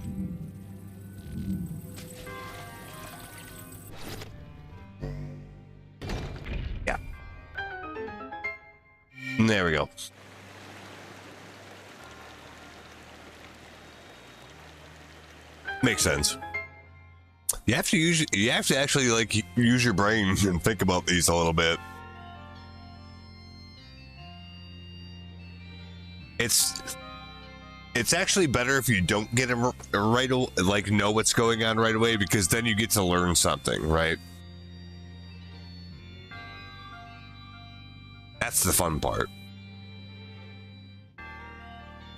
Yeah. There we go. Makes sense. You have to actually like use your brain and think about these a little bit. It's actually better if you don't get it right, like know what's going on right away, because then you get to learn something, right? That's the fun part.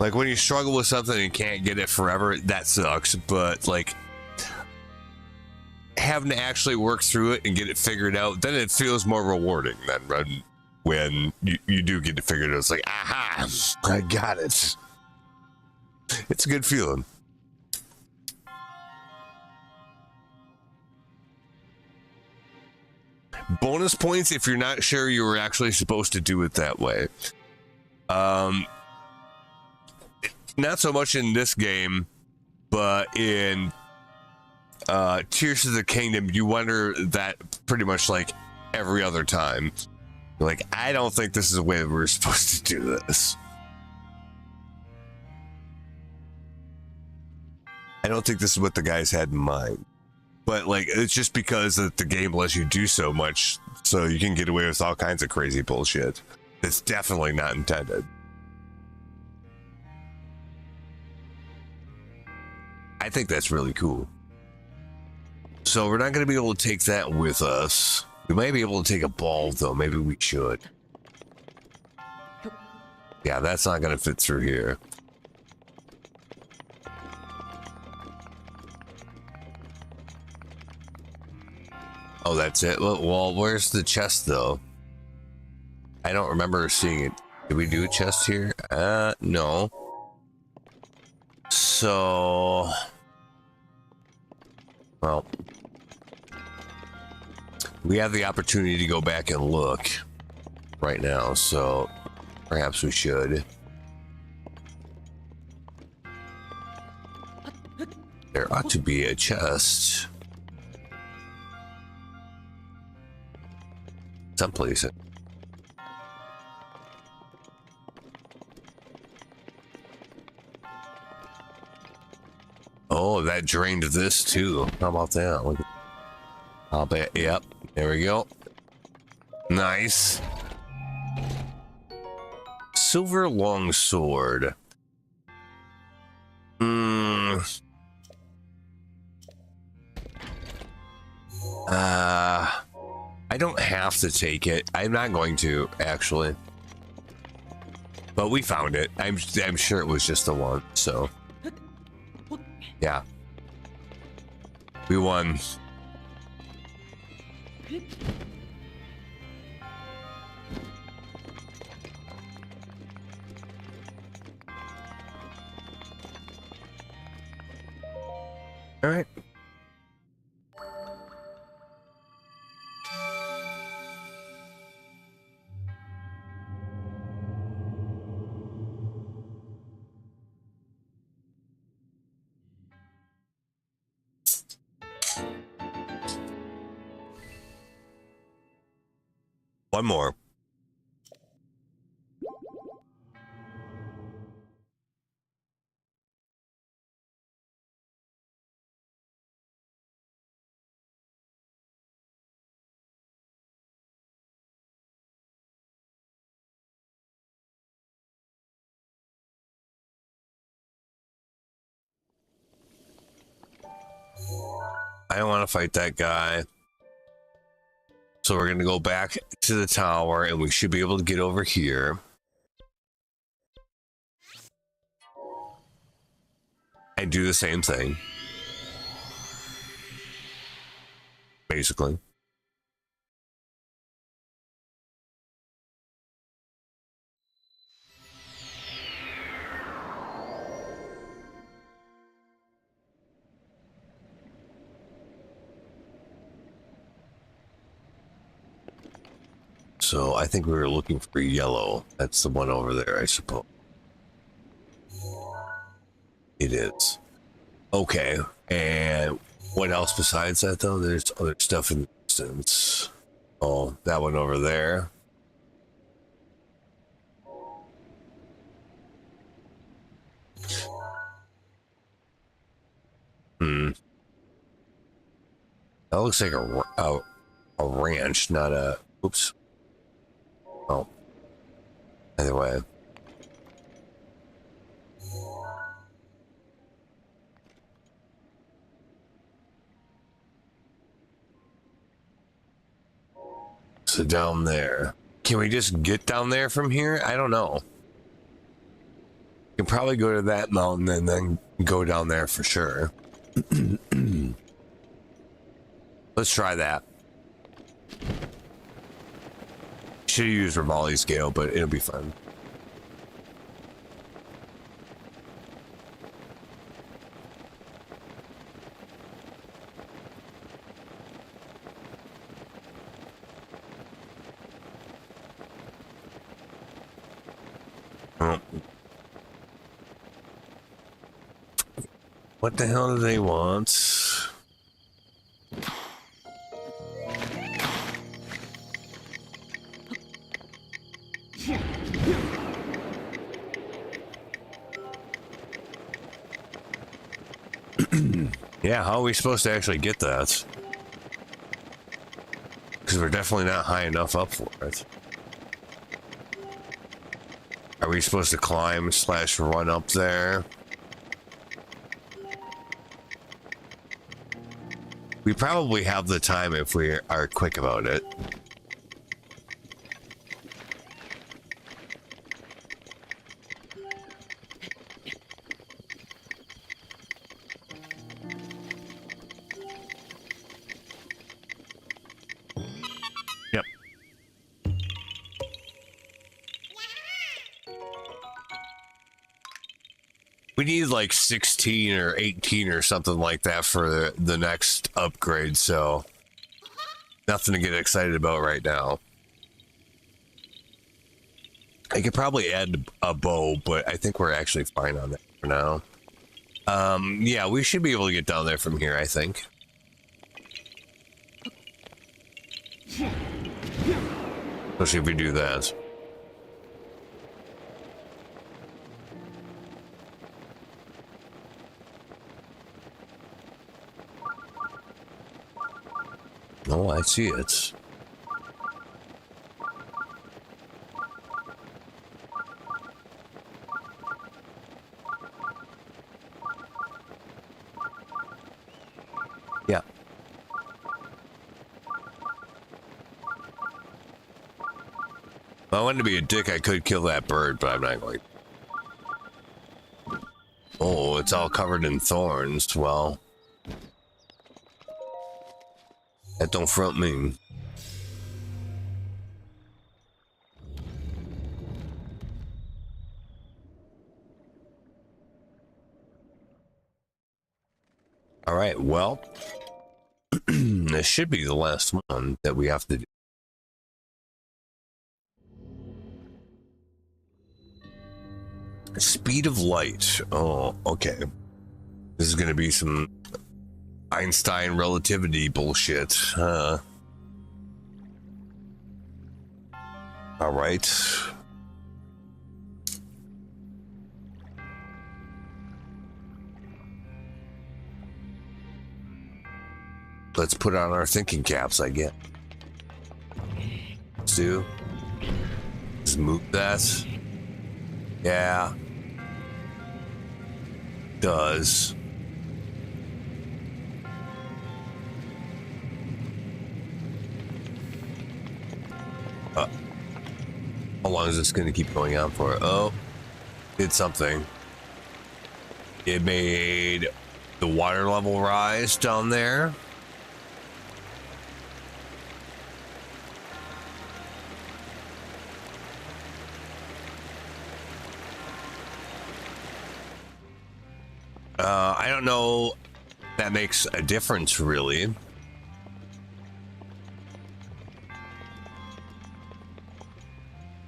Like when you struggle with something and you can't get it forever, that sucks. But like having to actually work through it and get it figured out, then it feels more rewarding than when you do get it figured out. It's like, aha, I got it. It's a good feeling. Bonus points if you're not sure you were actually supposed to do it that way. Not so much in this game, but in Tears of the Kingdom, you wonder that pretty much like every other time. Like, I don't think this is the way we're supposed to do this. I don't think this is what the guys had in mind. But like, it's just because that the game lets you do so much, so you can get away with all kinds of crazy bullshit. It's definitely not intended. I think that's really cool. So we're not going to be able to take that with us. We might be able to take a ball, though. Maybe we should. Yeah, that's not going to fit through here. Oh, that's it? Well, where's the chest, though? I don't remember seeing it. Did we do a chest here? No. So... Well... We have the opportunity to go back and look right now, so perhaps we should. There ought to be a chest someplace. Oh, that drained this too. How about that? Look. I'll bet. Yep. There we go. Nice. Silver longsword. I don't have to take it. I'm not going to, actually. But we found it. I'm sure it was just the one, so. Yeah. We won. All right. One more. I don't want to fight that guy. So we're going to go back to the tower and we should be able to get over here. And do the same thing. Basically. So I think we were looking for yellow. That's the one over there, I suppose. It is. Okay. And what else besides that, though? There's other stuff in the distance. Oh, that one over there. That looks like a ranch, not a... Oops. Oh. Either way. So down there. Can we just get down there from here? I don't know. You can probably go to that mountain and then go down there for sure. Let's try that. Should use Rivali's scale, but it'll be fun. Oh. What the hell do they want? Yeah, how are we supposed to actually get that? Because we're definitely not high enough up for it. Are we supposed to climb / run up there? We probably have the time if we are quick about it. Yep. We need like 16 or 18 or something like that for the next upgrade, so nothing to get excited about right now. I could probably add a bow, but I think we're actually fine on that for now. Yeah, we should be able to get down there from here, I think. Especially if we do that. Oh, I see it. Yeah. If I wanted to be a dick, I could kill that bird, but I'm not going. Oh, it's all covered in thorns. Well, that don't front me. All right, well, this should be the last one that we have to do. Speed of light. Oh, okay. This is going to be some Einstein relativity bullshit. All right. Let's put on our thinking caps, I guess. Let's do. Just move that. Yeah. Does. How long is this going to keep going on for? Oh, did something. It made the water level rise down there. I don't know if that makes a difference, really.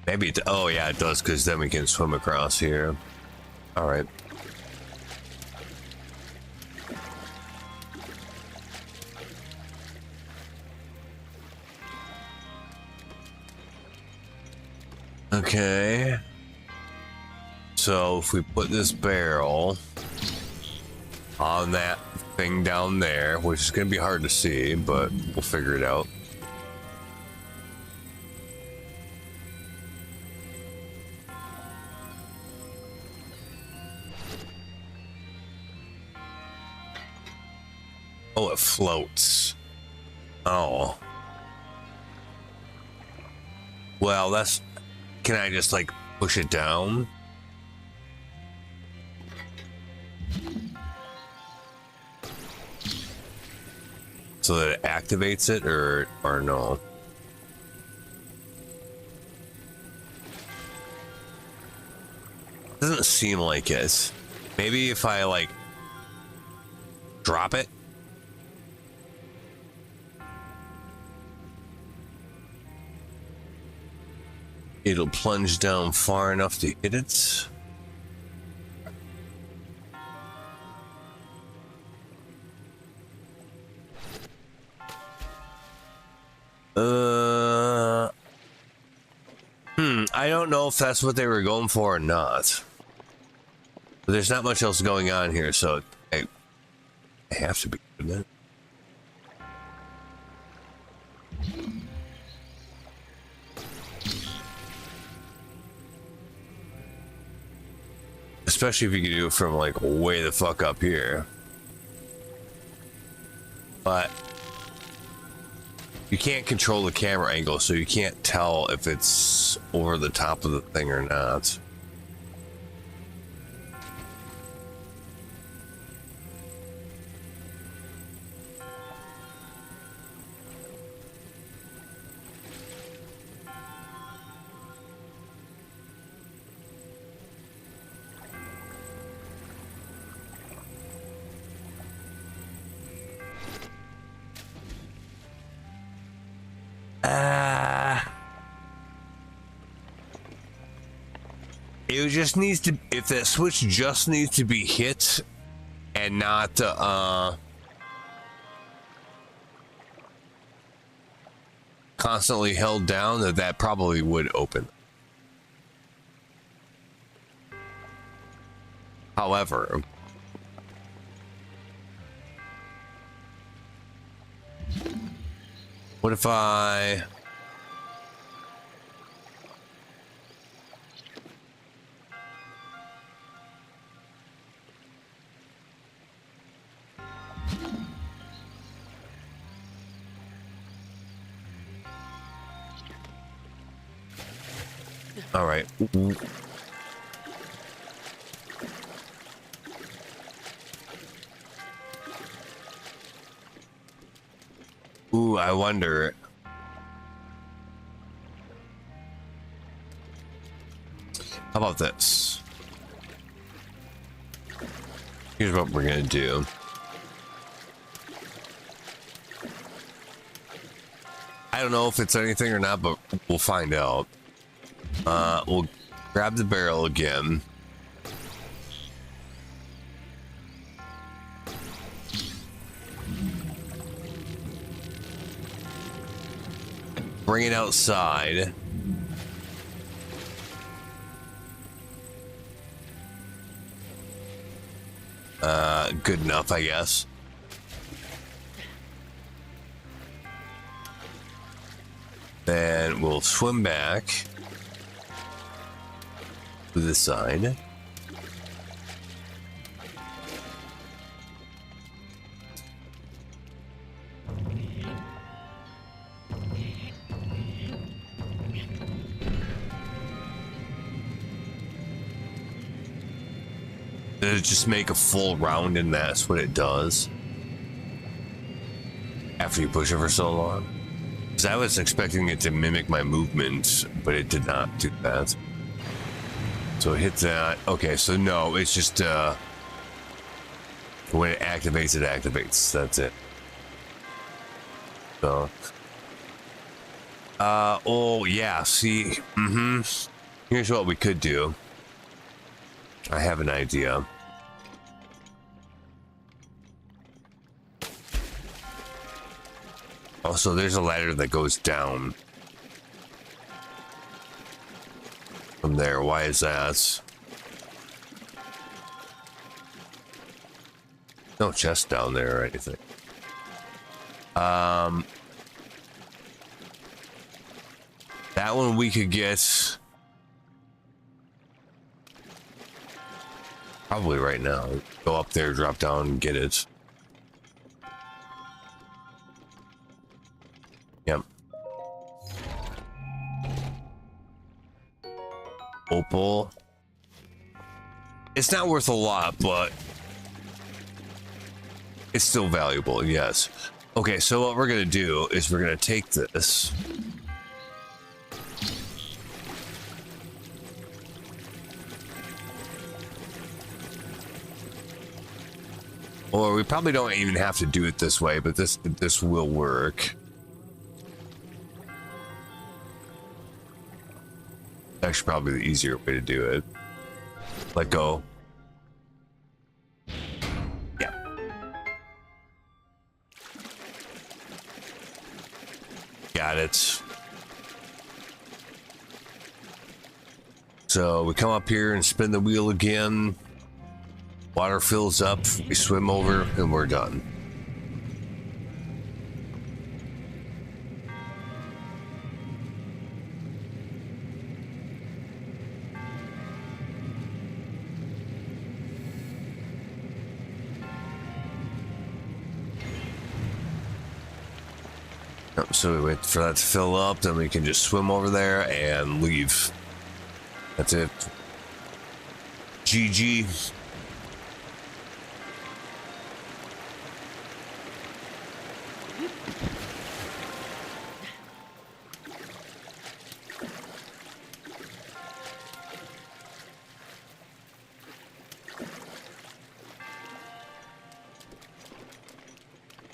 Maybe it, oh yeah, it does, because then we can swim across here. All right. Okay. So if we put this barrel on that thing down there, which is going to be hard to see, but we'll figure it out. Oh, it floats. Oh. Well, that's... Can I just, like, push it down? So that it activates it, or no? Doesn't seem like it. Maybe if I, like, drop it? It'll plunge down far enough to hit it. I don't know if that's what they were going for or not. But there's not much else going on here, so I have to be doing it. Especially if you can do it from like way the fuck up here. But you can't control the camera angle, so you can't tell if it's over the top of the thing or not. It just needs to, if that switch just needs to be hit and not constantly held down, that probably would open. However, what if I... All right. Ooh, I wonder. How about this? Here's what we're gonna do. I don't know if it's anything or not, but we'll find out. We'll grab the barrel again. Bring it outside. Good enough, I guess. Then we'll swim back to the side. Does it just make a full round and that's what it does? After you push it for so long? Because I was expecting it to mimic my movement, but it did not do that. So it hits that. Okay, so no, it's just when it activates, it activates. That's it. So oh yeah, see, here's what we could do. I have an idea. Also, there's a ladder that goes down from there. Why is that? No chest down there or anything. That one we could get probably right now. Go up there, drop down, and get it. Yep. Opal. It's not worth a lot, but it's still valuable, yes. Okay, so what we're gonna do is we're gonna take this. Or we probably don't even have to do it this way, but this will work. Actually, probably the easier way to do it. Let go. Yeah. Got it. So we come up here and spin the wheel again. Water fills up, we swim over, and we're done. So we wait for that to fill up, then we can just swim over there and leave. That's it. GG.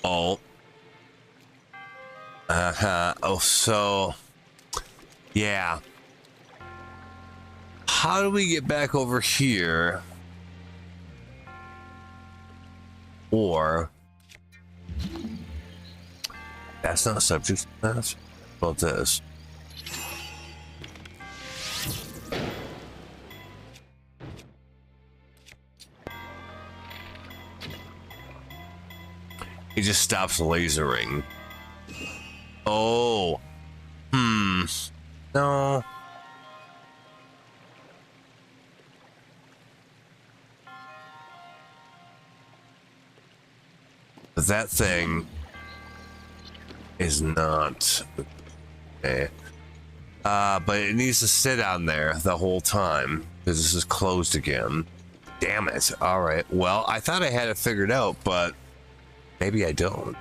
Oh. Oh, so yeah. How do we get back over here? Or that's not subject to that. How about this? He just stops lasering. Oh. No. That thing is not okay. But it needs to sit on there the whole time because this is closed again. Damn it. All right. Well, I thought I had it figured out, but maybe I don't.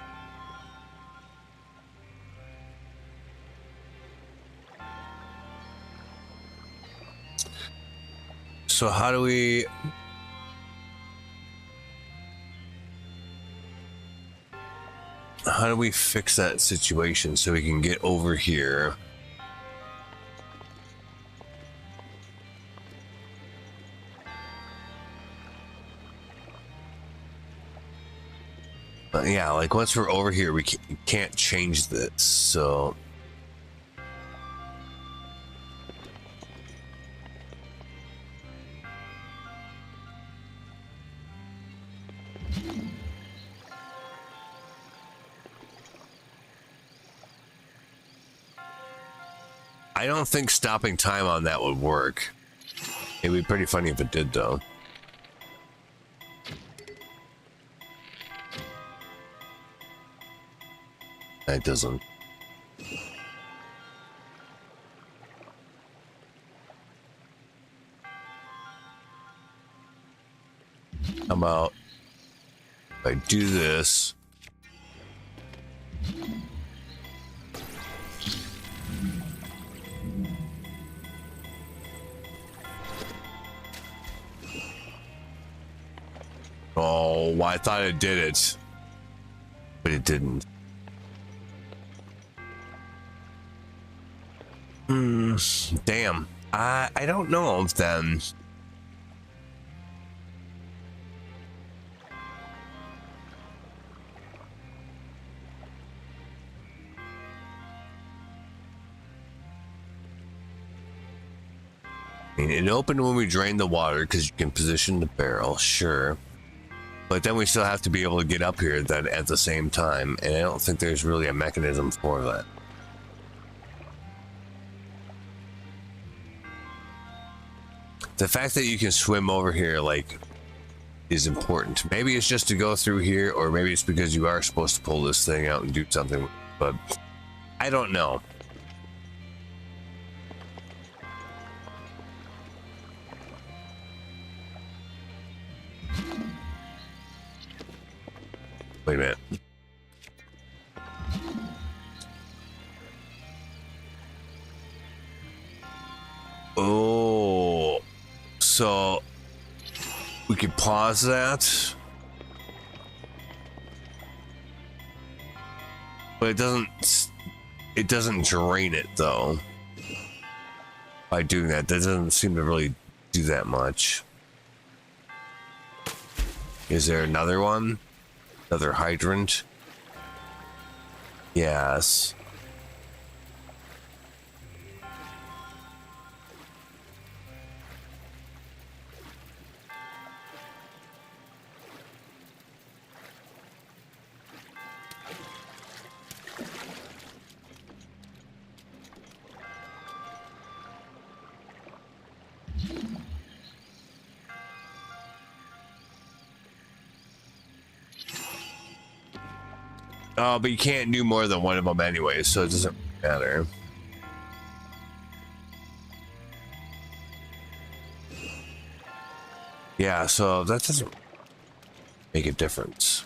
So how do we... How do we fix that situation so we can get over here? But yeah, like once we're over here, we can't change this, so... I don't think stopping time on that would work. It'd be pretty funny if it did, though. It doesn't. How about if I do this? Oh, well, I thought it did it, but it didn't. Damn. I don't know then. I mean, it opened when we drained the water because you can position the barrel, sure. But then we still have to be able to get up here then at the same time, and I don't think there's really a mechanism for that. The fact that you can swim over here, like, is important. Maybe it's just to go through here, or maybe it's because you are supposed to pull this thing out and do something, but I don't know. So we could pause that. But it doesn't drain it though. By doing that, that doesn't seem to really do that much. Is there another one? Another hydrant? Yes. Oh, but you can't do more than one of them anyway, so it doesn't matter. Yeah, so that doesn't make a difference.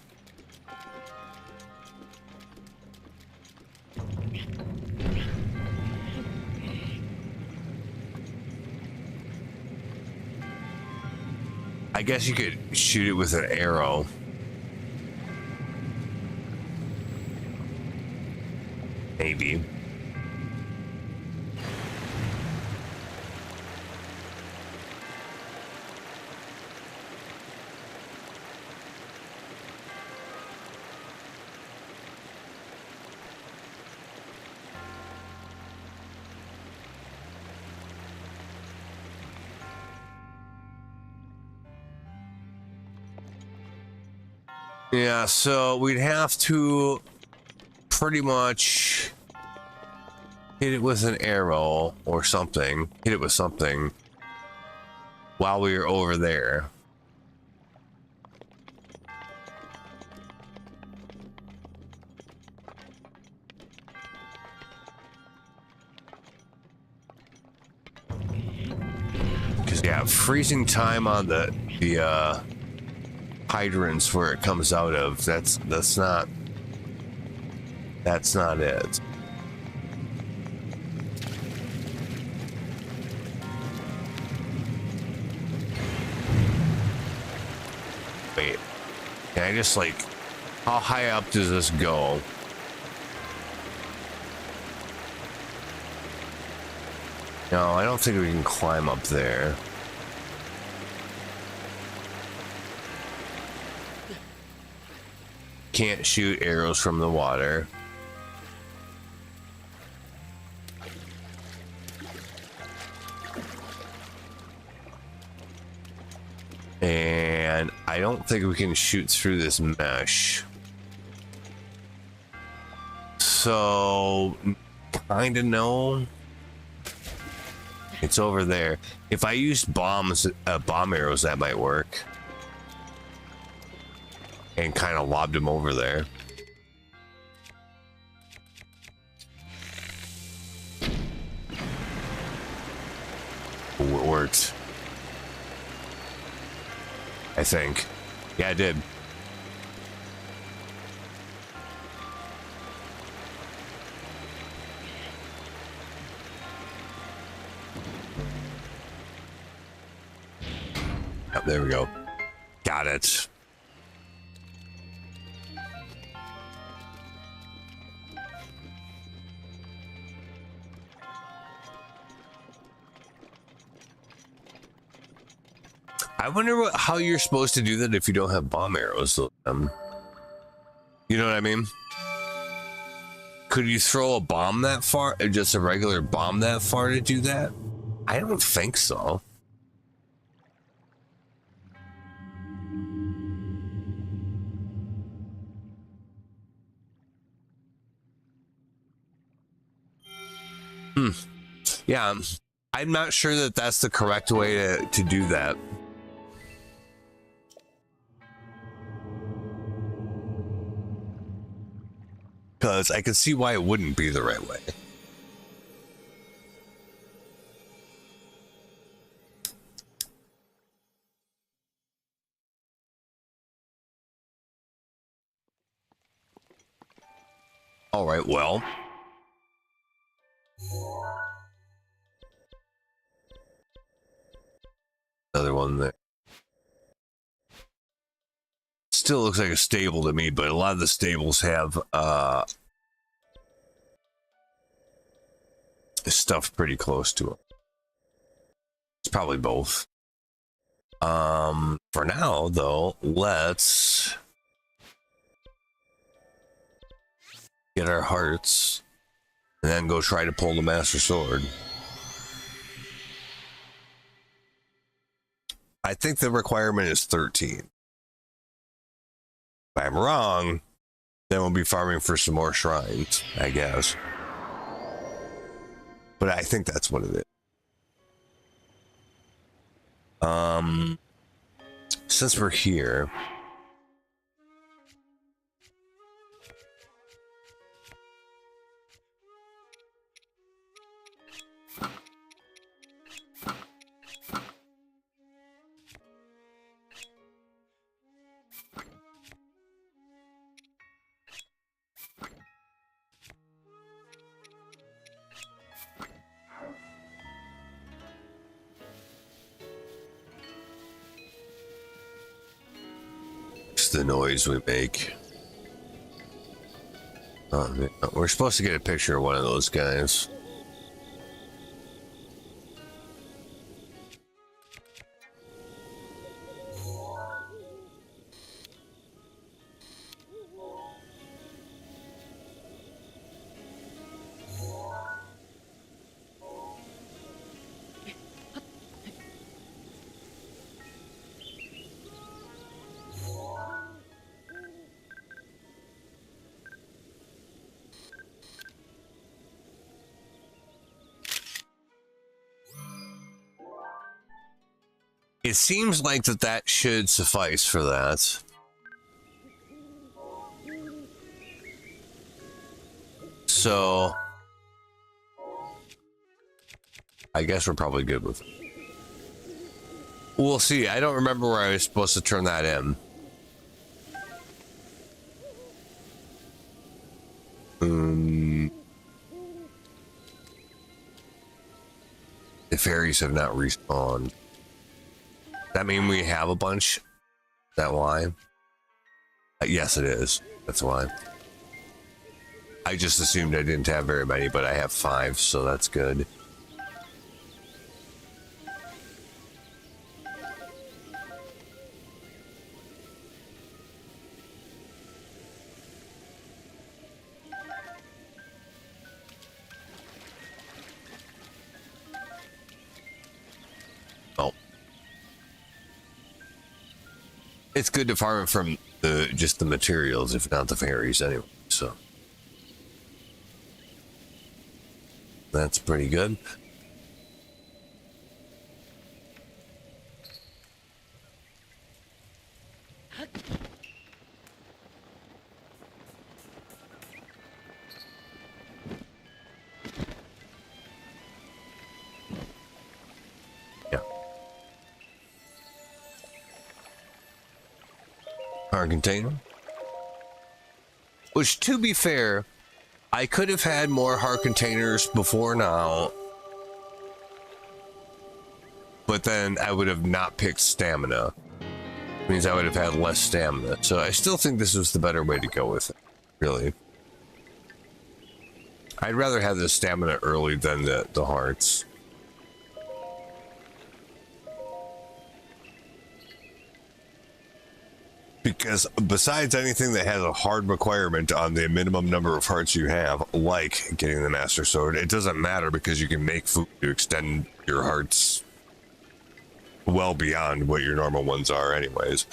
I guess you could shoot it with an arrow. Maybe. Yeah, so we'd have to pretty much hit it with an arrow or something. Hit it with something while we were over there. Because yeah, freezing time on the hydrants where it comes out of, that's not it. Wait, can I just like, how high up does this go? No, I don't think we can climb up there. Can't shoot arrows from the water. And I don't think we can shoot through this mesh. So, kinda no. It's over there. If I used bomb arrows, that might work. And kind of lobbed him over there. Ooh, it worked. I think. Yeah, it did. Yep, there we go. Got it. I wonder how you're supposed to do that if you don't have bomb arrows. You know what I mean? Could you throw a bomb that far? Just a regular bomb that far to do that? I don't think so. Yeah, I'm not sure that that's the correct way to do that. Because I can see why it wouldn't be the right way. All right, well. Another one there. Still looks like a stable to me, but a lot of the stables have stuff pretty close to it. It's probably both. For now, though, let's get our hearts and then go try to pull the Master Sword. I think the requirement is 13. If I'm wrong, then we'll be farming for some more shrines, I guess. But I think that's what it is. Since we're here, the noise we make. Oh, we're supposed to get a picture of one of those guys. It seems like that should suffice for that. So I guess we're probably good with it. We'll see. I don't remember where I was supposed to turn that in. The fairies have not respawned. Does that mean we have a bunch? Is that why? Yes, it is. That's why. I just assumed I didn't have very many, but I have 5, so that's good. Oh. It's good to farm it from just the materials, if not the fairies, anyway, so. That's pretty good. Yeah. Our container. Which, to be fair, I could have had more heart containers before now, but then I would have not picked stamina. It means I would have had less stamina. So I still think this was the better way to go with it, really. I'd rather have the stamina early than the hearts. Because besides anything that has a hard requirement on the minimum number of hearts you have, like getting the Master Sword, it doesn't matter because you can make food to extend your hearts well beyond what your normal ones are anyways.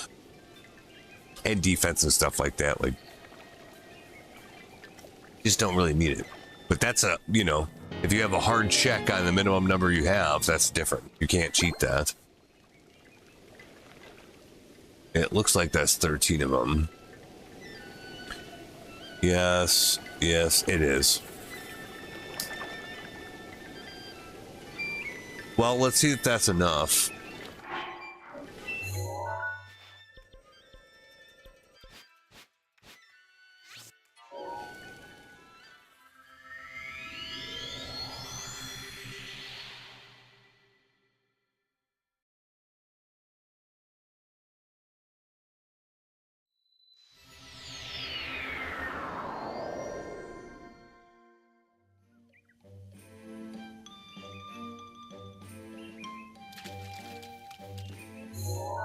And defense and stuff like that, like, just don't really need it. But that's a, you know, if you have a hard check on the minimum number you have, that's different. You can't cheat that. It looks like that's 13 of them. Yes, yes, it is. Well, let's see if that's enough.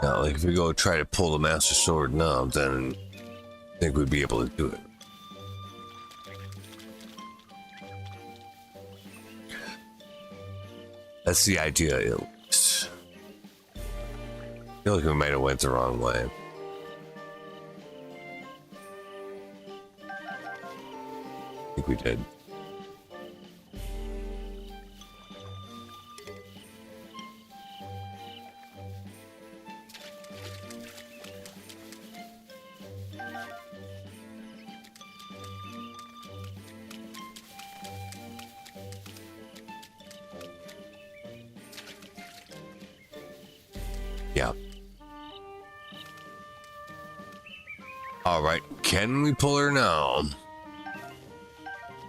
Now, like if we go try to pull the Master Sword now, then I think we'd be able to do it. That's the idea, at least. I feel like we might have went the wrong way. I think we did. Yeah. All right, can we pull her now?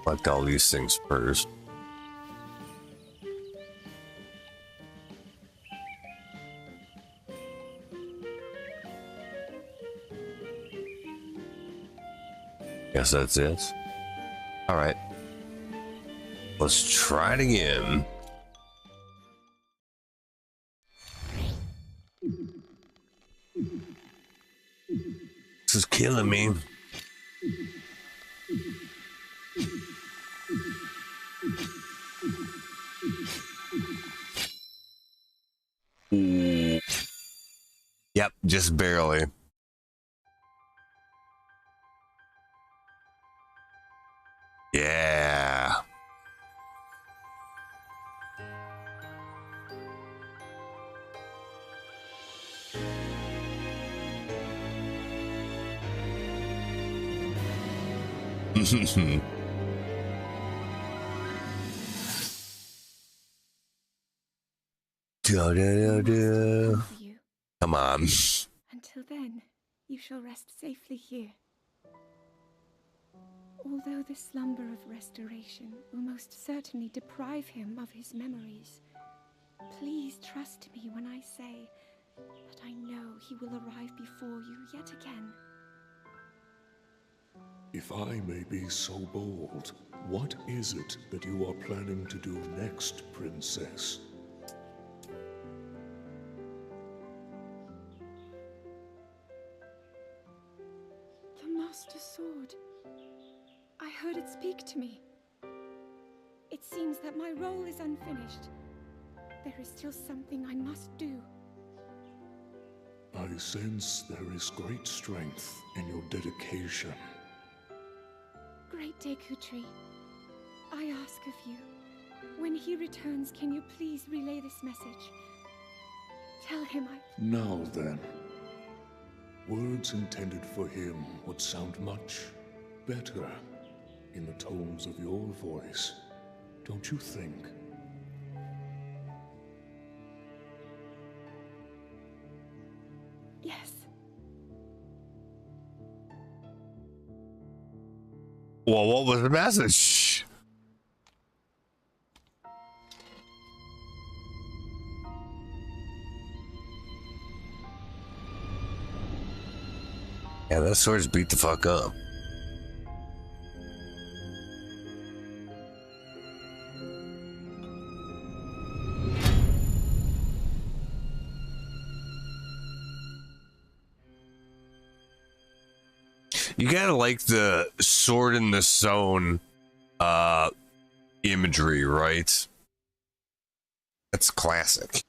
Collect all these things first. Guess that's it. All right. Let's try it again. This is killing me. Ooh. Yep, just barely. Yeah. Da, da, da, da. For you. Come on. Until then, you shall rest safely here. Although the slumber of restoration will most certainly deprive him of his memories, please trust me when I say that I know he will arrive before you yet again. If I may be so bold, what is it that you are planning to do next, Princess? The Master Sword. I heard it speak to me. It seems that my role is unfinished. There is still something I must do. I sense there is great strength in your dedication. Great Dekutri, I ask of you, when he returns, can you please relay this message? Tell him Now then, words intended for him would sound much better in the tones of your voice, don't you think? Yes. Well, what was the message? Yeah, that sword's beat the fuck up. You gotta like the sword in the stone imagery, right? That's classic.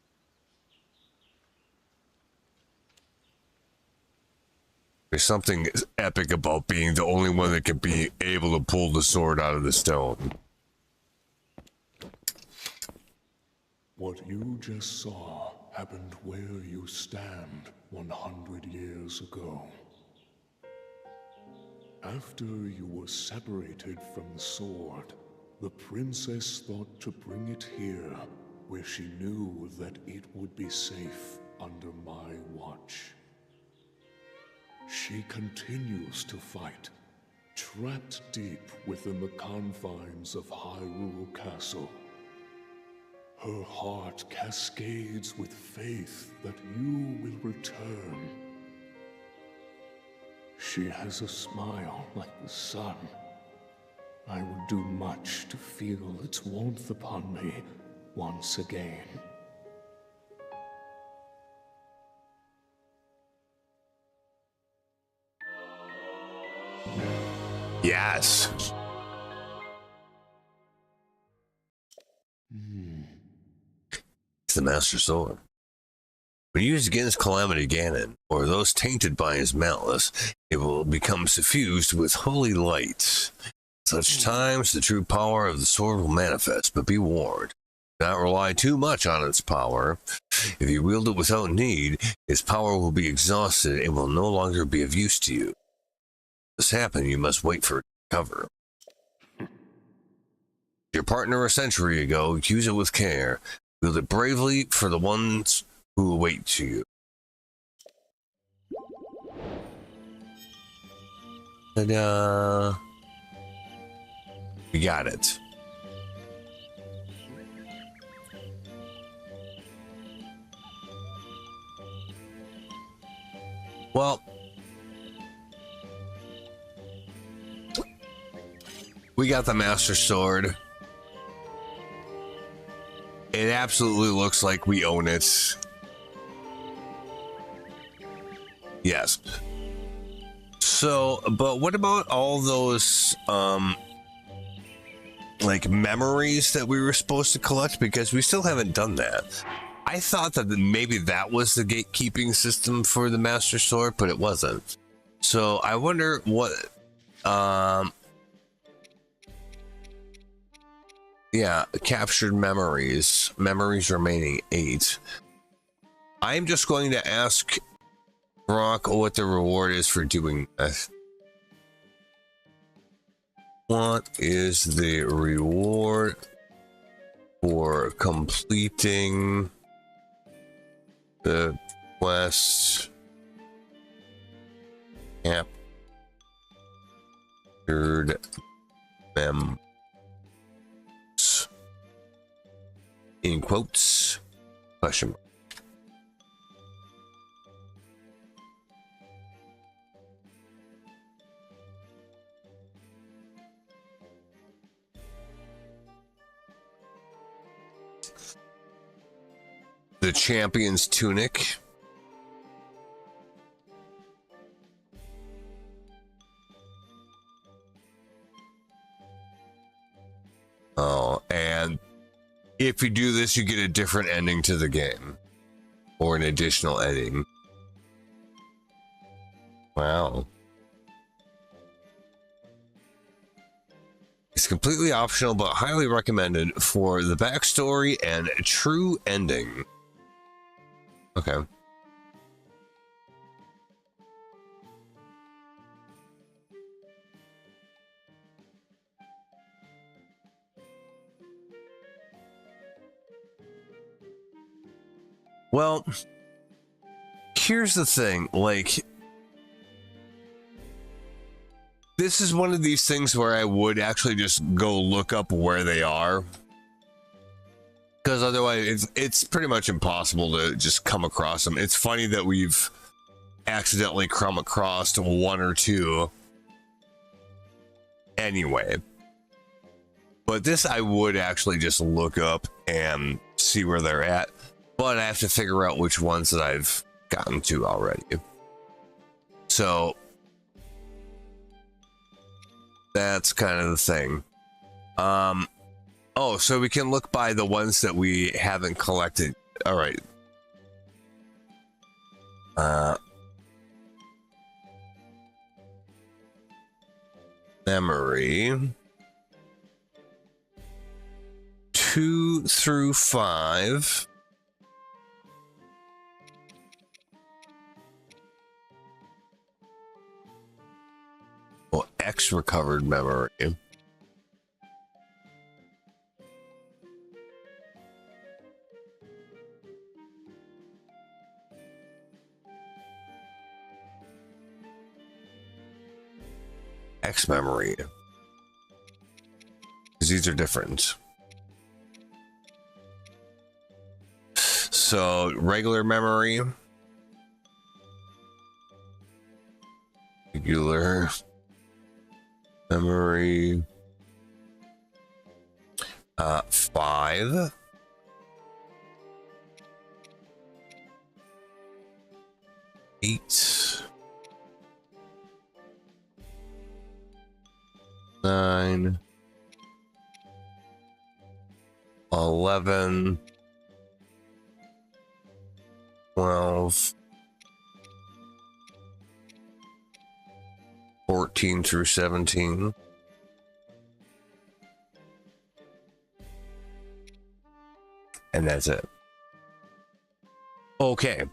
There's something epic about being the only one that can be able to pull the sword out of the stone. What you just saw happened where you stand 100 years ago. After you were separated from the sword, the princess thought to bring it here, where she knew that it would be safe under my watch. She continues to fight, trapped deep within the confines of Hyrule Castle. Her heart cascades with faith that you will return. She has a smile like the sun. I would do much to feel its warmth upon me once again. Yes. It's the Master Sword. When used against Calamity Ganon, or those tainted by his malice, it will become suffused with holy light. Such times, the true power of the sword will manifest, but be warned. Do not rely too much on its power. If you wield it without need, its power will be exhausted and will no longer be of use to you. If this happens, you must wait for it to recover. Your partner a century ago, use it with care. Wield it bravely for the ones who await you. Ta-da! We got it. Well, we got the Master Sword. It absolutely looks like we own it. Yes. So, but what about all those, like memories that we were supposed to collect? Because we still haven't done that. I thought that maybe that was the gatekeeping system for the Master Sword, but it wasn't. So I wonder what, yeah, captured memories remaining 8. I'm just going to ask Brock what the reward is for doing this. What is the reward for completing the quest? Captured mem. In quotes, question mark. The champion's tunic. Oh, and if you do this, you get a different ending to the game, or an additional ending. Wow. It's completely optional, but highly recommended for the backstory and true ending. Okay. Well, here's the thing, like, this is one of these things where I would actually just go look up where they are. Because otherwise, it's pretty much impossible to just come across them. It's funny that we've accidentally come across 1 or 2. Anyway. But this I would actually just look up and see where they're at. But I have to figure out which ones that I've gotten to already. So that's kind of the thing. Oh, so we can look by the ones that we haven't collected. All right. Memory 2 through 5. Oh, X recovered memory. X memory. Because these are different. So regular memory. Regular memory. 5. 8. 11, 12, 14 through 17. And that's it. Okay.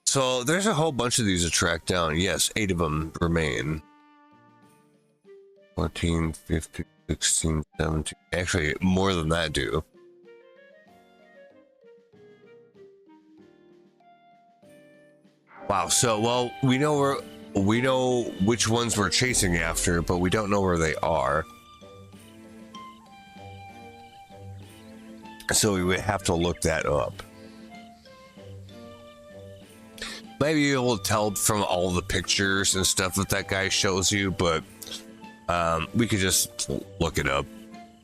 So there's a whole bunch of these to track down. Yes, 8 of them remain. 14, 15, 16, 17. Actually, more than that do. Wow. So, well, we know which ones we're chasing after, but we don't know where they are. So we would have to look that up. Maybe you'll tell from all the pictures and stuff that guy shows you, but we could just look it up.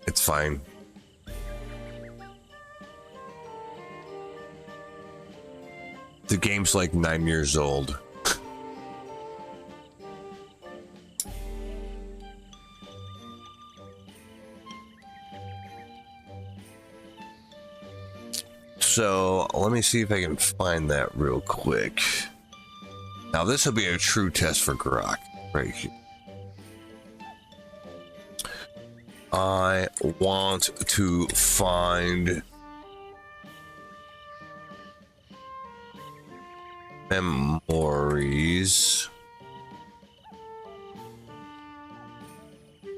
It's fine. The game's like 9 years old. So let me see if I can find that real quick. Now this will be a true test for Grok right here. I want to find memories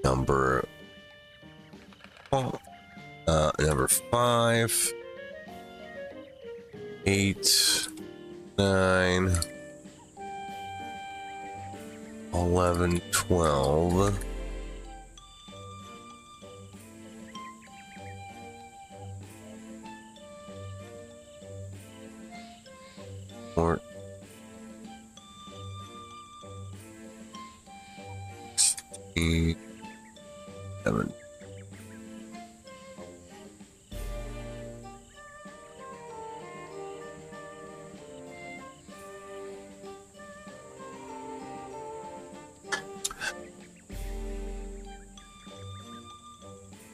number 5, 8, 9, 11, 12. Or 16, 7.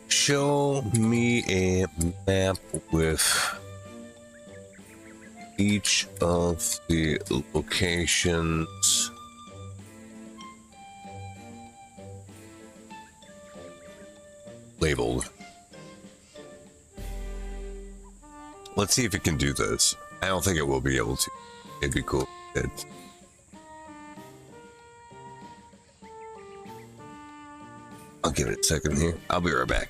Show me a map with each of the locations labeled. Let's see if it can do this. I don't think it will be able to. It'd be cool. I'll give it a second here. I'll be right back.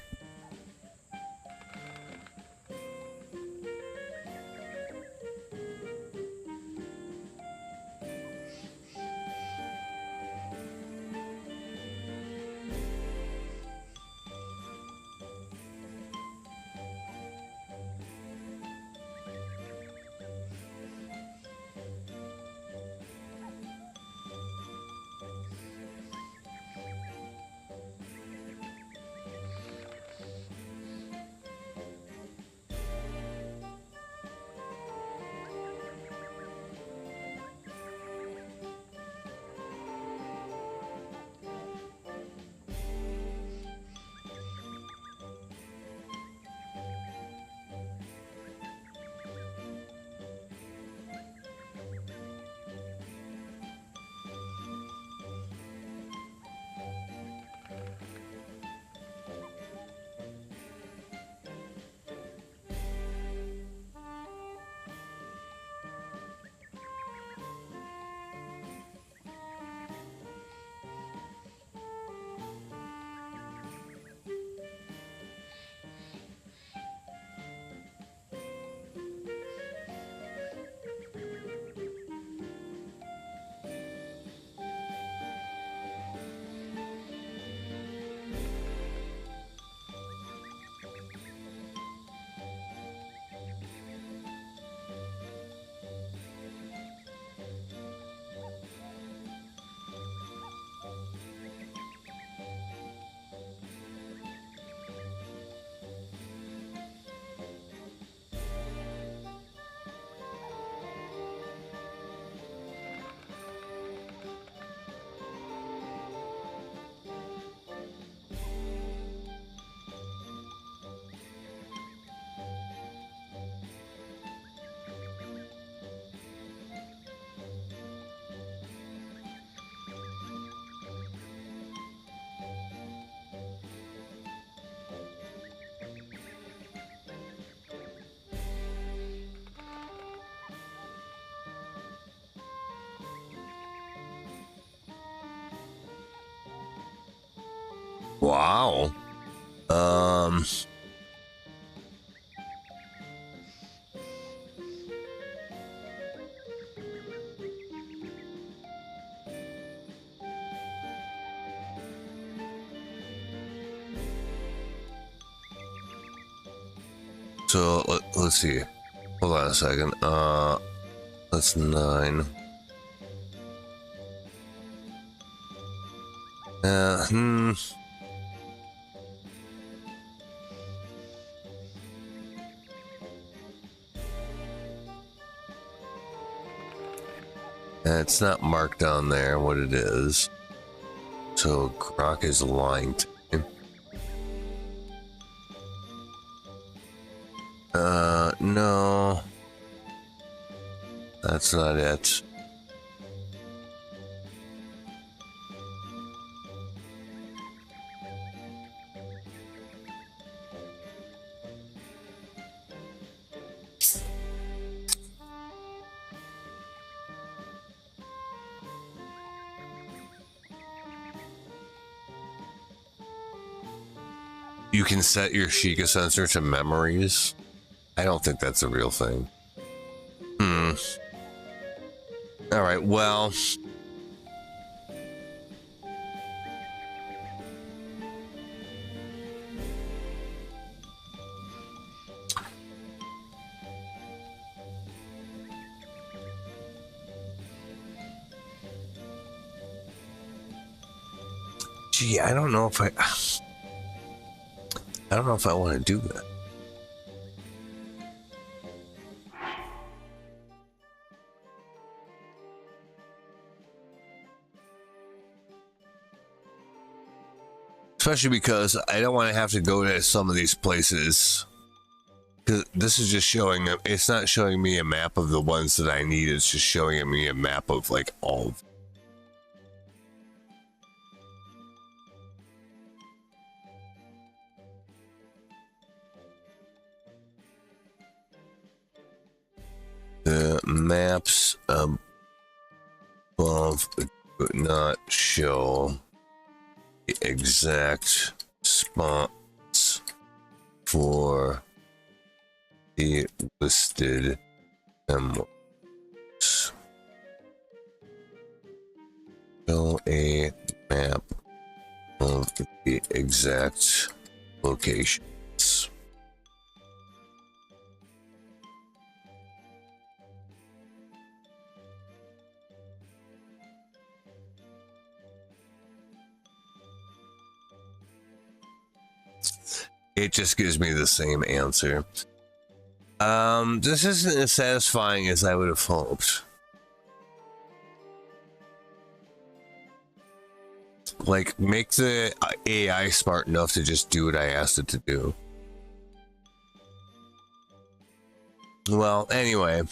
Wow. Um. So let's see. Hold on a second. That's 9. Hmm. It's not marked down there what it is. So Grok is lying to me. No. That's not it. You can set your Sheikah sensor to memories. I don't think that's a real thing. All right, well. Gee, I don't know if I want to do that. Especially because I don't want to have to go to some of these places. Because this is just showing, it's not showing me a map of the ones that I need. It's just showing me a map of like all of them. The maps above do not show the exact spots for the listed emeralds. Show a map of the exact locations. It just gives me the same answer. This isn't as satisfying as I would have hoped. Like, make the AI smart enough to just do what I asked it to do. Well, anyway.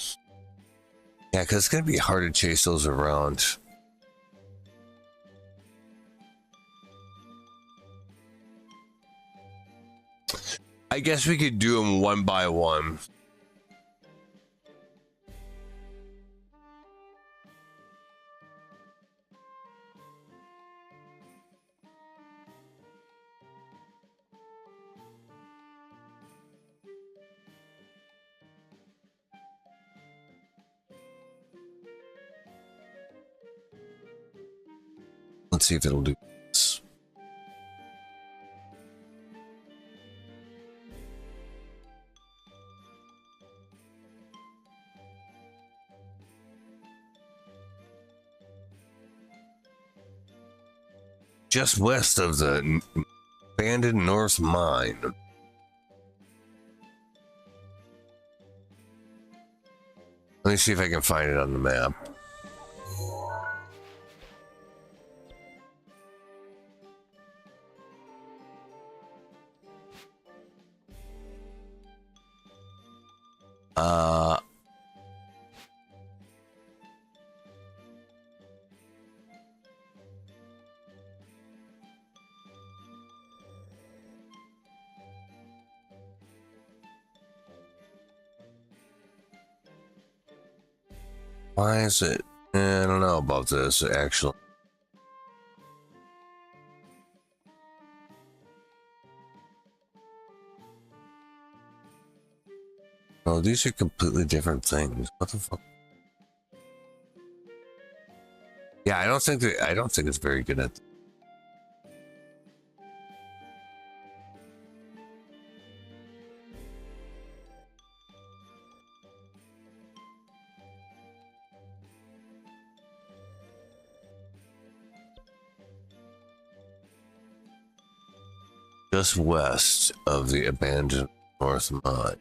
Yeah, because it's going to be hard to chase those around. I guess we could do them one by one. Let's see if it'll do this. Just west of the abandoned North Mine. Let me see if I can find it on the map. Why is it? I don't know about this, actually. Oh, these are completely different things. What the fuck? Yeah, I don't think it's very good at. Just west of the abandoned North Mine.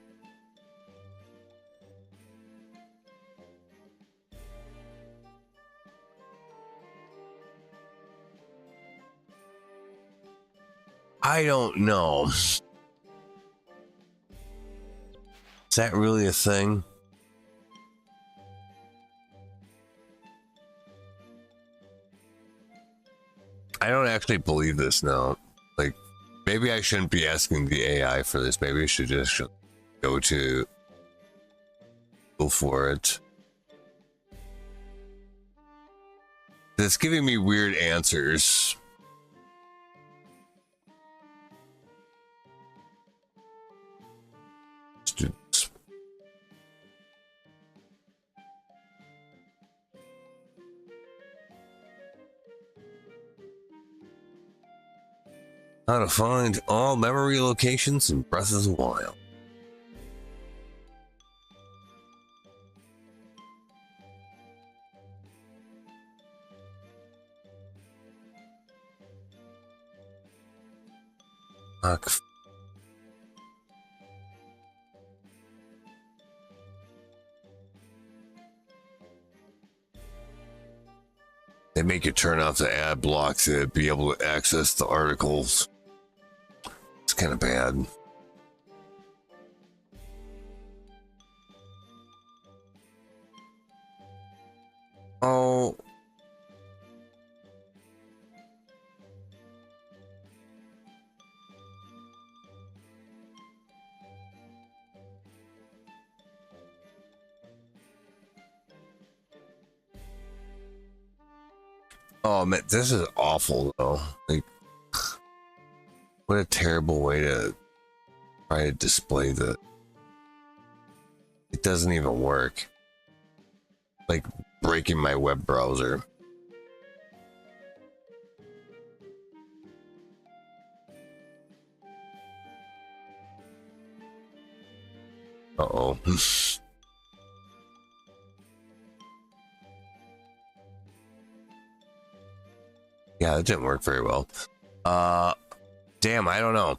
I don't know. Is that really a thing? I don't actually believe this now. Like, maybe I shouldn't be asking the AI for this. Maybe I should just go for it. It's giving me weird answers. Students. How to find all memory locations in Breath of the Wild. They make you turn off the ad block to be able to access the articles. It's kind of bad. Oh. Oh man, this is awful though. Like, what a terrible way to try to display the. It doesn't even work. Like breaking my web browser. Uh-oh. Yeah, it didn't work very well. Damn, I don't know.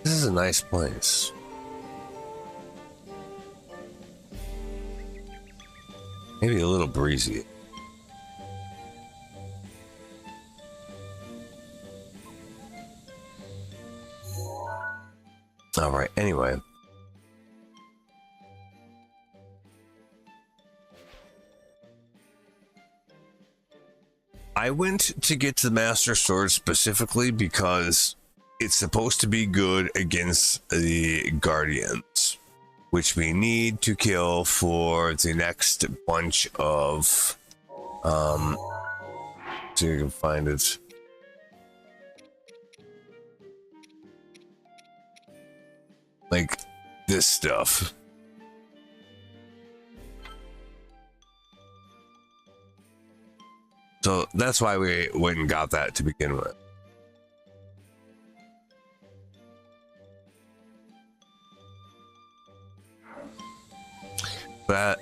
This is a nice place. Maybe a little breezy. All right, anyway. I went to get the Master Sword specifically because it's supposed to be good against the Guardians, which we need to kill for the next bunch of so you can find it. Like this stuff. So that's why we went and got that to begin with. But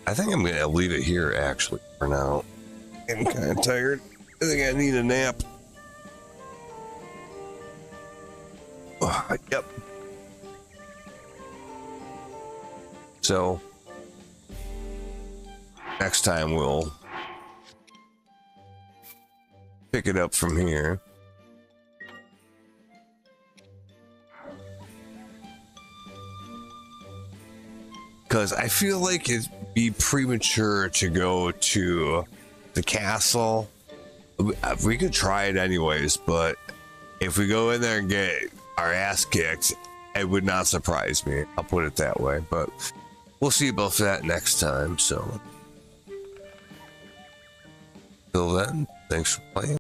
I think I'm gonna leave it here actually for now. I'm kind of tired. I think I need a nap. Oh, yep. So next time we'll pick it up from here. Because I feel like it'd be premature to go to the castle. We could try it anyways, but if we go in there and get our ass kicked, it would not surprise me. I'll put it that way. But we'll see about that next time. So, till then, thanks for playing.